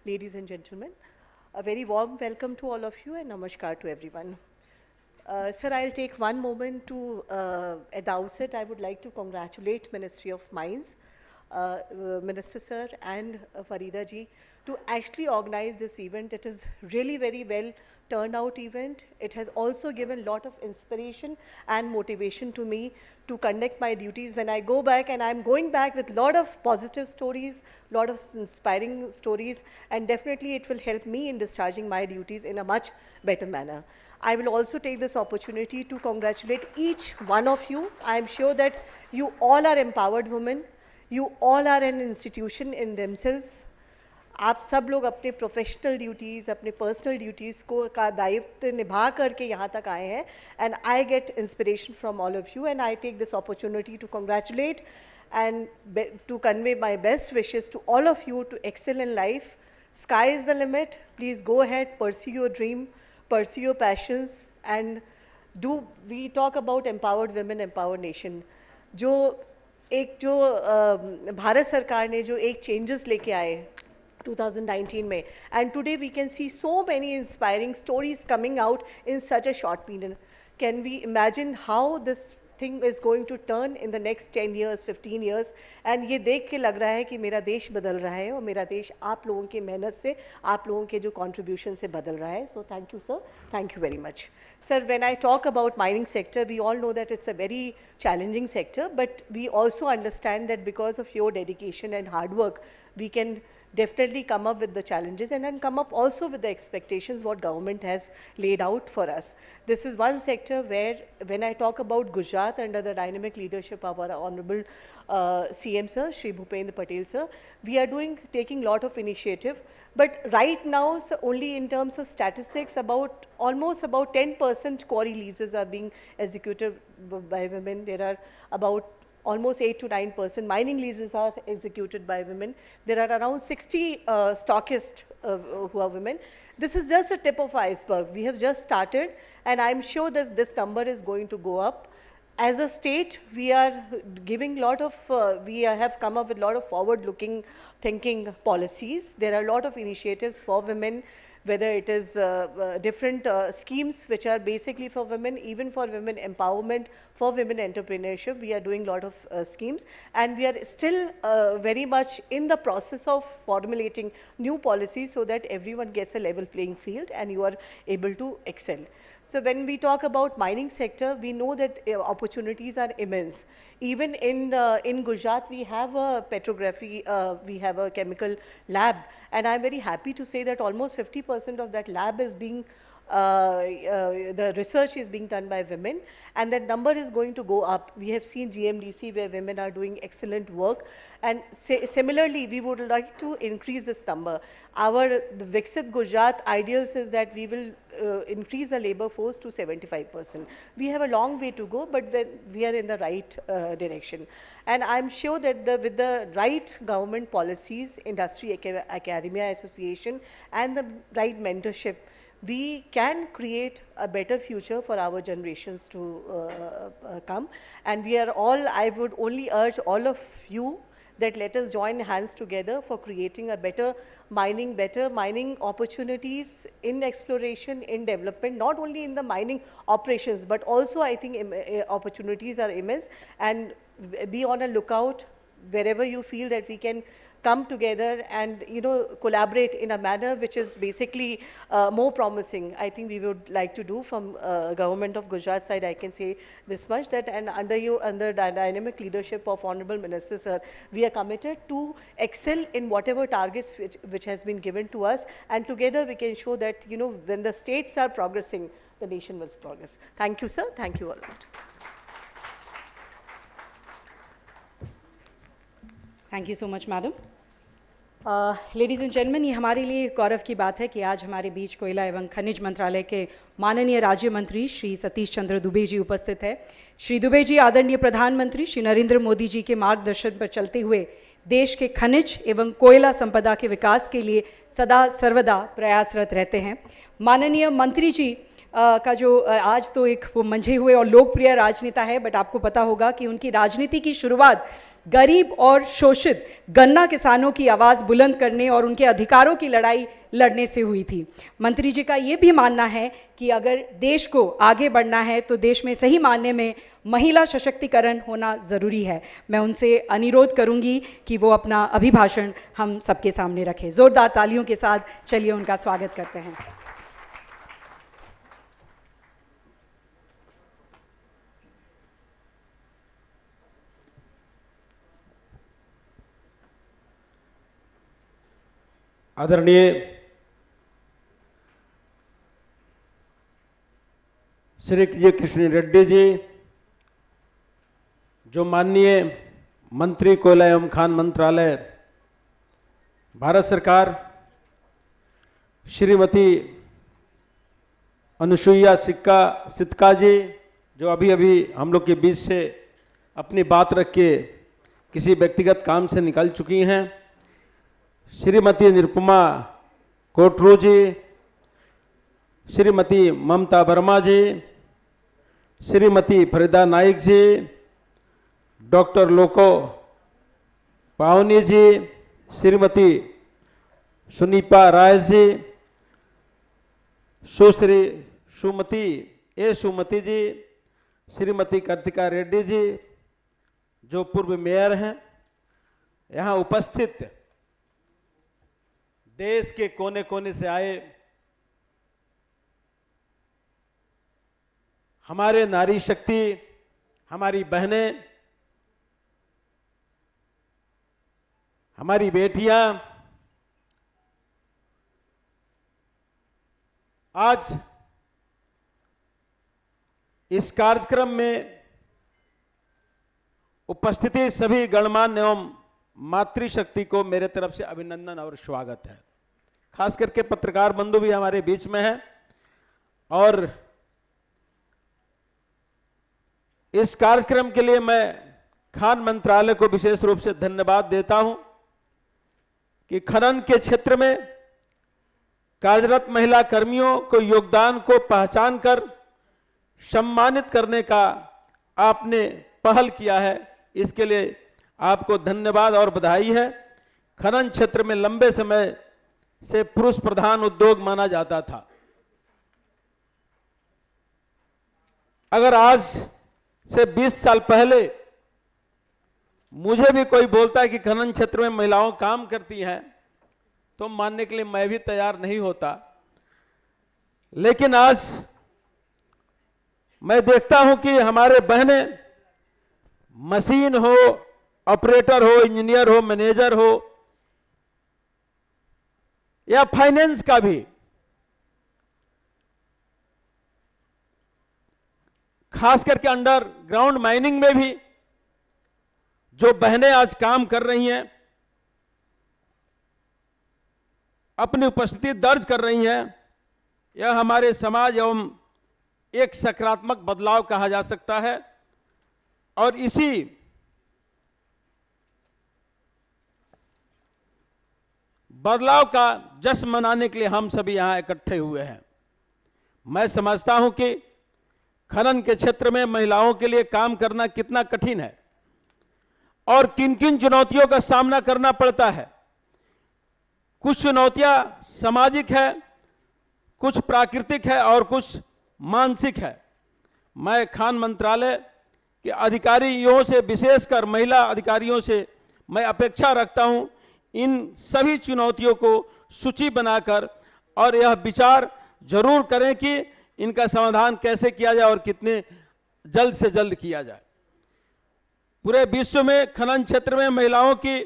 ladies and gentlemen, a very warm welcome to all of you and namaskar to everyone. Sir, I'll take one moment to, at the outset, I would like to congratulate Ministry of Mines, Minister sir and Farida ji to actually organize this event. It is really very well turned out event. It has also given a lot of inspiration and motivation to me to conduct my duties when I go back, and I'm going back with a lot of positive stories, lot of inspiring stories, and definitely it will help me in discharging my duties in a much better manner. I will also take this opportunity to congratulate each one of you. I am sure that you all are empowered women. You all are an institution in themselves. आप सब लोग अपने professional duties, अपने personal duties को का दायित्व निभा करके यहाँ तक आए हैं, and I get inspiration from all of you, and I take this opportunity to congratulate and to convey my best wishes to all of you to excel in life. Sky is the limit. Please go ahead, pursue your dream, pursue your passions, and do. We talk about empowered women, empowered nation. जो भारत सरकार ने जो एक changes लेके आए 2019 में, and today we can see so many inspiring stories coming out in such a short period. Can we imagine how this thing is going to turn in the next 10 years, 15 years? And ये देख के लग रहा है कि मेरा देश बदल रहा है और मेरा देश आप लोगों की मेहनत से, आप लोगों के जो contribution से बदल रहा है. So thank you, sir. Thank you very much. Sir, when I talk about mining sector, we all know that it's a very challenging sector, but we also understand that because of your dedication and hard work, we can definitely come up with the challenges and then come up also with the expectations what government has laid out for us. This is one sector where, when I talk about Gujarat under the dynamic leadership of our Honorable CM sir, Shri Bhupendra Patel sir, we are taking lot of initiative. But right now, so only in terms of statistics, almost about 10% quarry leases are being executed by women. There are about almost 8 to 9% mining leases are executed by women. There are around 60 stockists who are women. This is just a tip of iceberg. We have just started, and I'm sure that this number is going to go up. As a state, we are giving lot of, we have come up with a lot of forward-looking thinking policies. There are a lot of initiatives for women, whether it is different schemes which are basically for women, even for women empowerment, for women entrepreneurship. We are doing a lot of schemes, and we are still very much in the process of formulating new policies so that everyone gets a level playing field and you are able to excel. So when we talk about mining sector, we know that opportunities are immense. Even in Gujarat, we have a petrography, we have a chemical lab, and I'm very happy to say that almost 50% of that lab is being the research is being done by women, and that number is going to go up. We have seen GMDC where women are doing excellent work, and similarly we would like to increase this number. The Viksit Gujarat ideals is that we will increase the labor force to 75%. We have a long way to go, but we are in the right direction. And I'm sure that with the right government policies, industry academia association, and the right mentorship, we can create a better future for our generations to come. And we are all, I would only urge all of you that let us join hands together for creating a better mining opportunities in exploration, in development, not only in the mining operations, but also I think opportunities are immense. And be on a lookout wherever you feel that we can come together and collaborate in a manner which is basically more promising. I think we would like to do from government of Gujarat side. I can say this much, that and under dynamic leadership of Honorable Minister Sir, we are committed to excel in whatever targets which has been given to us, and together we can show that when the states are progressing, the nation will progress. Thank you, sir. Thank you all. Thank you so much, madam. Ladies and gentleman, ये हमारे लिए गौरव की बात है कि आज हमारे बीच कोयला एवं खनिज मंत्रालय के माननीय राज्य मंत्री श्री सतीश चंद्र दुबे जी उपस्थित है। श्री दुबे जी आदरणीय प्रधानमंत्री श्री नरेंद्र मोदी जी के मार्गदर्शन पर चलते हुए देश के खनिज एवं कोयला संपदा के विकास के लिए सदा सर्वदा प्रयासरत रहते हैं। माननीय मंत्री जी का जो आज तो एक वो मंझे हुए और लोकप्रिय राजनेता है, बट आपको पता होगा कि उनकी राजनीति की शुरुआत गरीब और शोषित गन्ना किसानों की आवाज़ बुलंद करने और उनके अधिकारों की लड़ाई लड़ने से हुई थी। मंत्री जी का ये भी मानना है कि अगर देश को आगे बढ़ना है तो देश में सही मायने में महिला सशक्तिकरण होना ज़रूरी है। मैं उनसे अनुरोध करूंगी कि वो अपना अभिभाषण हम सबके सामने रखें। ज़ोरदार तालियों के साथ चलिए उनका स्वागत करते हैं। आदरणीय श्री जी किशन रेड्डी जी, जो माननीय मंत्री कोयला एवं खान मंत्रालय भारत सरकार, श्रीमती अनुसुईया सिक्का जी, जो अभी अभी हम लोग के बीच से अपनी बात रख के किसी व्यक्तिगत काम से निकल चुकी हैं, श्रीमती निरुपमा कोटरू जी, श्रीमती ममता वर्मा जी, श्रीमती फरीदा नाइक जी, डॉक्टर लोको पावनी जी, श्रीमती सुनीपा राय जी, सुश्री सुमति जी, श्रीमती कार्तिका रेड्डी जी, जो पूर्व मेयर हैं, यहाँ उपस्थित देश के कोने कोने से आए हमारे नारी शक्ति, हमारी बहनें, हमारी बेटियां, आज इस कार्यक्रम में उपस्थिति सभी गणमान्य एवं मातृशक्ति को मेरे तरफ से अभिनंदन और स्वागत है। खास करके पत्रकार बंधु भी हमारे बीच में हैं और इस कार्यक्रम के लिए मैं खान मंत्रालय को विशेष रूप से धन्यवाद देता हूं कि खनन के क्षेत्र में कार्यरत महिला कर्मियों को योगदान को पहचान कर सम्मानित करने का आपने पहल किया है। इसके लिए आपको धन्यवाद और बधाई है। खनन क्षेत्र में लंबे समय से पुरुष प्रधान उद्योग माना जाता था। अगर आज से 20 साल पहले मुझे भी कोई बोलता है कि खनन क्षेत्र में महिलाओं काम करती हैं, तो मानने के लिए मैं भी तैयार नहीं होता। लेकिन आज मैं देखता हूं कि हमारे बहनें मशीन हो, ऑपरेटर हो, इंजीनियर हो, मैनेजर हो या फाइनेंस का भी, खास करके अंडरग्राउंड माइनिंग में भी जो बहनें आज काम कर रही हैं, अपनी उपस्थिति दर्ज कर रही हैं, यह हमारे समाज एवं एक सकारात्मक बदलाव कहा जा सकता है। और इसी बदलाव का जश्न मनाने के लिए हम सभी यहां इकट्ठे हुए हैं। मैं समझता हूं कि खनन के क्षेत्र में महिलाओं के लिए काम करना कितना कठिन है और किन किन चुनौतियों का सामना करना पड़ता है। कुछ चुनौतियां सामाजिक है, कुछ प्राकृतिक है और कुछ मानसिक है। मैं खान मंत्रालय के अधिकारियों से, विशेषकर महिला अधिकारियों से मैं अपेक्षा रखता हूं इन सभी चुनौतियों को सूची बनाकर और यह विचार जरूर करें कि इनका समाधान कैसे किया जाए और कितने जल्द से जल्द किया जाए। पूरे विश्व में खनन क्षेत्र में महिलाओं की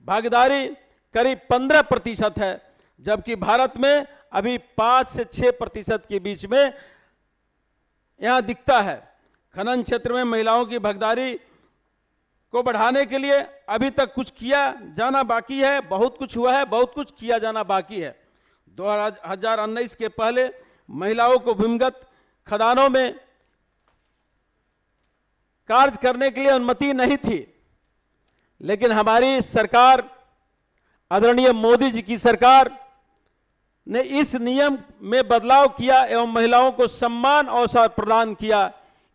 भागीदारी करीब 15% है, जबकि भारत में अभी 5 से 6% के बीच में यहां दिखता है। खनन क्षेत्र में महिलाओं की भागीदारी को बढ़ाने के लिए अभी तक कुछ किया जाना बाकी है, बहुत कुछ हुआ है, बहुत कुछ किया जाना बाकी है। 2019 के पहले महिलाओं को भूमिगत खदानों में कार्य करने के लिए अनुमति नहीं थी, लेकिन हमारी सरकार, आदरणीय मोदी जी की सरकार ने इस नियम में बदलाव किया एवं महिलाओं को सम्मान अवसर प्रदान किया।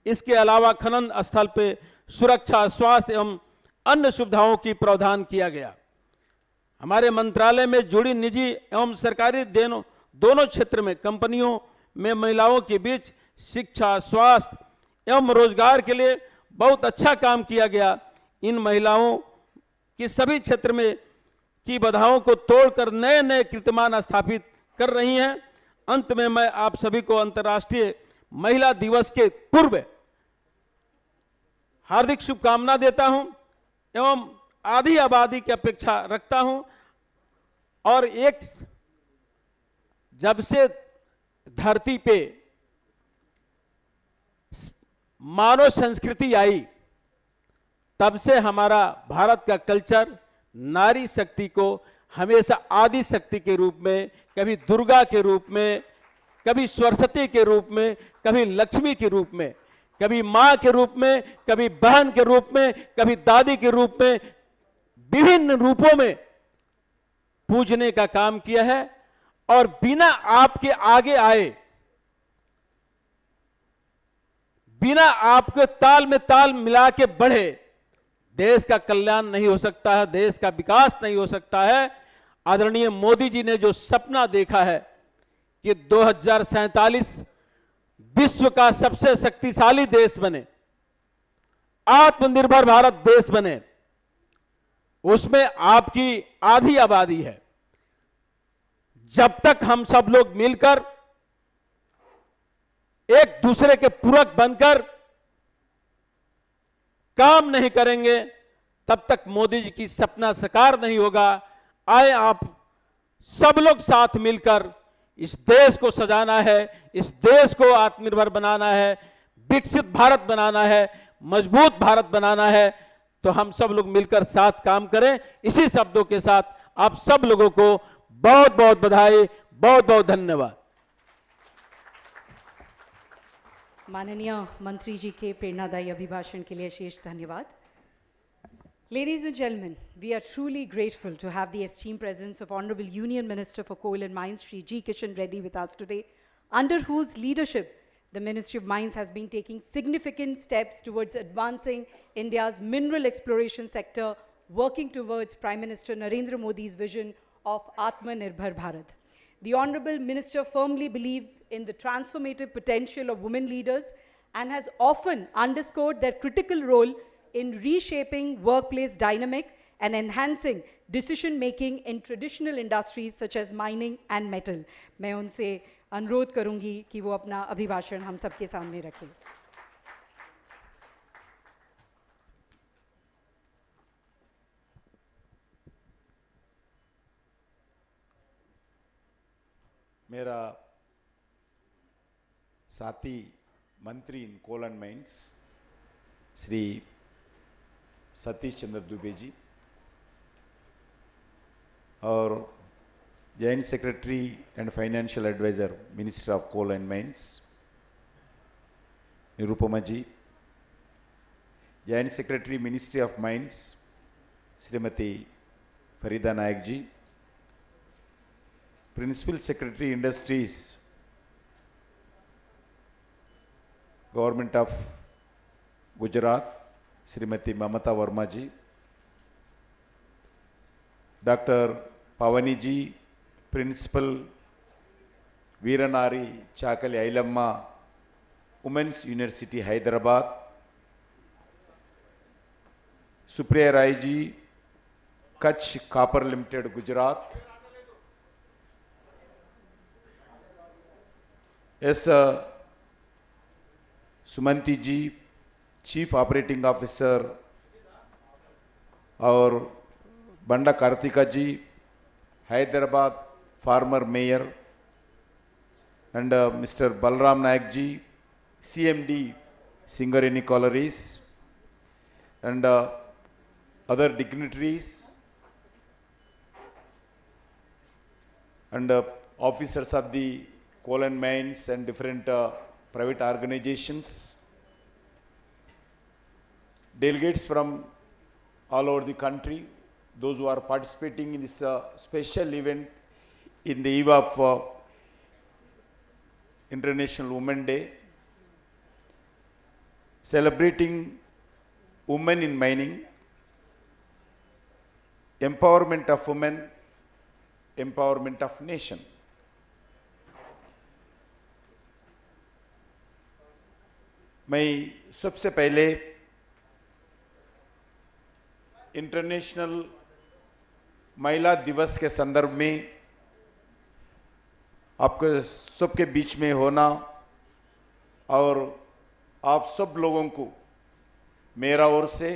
इसके अलावा खनन स्थल पे सुरक्षा, स्वास्थ्य एवं अन्य सुविधाओं की प्रावधान किया गया। हमारे मंत्रालय में जुड़ी निजी एवं सरकारी दोनों क्षेत्र में कंपनियों में महिलाओं के बीच शिक्षा, स्वास्थ्य एवं रोजगार के लिए बहुत अच्छा काम किया गया। इन महिलाओं की सभी क्षेत्र में की बाधाओं को तोड़कर नए नए कीर्तिमान स्थापित कर रही हैं। अंत में मैं आप सभी को अंतर्राष्ट्रीय महिला दिवस के पूर्व हार्दिक शुभकामना देता हूं एवं आधी आबादी की अपेक्षा रखता हूं। और एक, जब से धरती पे मानव संस्कृति आई, तब से हमारा भारत का कल्चर नारी शक्ति को हमेशा आदि शक्ति के रूप में, कभी दुर्गा के रूप में, कभी सरस्वती के रूप में, कभी लक्ष्मी के रूप में, कभी मां के रूप में, कभी बहन के रूप में, कभी दादी के रूप में, विभिन्न रूपों में पूजने का काम किया है। और बिना आपके आगे आए, बिना आपके ताल में ताल मिला के बढ़े, देश का कल्याण नहीं हो सकता है, देश का विकास नहीं हो सकता है। आदरणीय मोदी जी ने जो सपना देखा है कि 2047 विश्व का सबसे शक्तिशाली देश बने, आत्मनिर्भर भारत देश बने, उसमें आपकी आधी आबादी है। जब तक हम सब लोग मिलकर एक दूसरे के पूरक बनकर काम नहीं करेंगे, तब तक मोदी जी की सपना साकार नहीं होगा। आए आप सब लोग साथ मिलकर इस देश को सजाना है, इस देश को आत्मनिर्भर बनाना है, विकसित भारत बनाना है, मजबूत भारत बनाना है। तो हम सब लोग मिलकर साथ काम करें। इसी शब्दों के साथ आप सब लोगों को बहुत बहुत बधाई, बहुत बहुत धन्यवाद। माननीय मंत्री जी के प्रेरणादायी अभिभाषण के लिए शेष धन्यवाद। Ladies and gentlemen, we are truly grateful to have the esteemed presence of Honorable Union Minister for Coal and Mines, Shri G. Kishan Reddy, with us today, under whose leadership the Ministry of Mines has been taking significant steps towards advancing India's mineral exploration sector working towards Prime Minister Narendra Modi's vision of Atmanirbhar Bharat. The Honorable Minister firmly believes in the transformative potential of women leaders and has often underscored their critical role in reshaping workplace dynamic and enhancing decision-making in traditional industries such as mining and metal. मैं उनसे अनुरोध करूंगी कि वो अपना अभिभाषण हम सबके सामने रखें. मेरा साथी मंत्री in coal and mines Shri Satish Chandra Dubey ji और joint secretary and financial adviser minister of coal and mines Nirupama ji, joint secretary ministry of mines Shrimati Farida Naik ji, principal secretary industries government of Gujarat Shrimati Mamata Verma ji, doctor Pavani ji, principal Veeranari Chakali Ailamma women's university Hyderabad, Supriya Rai ji, Kutch copper limited Gujarat, S Sumanthi ji, chief operating officer, और बंडा Kartika ji, Hyderabad former mayor, and mister Balram Naik ji, CMD Singareni Collieries, and other dignitaries and officers of the coal and mines and different private organizations, delegates from all over the country, those who are participating in this special event in the eve of International Women's Day, celebrating women in mining, empowerment of women, empowerment of nation. मैं सबसे पहले international महिला दिवस के संदर्भ में आपके सबके बीच में होना और आप सब लोगों को मेरा ओर से,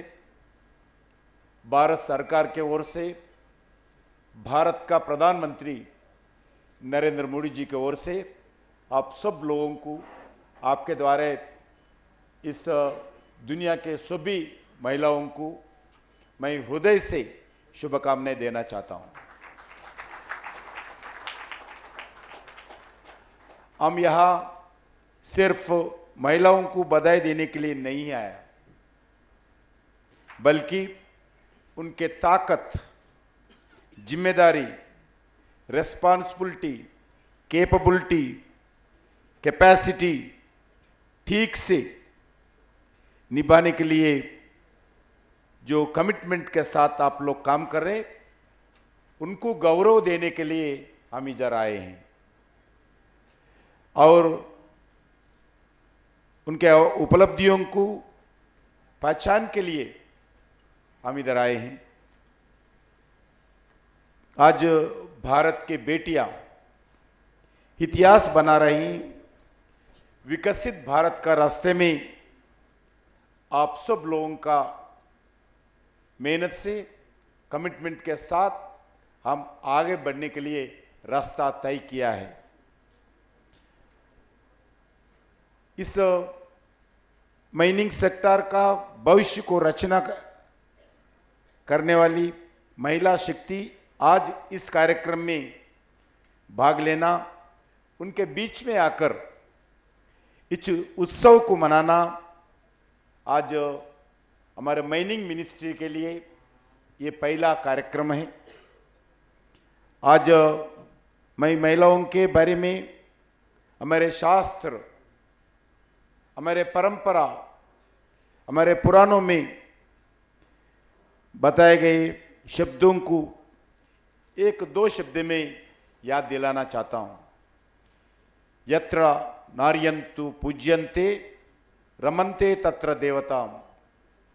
भारत सरकार के ओर से, भारत का प्रधानमंत्री नरेंद्र मोदी जी के ओर से आप सब लोगों को आपके द्वारा इस दुनिया के सभी महिलाओं को मैं हृदय से शुभकामनाएं देना चाहता हूं। हम यहाँ सिर्फ महिलाओं को बधाई देने के लिए नहीं आया, बल्कि उनके ताकत, जिम्मेदारी, रेस्पॉन्सिबिलिटी, कैपेबिलिटी, कैपेसिटी ठीक से निभाने के लिए जो कमिटमेंट के साथ आप लोग काम कर रहे, उनको गौरव देने के लिए हम इधर आए हैं और उनके उपलब्धियों को पहचान के लिए हम इधर आए हैं। आज भारत के बेटियां इतिहास बना रही, विकसित भारत का रास्ते में आप सब लोगों का मेहनत से, कमिटमेंट के साथ हम आगे बढ़ने के लिए रास्ता तय किया है। इस माइनिंग सेक्टर का भविष्य को रचना करने वाली महिला शक्ति आज इस कार्यक्रम में भाग लेना, उनके बीच में आकर इस उत्सव को मनाना आज हमारे माइनिंग मिनिस्ट्री के लिए ये पहला कार्यक्रम है। आज मैं महिलाओं के बारे में हमारे शास्त्र, हमारे परंपरा, हमारे पुराणों में बताए गए शब्दों को एक दो शब्द में याद दिलाना चाहता हूं। यत्र नार्यन्तु पूज्यन्ते रमन्ते तत्र देवताम,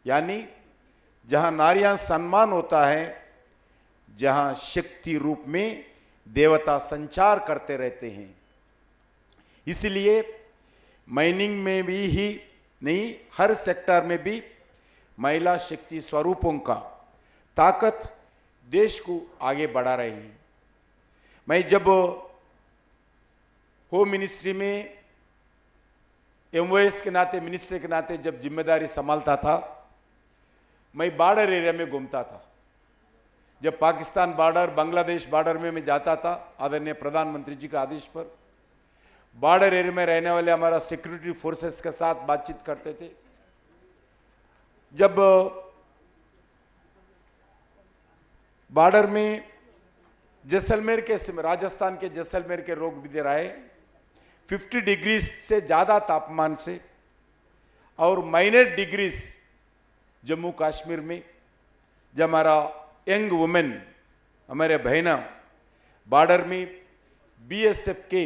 यानी जहां नारियां सम्मान होता है, जहां शक्ति रूप में देवता संचार करते रहते हैं। इसलिए माइनिंग में भी ही नहीं, हर सेक्टर में भी महिला शक्ति स्वरूपों का ताकत देश को आगे बढ़ा रही है। मैं जब होम मिनिस्ट्री में एमओएस के नाते, मिनिस्टर के नाते जब जिम्मेदारी संभालता था, मैं बॉर्डर एरिया में घूमता था। जब पाकिस्तान बॉर्डर, बांग्लादेश बॉर्डर में मैं जाता था, आदरणीय प्रधानमंत्री जी के आदेश पर बॉर्डर एरिया में रहने वाले हमारा सिक्योरिटी फोर्सेस के साथ बातचीत करते थे। जब बॉर्डर में जैसलमेर के, राजस्थान के जैसलमेर के लोग भी आए, 50 डिग्री से ज़्यादा तापमान से और -डिग्रीज जम्मू कश्मीर में, जब हमारा यंग वुमेन, हमारे बहना बॉर्डर में बीएसएफ के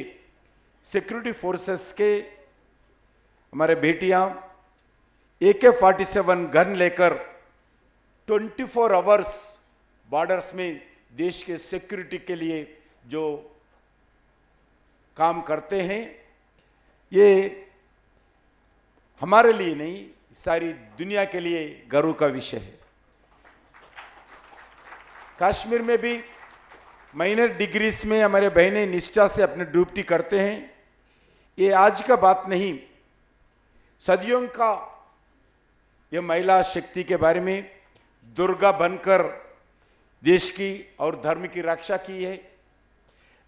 सिक्योरिटी फोर्सेस के हमारे बेटियां AK-47 गन लेकर 24 आवर्स बॉर्डर्स में देश के सिक्योरिटी के लिए जो काम करते हैं, ये हमारे लिए नहीं, सारी दुनिया के लिए गर्व का विषय है। कश्मीर में भी -डिग्रीज में हमारे बहनें निष्ठा से अपनी ड्यूटी करते हैं। ये आज का बात नहीं, सदियों का ये महिला शक्ति के बारे में दुर्गा बनकर देश की और धर्म की रक्षा की है,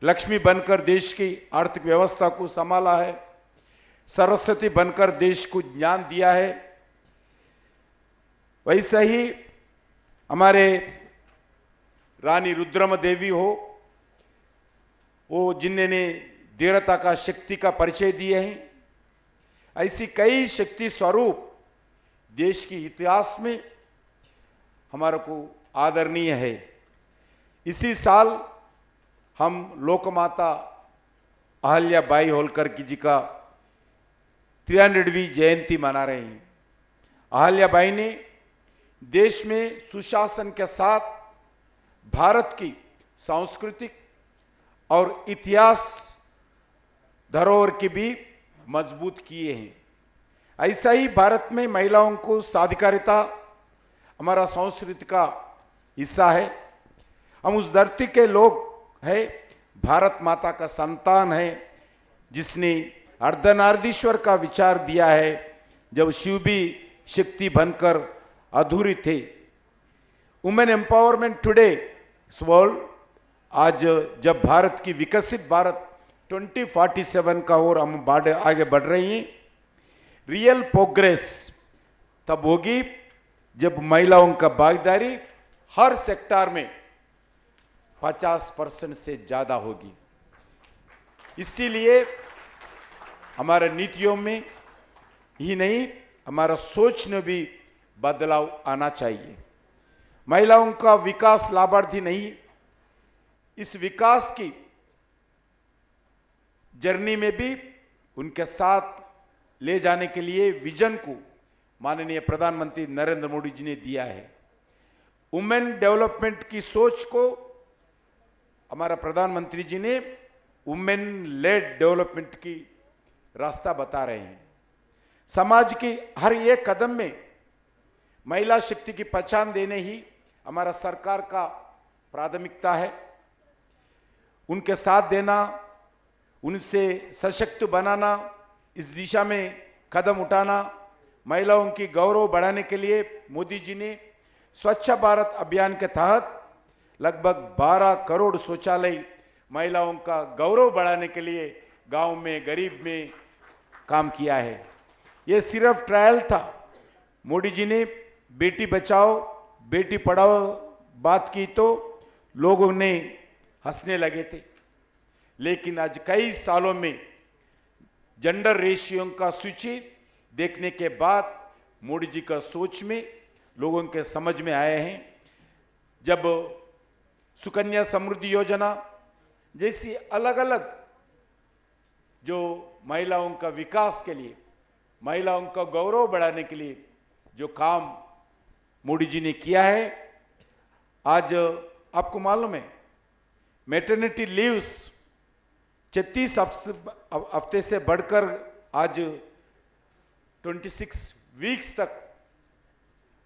लक्ष्मी बनकर देश की आर्थिक व्यवस्था को संभाला है, सरस्वती बनकर देश को ज्ञान दिया है। वैसे ही हमारे रानी रुद्रम देवी हो, वो जिन्होंने धीरता का, शक्ति का परिचय दिए हैं, ऐसी कई शक्ति स्वरूप देश के इतिहास में हमारे को आदरणीय है। इसी साल हम लोकमाता अहल्याबाई होलकर जी का 300वीं जयंती मना रहे हैं। अहल्याबाई ने देश में सुशासन के साथ भारत की सांस्कृतिक और इतिहास धरोहर की भी मजबूत किए हैं। ऐसा ही भारत में महिलाओं को साधिकारिता हमारा संस्कृति का हिस्सा है। हम उस धरती के लोग हैं, भारत माता का संतान है, जिसने अर्धनारीश्वर का विचार दिया है जब शिव भी शक्ति बनकर अधूरी थे। वुमेन एम्पावरमेंट टुडे वर्ल्ड, आज जब भारत की विकसित भारत 2047 का ओर हम आगे बढ़ रही हैं, रियल प्रोग्रेस तब होगी जब महिलाओं का भागीदारी हर सेक्टर में 50% से ज्यादा होगी। इसीलिए हमारे नीतियों में ही नहीं, हमारा सोच में भी बदलाव आना चाहिए। महिलाओं का विकास लाभार्थी नहीं, इस विकास की जर्नी में भी उनके साथ ले जाने के लिए विजन को माननीय प्रधानमंत्री नरेंद्र मोदी जी ने दिया है। वुमेन डेवलपमेंट की सोच को हमारा प्रधानमंत्री जी ने वुमेन लेड डेवलपमेंट की रास्ता बता रहे हैं। समाज की हर एक कदम में महिला शक्ति की पहचान देने ही हमारा सरकार का प्राथमिकता है। उनके साथ देना, उनसे सशक्त बनाना, इस दिशा में कदम उठाना, महिलाओं की गौरव बढ़ाने के लिए मोदी जी ने स्वच्छ भारत अभियान के तहत लगभग 12 करोड़ शौचालय महिलाओं का गौरव बढ़ाने के लिए गांव में, गरीब में काम किया है। ये सिर्फ ट्रायल था। मोदी जी ने बेटी बचाओ बेटी पढ़ाओ बात की तो लोगों ने हंसने लगे थे, लेकिन आज कई सालों में जेंडर रेशियो का सूची देखने के बाद मोदी जी का सोच में लोगों के समझ में आए हैं जब सुकन्या समृद्धि योजना जैसी अलग अलग जो महिलाओं का विकास के लिए, महिलाओं का गौरव बढ़ाने के लिए जो काम मोदी जी ने किया है, आज आपको मालूम है मैटरनिटी लीव्स 36 हफ्ते से बढ़कर आज 26 वीक्स तक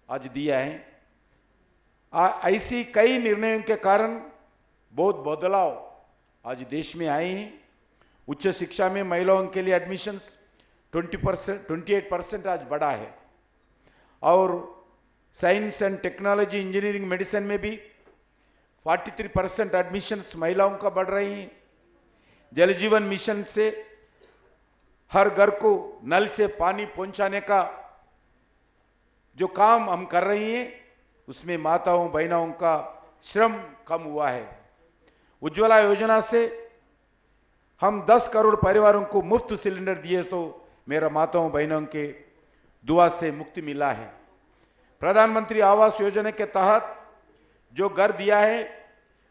आज दिया है। ऐसी कई निर्णयों के कारण बहुत बदलाव आज देश में आए हैं। उच्च शिक्षा में महिलाओं के लिए एडमिशन्स 28% आज बढ़ा है और science and technology, engineering, medicine में भी 43% एडमिशन्स महिलाओं का बढ़ रही हैं। जल जीवन मिशन से हर घर को नल से पानी पहुंचाने का जो काम हम कर रही हैं, उसमें माताओं बहनों का श्रम कम हुआ है। उज्ज्वला योजना से हम 10 करोड़ परिवारों को मुफ्त सिलेंडर दिए तो मेरा माताओं बहनों के दुआ से मुक्ति मिला है। प्रधानमंत्री आवास योजना के तहत जो घर दिया है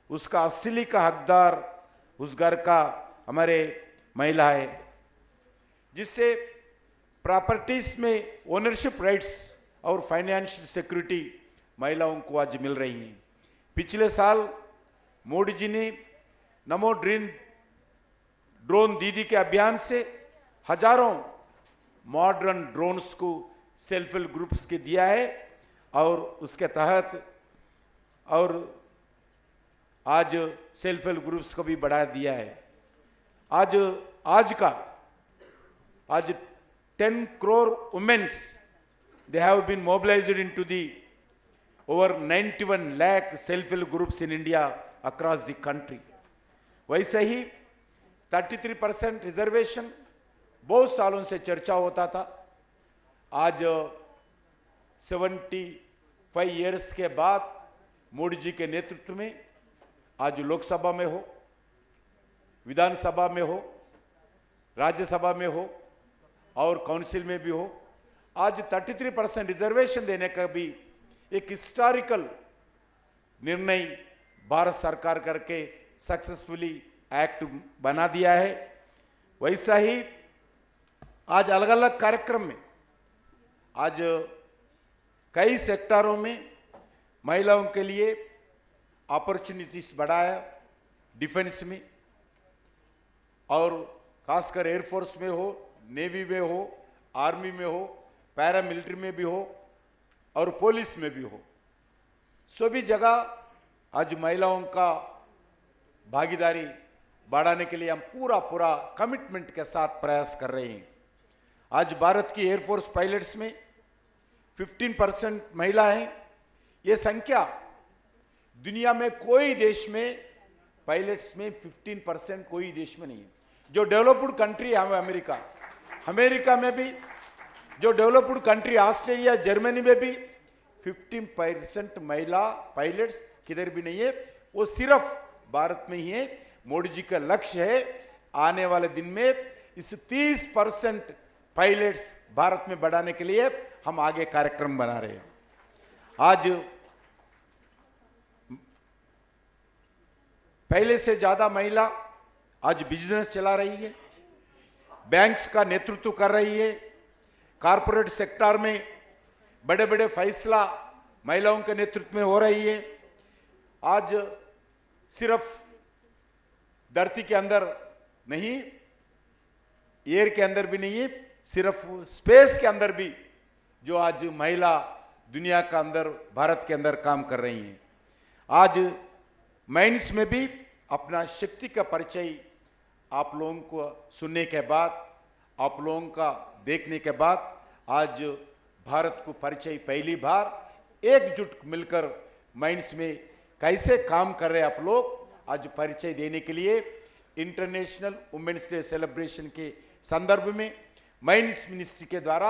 उसका असली का हकदार उस घर का हमारे महिला है, जिससे प्रॉपर्टीज में ओनरशिप राइट्स और फाइनेंशियल सिक्योरिटी महिलाओं को आज मिल रही है। पिछले साल मोदी जी ने नमो ड्रोन दीदी के अभियान से हजारों मॉडर्न ड्रोन्स को सेल्फ हेल्प ग्रुप्स के दिया है और उसके तहत और आज सेल्फ हेल्प ग्रुप्स को भी बढ़ा दिया है। आज 10 crore women's they have been mobilized into the over 91 lakh self help groups in India across the country। वैसे ही 33% रिजर्वेशन बहुत सालों से चर्चा होता था। आज 75 इयर्स के बाद मोदी जी के नेतृत्व में आज लोकसभा में हो, विधानसभा में हो, राज्यसभा में हो और काउंसिल में भी हो, आज 33% रिजर्वेशन देने का भी एक हिस्टोरिकल निर्णय भारत सरकार करके सक्सेसफुली एक्ट बना दिया है। वैसा ही आज अलग अलग कार्यक्रम में आज कई सेक्टरों में महिलाओं के लिए अपॉर्चुनिटीज बढ़ाया, डिफेंस में और खासकर एयरफोर्स में हो, नेवी में हो, आर्मी में हो, पैरामिलिट्री में भी हो और पुलिस में भी हो, सभी जगह आज महिलाओं का भागीदारी बढ़ाने के लिए हम पूरा कमिटमेंट के साथ प्रयास कर रहे हैं। आज भारत की एयरफोर्स पायलट्स में 15% महिला हैं। ये संख्या दुनिया में कोई देश में पायलट्स में 15% कोई देश में नहीं है। जो डेवलप्ड कंट्री है अमेरिका में भी, जो डेवलप्ड कंट्री ऑस्ट्रेलिया, जर्मनी में भी 15% महिला पायलट्स किधर भी नहीं है। वो सिर्फ भारत में ही है। मोदी जी का लक्ष्य है आने वाले दिन में इस 30% पायलट्स भारत में बढ़ाने के लिए हम आगे कार्यक्रम बना रहे हैं। आज पहले से ज्यादा महिला आज बिजनेस चला रही है, बैंक्स का नेतृत्व कर रही है, कॉरपोरेट सेक्टर में बड़े बड़े फैसला महिलाओं के नेतृत्व में हो रही है। आज सिर्फ धरती के अंदर नहीं, एयर के अंदर भी नहीं है, सिर्फ स्पेस के अंदर भी जो आज महिला दुनिया का अंदर, भारत के अंदर काम कर रही हैं। आज माइंस में भी अपना शक्ति का परिचय आप लोगों को सुनने के बाद, आप लोगों का देखने के बाद आज भारत को परिचय पहली बार एकजुट मिलकर माइंस में कैसे काम कर रहे हैं आप लोग, आज परिचय देने के लिए इंटरनेशनल वुमेन्स डे सेलिब्रेशन के संदर्भ में माइंस मिनिस्ट्री के द्वारा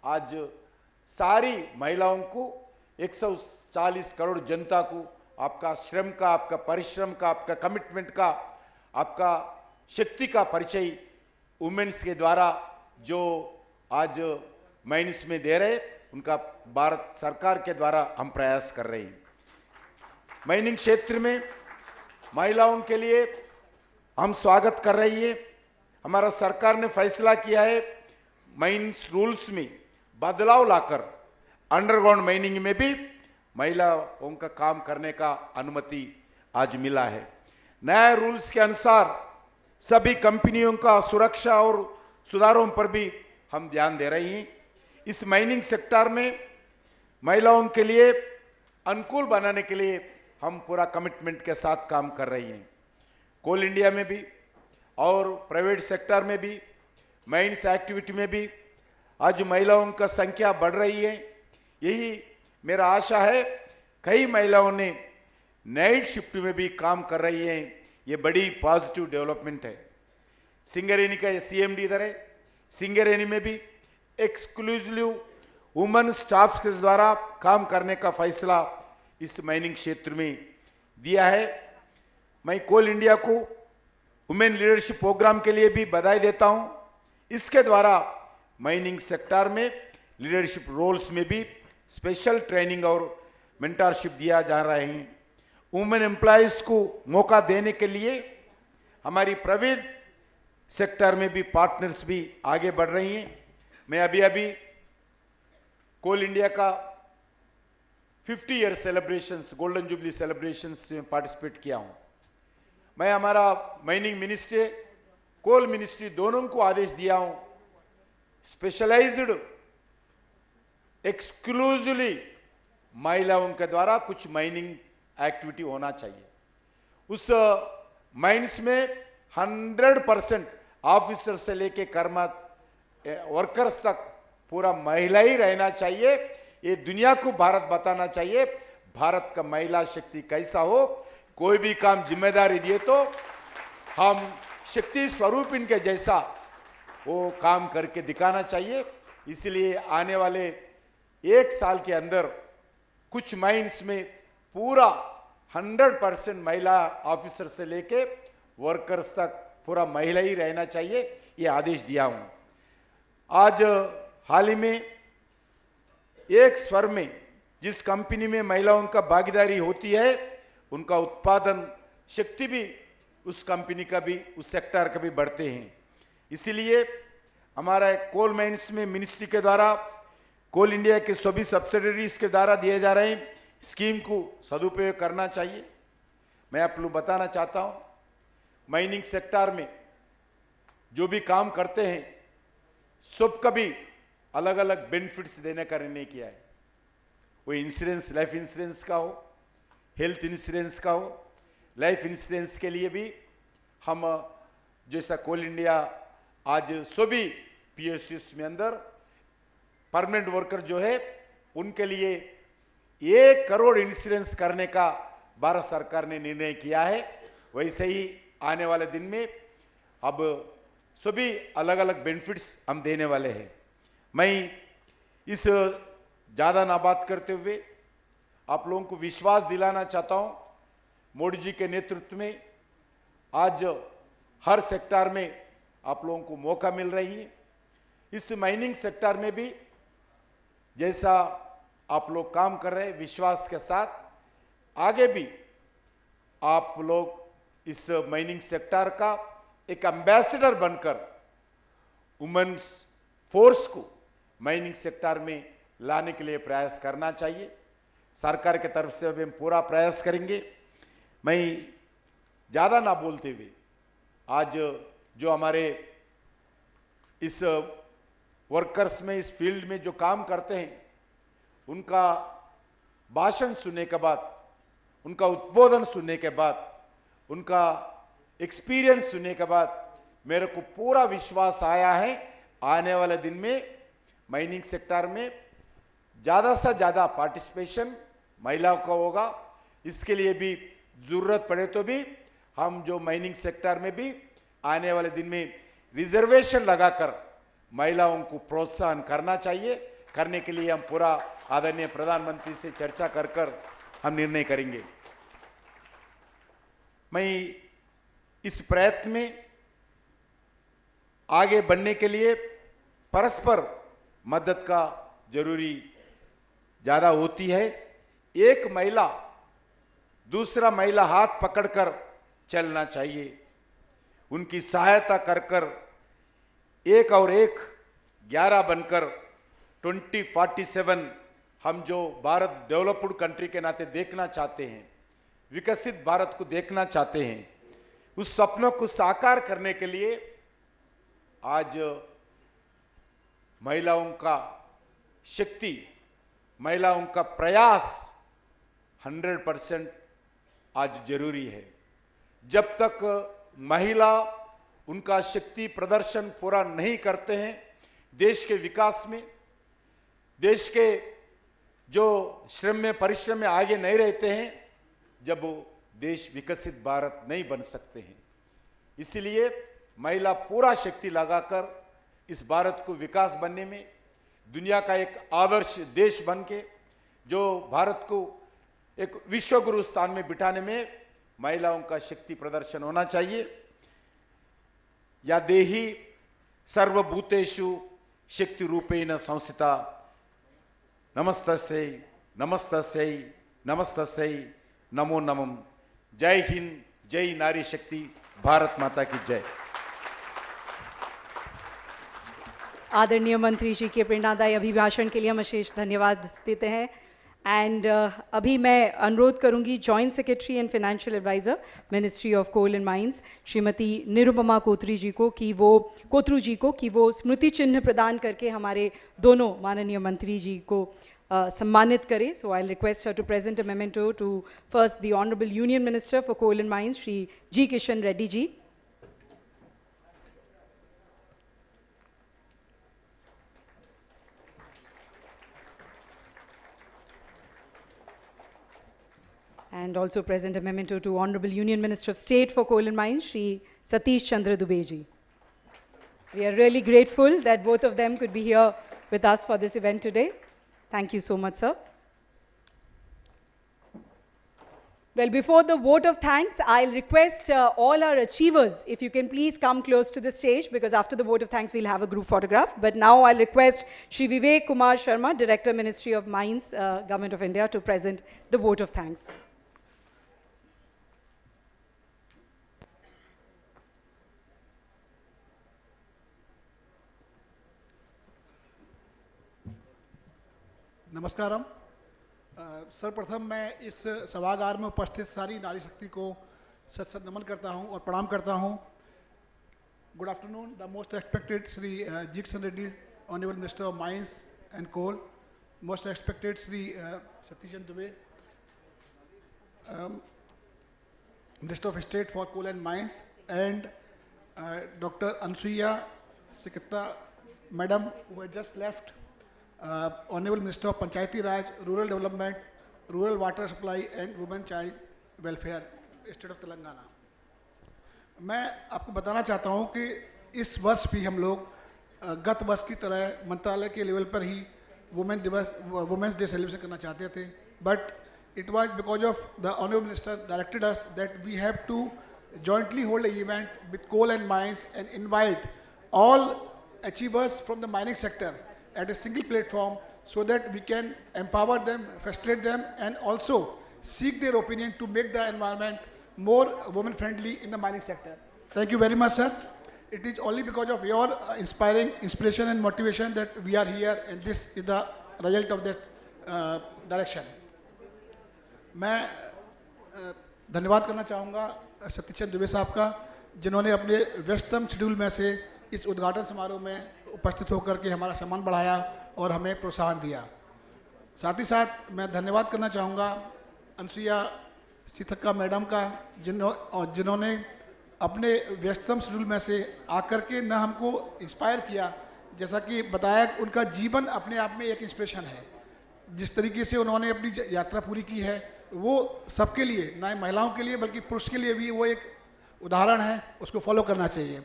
आज सारी महिलाओं को 140 करोड़ जनता को आपका श्रम का, आपका परिश्रम का, आपका कमिटमेंट का, आपका शक्ति का परिचय वुमेन्स के द्वारा जो आज माइंस में दे रहे, उनका भारत सरकार के द्वारा हम प्रयास कर रहे हैं। माइनिंग क्षेत्र में महिलाओं के लिए हम स्वागत कर रही है। हमारा सरकार ने फैसला किया है माइंस रूल्स में बदलाव लाकर अंडरग्राउंड माइनिंग में भी महिलाओं का काम करने का अनुमति आज मिला है। नए रूल्स के अनुसार सभी कंपनियों का सुरक्षा और सुधारों पर भी हम ध्यान दे रही हैं। इस माइनिंग सेक्टर में महिलाओं के लिए अनुकूल बनाने के लिए हम पूरा कमिटमेंट के साथ काम कर रही हैं। कोल इंडिया में भी और प्राइवेट सेक्टर में भी माइंस एक्टिविटी में भी आज महिलाओं का संख्या बढ़ रही है। यही मेरा आशा है। कई महिलाओं ने नाइट शिफ्ट में भी काम कर रही हैं। ये बड़ी पॉजिटिव डेवलपमेंट है। सिंगरेनी का CMD इधर है। सिंगरेनी में भी एक्सक्लूसिव वुमेन स्टाफ के द्वारा काम करने का फैसला इस माइनिंग क्षेत्र में दिया है। मैं कोल इंडिया को वुमेन लीडरशिप प्रोग्राम के लिए भी बधाई देता हूं। इसके द्वारा माइनिंग सेक्टर में लीडरशिप रोल्स में भी स्पेशल ट्रेनिंग और मेंटरशिप दिया जा रहा है। वुमेन एम्प्लॉयज को मौका देने के लिए हमारी प्राइवेट सेक्टर में भी पार्टनर्स भी आगे बढ़ रही हैं। मैं अभी कोल इंडिया का 50 year celebrations, golden jubilee celebrations में पार्टिसिपेट किया हूं। मैं हमारा माइनिंग मिनिस्ट्री, कोल मिनिस्ट्री दोनों को आदेश दिया हूं, स्पेशलाइज्ड एक्सक्लूसिवली महिलाओं के द्वारा कुछ माइनिंग एक्टिविटी होना चाहिए। उस माइंस में 100% ऑफिसर से लेके कर्मा वर्कर्स तक पूरा महिला ही रहना चाहिए। ये दुनिया को भारत बताना चाहिए भारत का महिला शक्ति कैसा हो। कोई भी काम जिम्मेदारी दिए तो हम शक्ति स्वरूप इनके जैसा वो काम करके दिखाना चाहिए। इसलिए आने वाले 1 साल के अंदर कुछ माइंस में पूरा 100% महिला ऑफिसर से लेके वर्कर्स तक पूरा महिला ही रहना चाहिए, ये आदेश दिया हूं। आज हाल ही में एक स्वर में जिस कंपनी में महिलाओं का भागीदारी होती है उनका उत्पादन शक्ति भी उस कंपनी का भी, उस सेक्टर का भी बढ़ते हैं। इसीलिए हमारा कोल माइंस में मिनिस्ट्री के द्वारा कोल इंडिया के सभी सब्सिडरीज के द्वारा दिए जा रहे हैं स्कीम को सदुपयोग करना चाहिए। मैं आप लोग बताना चाहता हूं, माइनिंग सेक्टर में जो भी काम करते हैं सबका भी अलग अलग बेनिफिट्स देने का निर्णय किया है। वो इंश्योरेंस, लाइफ इंश्योरेंस का हो, हेल्थ इंश्योरेंस का हो। लाइफ इंश्योरेंस के लिए भी हम जैसा कोल इंडिया आज सभी PSUs में अंदर परमानेंट वर्कर जो है उनके लिए 1 करोड़ इंश्योरेंस करने का भारत सरकार ने निर्णय किया है। वैसे ही आने वाले दिन में अब सभी अलग अलग बेनिफिट्स हम देने वाले हैं। मैं इस ज़्यादा ना बात करते हुए आप लोगों को विश्वास दिलाना चाहता हूं, मोदी जी के नेतृत्व में आज हर सेक्टर में आप लोगों को मौका मिल रही है। इस माइनिंग सेक्टर में भी जैसा आप लोग काम कर रहे हैं विश्वास के साथ आगे भी आप लोग इस माइनिंग सेक्टर का एक एम्बेसडर बनकर वुमेन्स फोर्स को माइनिंग सेक्टर में लाने के लिए प्रयास करना चाहिए। सरकार की तरफ से हम पूरा प्रयास करेंगे। मैं ज़्यादा ना बोलते हुए आज जो हमारे इस वर्कर्स में, इस फील्ड में जो काम करते हैं उनका भाषण सुनने के बाद, उनका उद्बोधन सुनने के बाद, उनका एक्सपीरियंस सुनने के बाद मेरे को पूरा विश्वास आया है आने वाले दिन में माइनिंग सेक्टर में ज़्यादा से ज़्यादा पार्टिसिपेशन महिलाओं का होगा। इसके लिए भी ज़रूरत पड़े तो भी हम जो माइनिंग सेक्टर में भी आने वाले दिन में रिजर्वेशन लगाकर महिलाओं को प्रोत्साहन करना चाहिए। करने के लिए हम पूरा आदरणीय प्रधानमंत्री से चर्चा कर हम निर्णय करेंगे। मैं इस प्रयत्न में आगे बढ़ने के लिए परस्पर मदद का जरूरी ज़्यादा होती है। एक महिला दूसरा महिला हाथ पकड़कर चलना चाहिए, उनकी सहायता कर कर एक और एक 11 बनकर 2047 हम जो भारत डेवलप्ड कंट्री के नाते देखना चाहते हैं, विकसित भारत को देखना चाहते हैं, उस सपनों को साकार करने के लिए आज महिलाओं का शक्ति, महिलाओं का प्रयास 100% आज जरूरी है। जब तक महिला उनका शक्ति प्रदर्शन पूरा नहीं करते हैं, देश के विकास में, देश के जो श्रम में परिश्रम में आगे नहीं रहते हैं, जब वो देश विकसित भारत नहीं बन सकते हैं। इसलिए महिला पूरा शक्ति लगाकर इस भारत को विकास बनने में, दुनिया का एक आदर्श देश बन के जो भारत को एक विश्व गुरु स्थान में बिठाने में महिलाओं का शक्ति प्रदर्शन होना चाहिए। या देही सर्वभूतेषु शक्ति रूपेण संस्थिता, नमस्तस्यै नमस्तस्यै नमस्तस्यै नमो नमः। जय हिंद, जय नारी शक्ति, भारत माता की जय। आदरणीय मंत्री जी के प्रेरणादायी अभिभाषण के लिए हम अशेष धन्यवाद देते हैं। एंड अभी मैं अनुरोध करूंगी joint secretary and financial adviser ministry of coal and mines Shrimati Nirupama Kotharu ji को कि वो स्मृति चिन्ह प्रदान करके हमारे दोनों माननीय मंत्री जी को सम्मानित करें। So I request her to present a memento to first the honourable union minister for coal and mines Shri G Kishan Reddy ji. And also present a memento to Honorable Union Minister of State for Coal and Mines, Shri Satish Chandra Dubey ji. We are really grateful that both of them could be here with us for this event today. Thank you so much, sir. Well, before the vote of thanks, I'll request all our achievers, if you can please come close to the stage, because after the vote of thanks, we'll have a group photograph. But now I'll request Shri Vivek Kumar Sharma, Director, Ministry of Mines, Government of India, to present the vote of thanks. नमस्कारम। सर्वप्रथम मैं इस सभागार में उपस्थित सारी नारी शक्ति को सत नमन करता हूं और प्रणाम करता हूं। Good afternoon the most expected Shri G Kishan Reddy, honourable minister of mines and coal, most expected Shri Satish Chandra Dubey, minister of state for coal and mines, and doctor Anasuya सिकत्ता madam who has just left, Honorable Minister of Panchayati Raj, Rural Development, Rural Water Supply and Women Child Welfare, State of Telangana। मैं आपको बताना चाहता हूँ कि इस वर्ष भी हम लोग गत वर्ष की तरह मंत्रालय के लेवल पर ही वुमेंस डे सेलिब्रेशन करना चाहते थे, but it was because of the Honorable Minister directed us that we have to jointly hold an event with coal and mines and invite all achievers from the mining sector at a single platform so that we can empower them, facilitate them, and also seek their opinion to make the environment more women-friendly in the mining sector. Thank you very much, sir. It is only because of your inspiration and motivation that we are here, and this is the result of that direction. मैं धन्यवाद करना चाहूँगा सतीश चंद्र दुबे साहब का, जिन्होंने अपने व्यस्तम schedule में से इस उद्घाटन समारोह में उपस्थित होकर के हमारा सम्मान बढ़ाया और हमें प्रोत्साहन दिया। साथ ही साथ मैं धन्यवाद करना चाहूँगा अनसुईया सीथक्का मैडम का, जिन्होंने अपने व्यस्तम शेड्यूल में से आकर के न हमको इंस्पायर किया, जैसा कि बताया उनका जीवन अपने आप में एक इंस्पिरेशन है। जिस तरीके से उन्होंने अपनी यात्रा पूरी की है वो सबके लिए, ना महिलाओं के लिए बल्कि पुरुष के लिए भी वो एक उदाहरण है, उसको फॉलो करना चाहिए।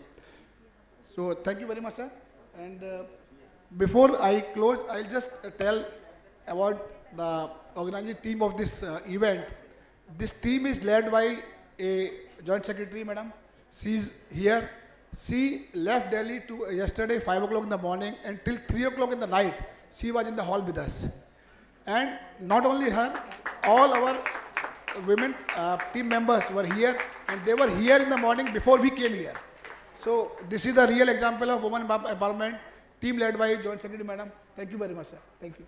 So thank you very much sir. And before I close, I'll just tell about the organizing team of this event. This team is led by a Joint Secretary, Madam. She's here. She left Delhi yesterday 5 o'clock in the morning, and till 3 o'clock in the night, she was in the hall with us. And not only her, all our women team members were here, and they were here in the morning before we came here. So this is a real example of women empowerment, team led by Joint Secretary Madam. Thank you very much, sir. Thank you.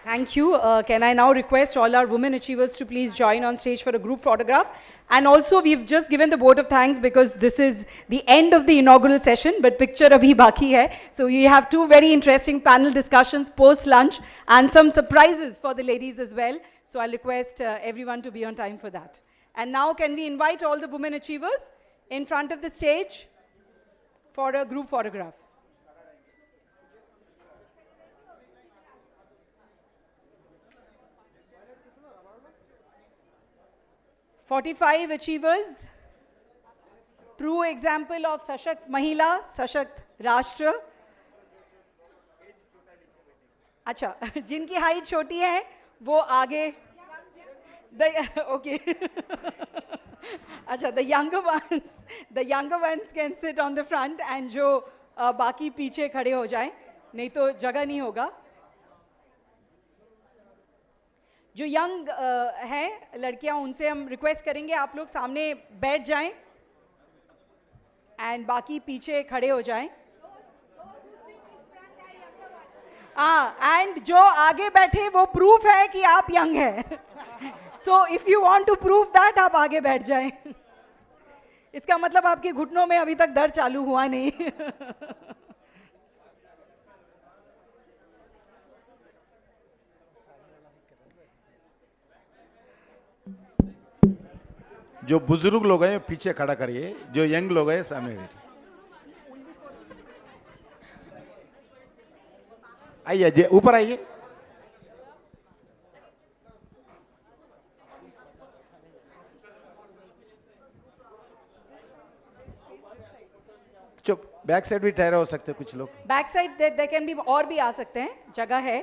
Thank you. Can I now request all our women achievers to please join on stage for a group photograph? And also, we've just given the vote of thanks because this is the end of the inaugural session, but picture abhi baki hai. So we have two very interesting panel discussions post-lunch and some surprises for the ladies as well. So I'll request everyone to be on time for that. And now can we invite all the women achievers in front of the stage for a group photograph? "45 achievers, true example of Sashakt Mahila, Sashakt Rashtra." अच्छा, जिनकी height छोटी है वो आगे okay. अच्छा, the younger ones can sit on the front and जो बाकी पीछे खड़े हो जाएं, नहीं तो जगह नहीं होगा. जो यंग हैं लड़कियां, उनसे हम रिक्वेस्ट करेंगे आप लोग सामने बैठ जाएं एंड बाकी पीछे खड़े हो जाएं. एंड जो आगे बैठे वो प्रूफ है कि आप यंग हैं. So if you want to prove that, आप आगे बैठ जाएं. इसका मतलब आपके घुटनों में अभी तक दर्द चालू हुआ नहीं. जो बुजुर्ग लोग हैं पीछे खड़ा करिए, जो यंग लोग हैं सामने बैठिए. आइए, ऊपर आइए. चुप, बैक साइड भी ठहरे हो सकते हैं कुछ लोग. Back side they can be, और भी आ सकते हैं, जगह है.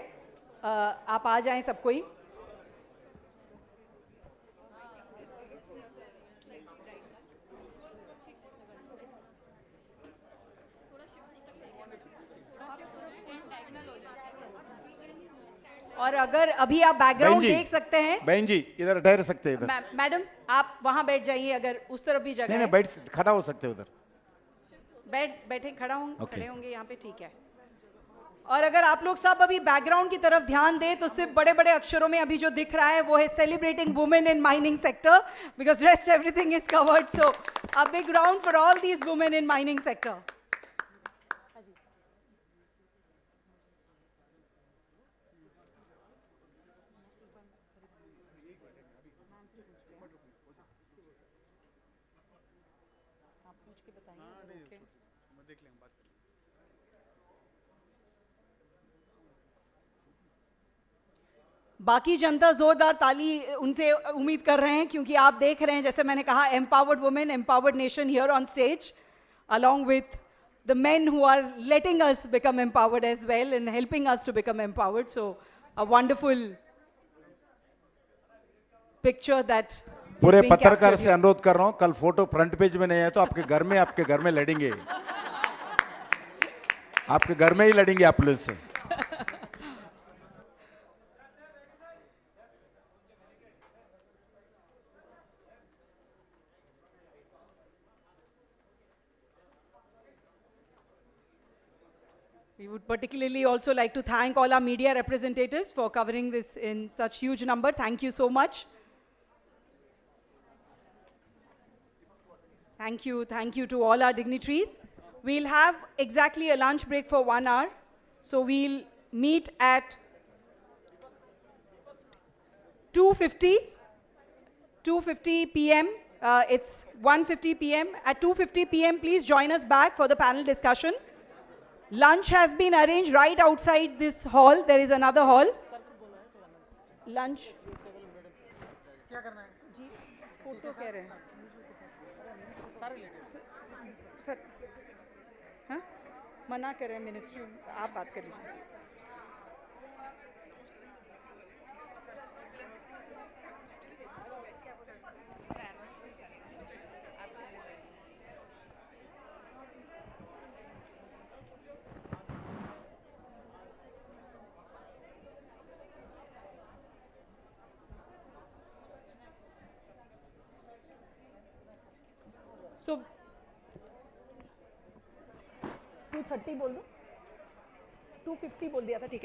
आप आ जाएं सब कोई. और अगर अभी आप बैकग्राउंड देख सकते हैं. बहन जी इधर ठहर सकते हैं. इधर मैडम आप वहां बैठ जाइए, अगर उस तरफ भी जगह नहीं, बैठ खड़ा हो सकते हैं उधर. बैठे खड़े होंगे यहाँ पे, ठीक है. और अगर आप लोग सब अभी बैकग्राउंड की तरफ ध्यान दें तो सिर्फ बड़े बड़े अक्षरों में अभी जो दिख रहा है वो है celebrating women in mining sector, because rest everything is covered. So a big round for all these women in mining sector. बाकी जनता जोरदार ताली उनसे उम्मीद कर रहे हैं, क्योंकि आप देख रहे हैं, जैसे मैंने कहा, empowered women, empowered nation here on stage, along with the men who are letting us become empowered as well and helping us to become empowered. So a wonderful picture that पूरे पत्रकार से अनुरोध कर रहा हूं, कल फोटो फ्रंट पेज में नहीं है तो आपके घर में लड़ेंगे. आपके घर में ही लड़ेंगे आप लोग से. We would particularly also like to thank all our media representatives for covering this in such huge number. Thank you so much. Thank you to all our dignitaries. We'll have exactly a lunch break for 1 hour. So we'll meet at 2:50 p.m. It's 1:50 p.m. At 2:50 p.m., please join us back for the panel discussion. Lunch has been arranged right outside this hall. There is another hall. Lunch. क्या करना है? जी, photo कह रहे हैं. Sir, हाँ? मना कर रहे हैं मिनिस्ट्री. आप बात कर लीजिए. So 230 बोल दो, 250 बोल दिया था, ठीक है।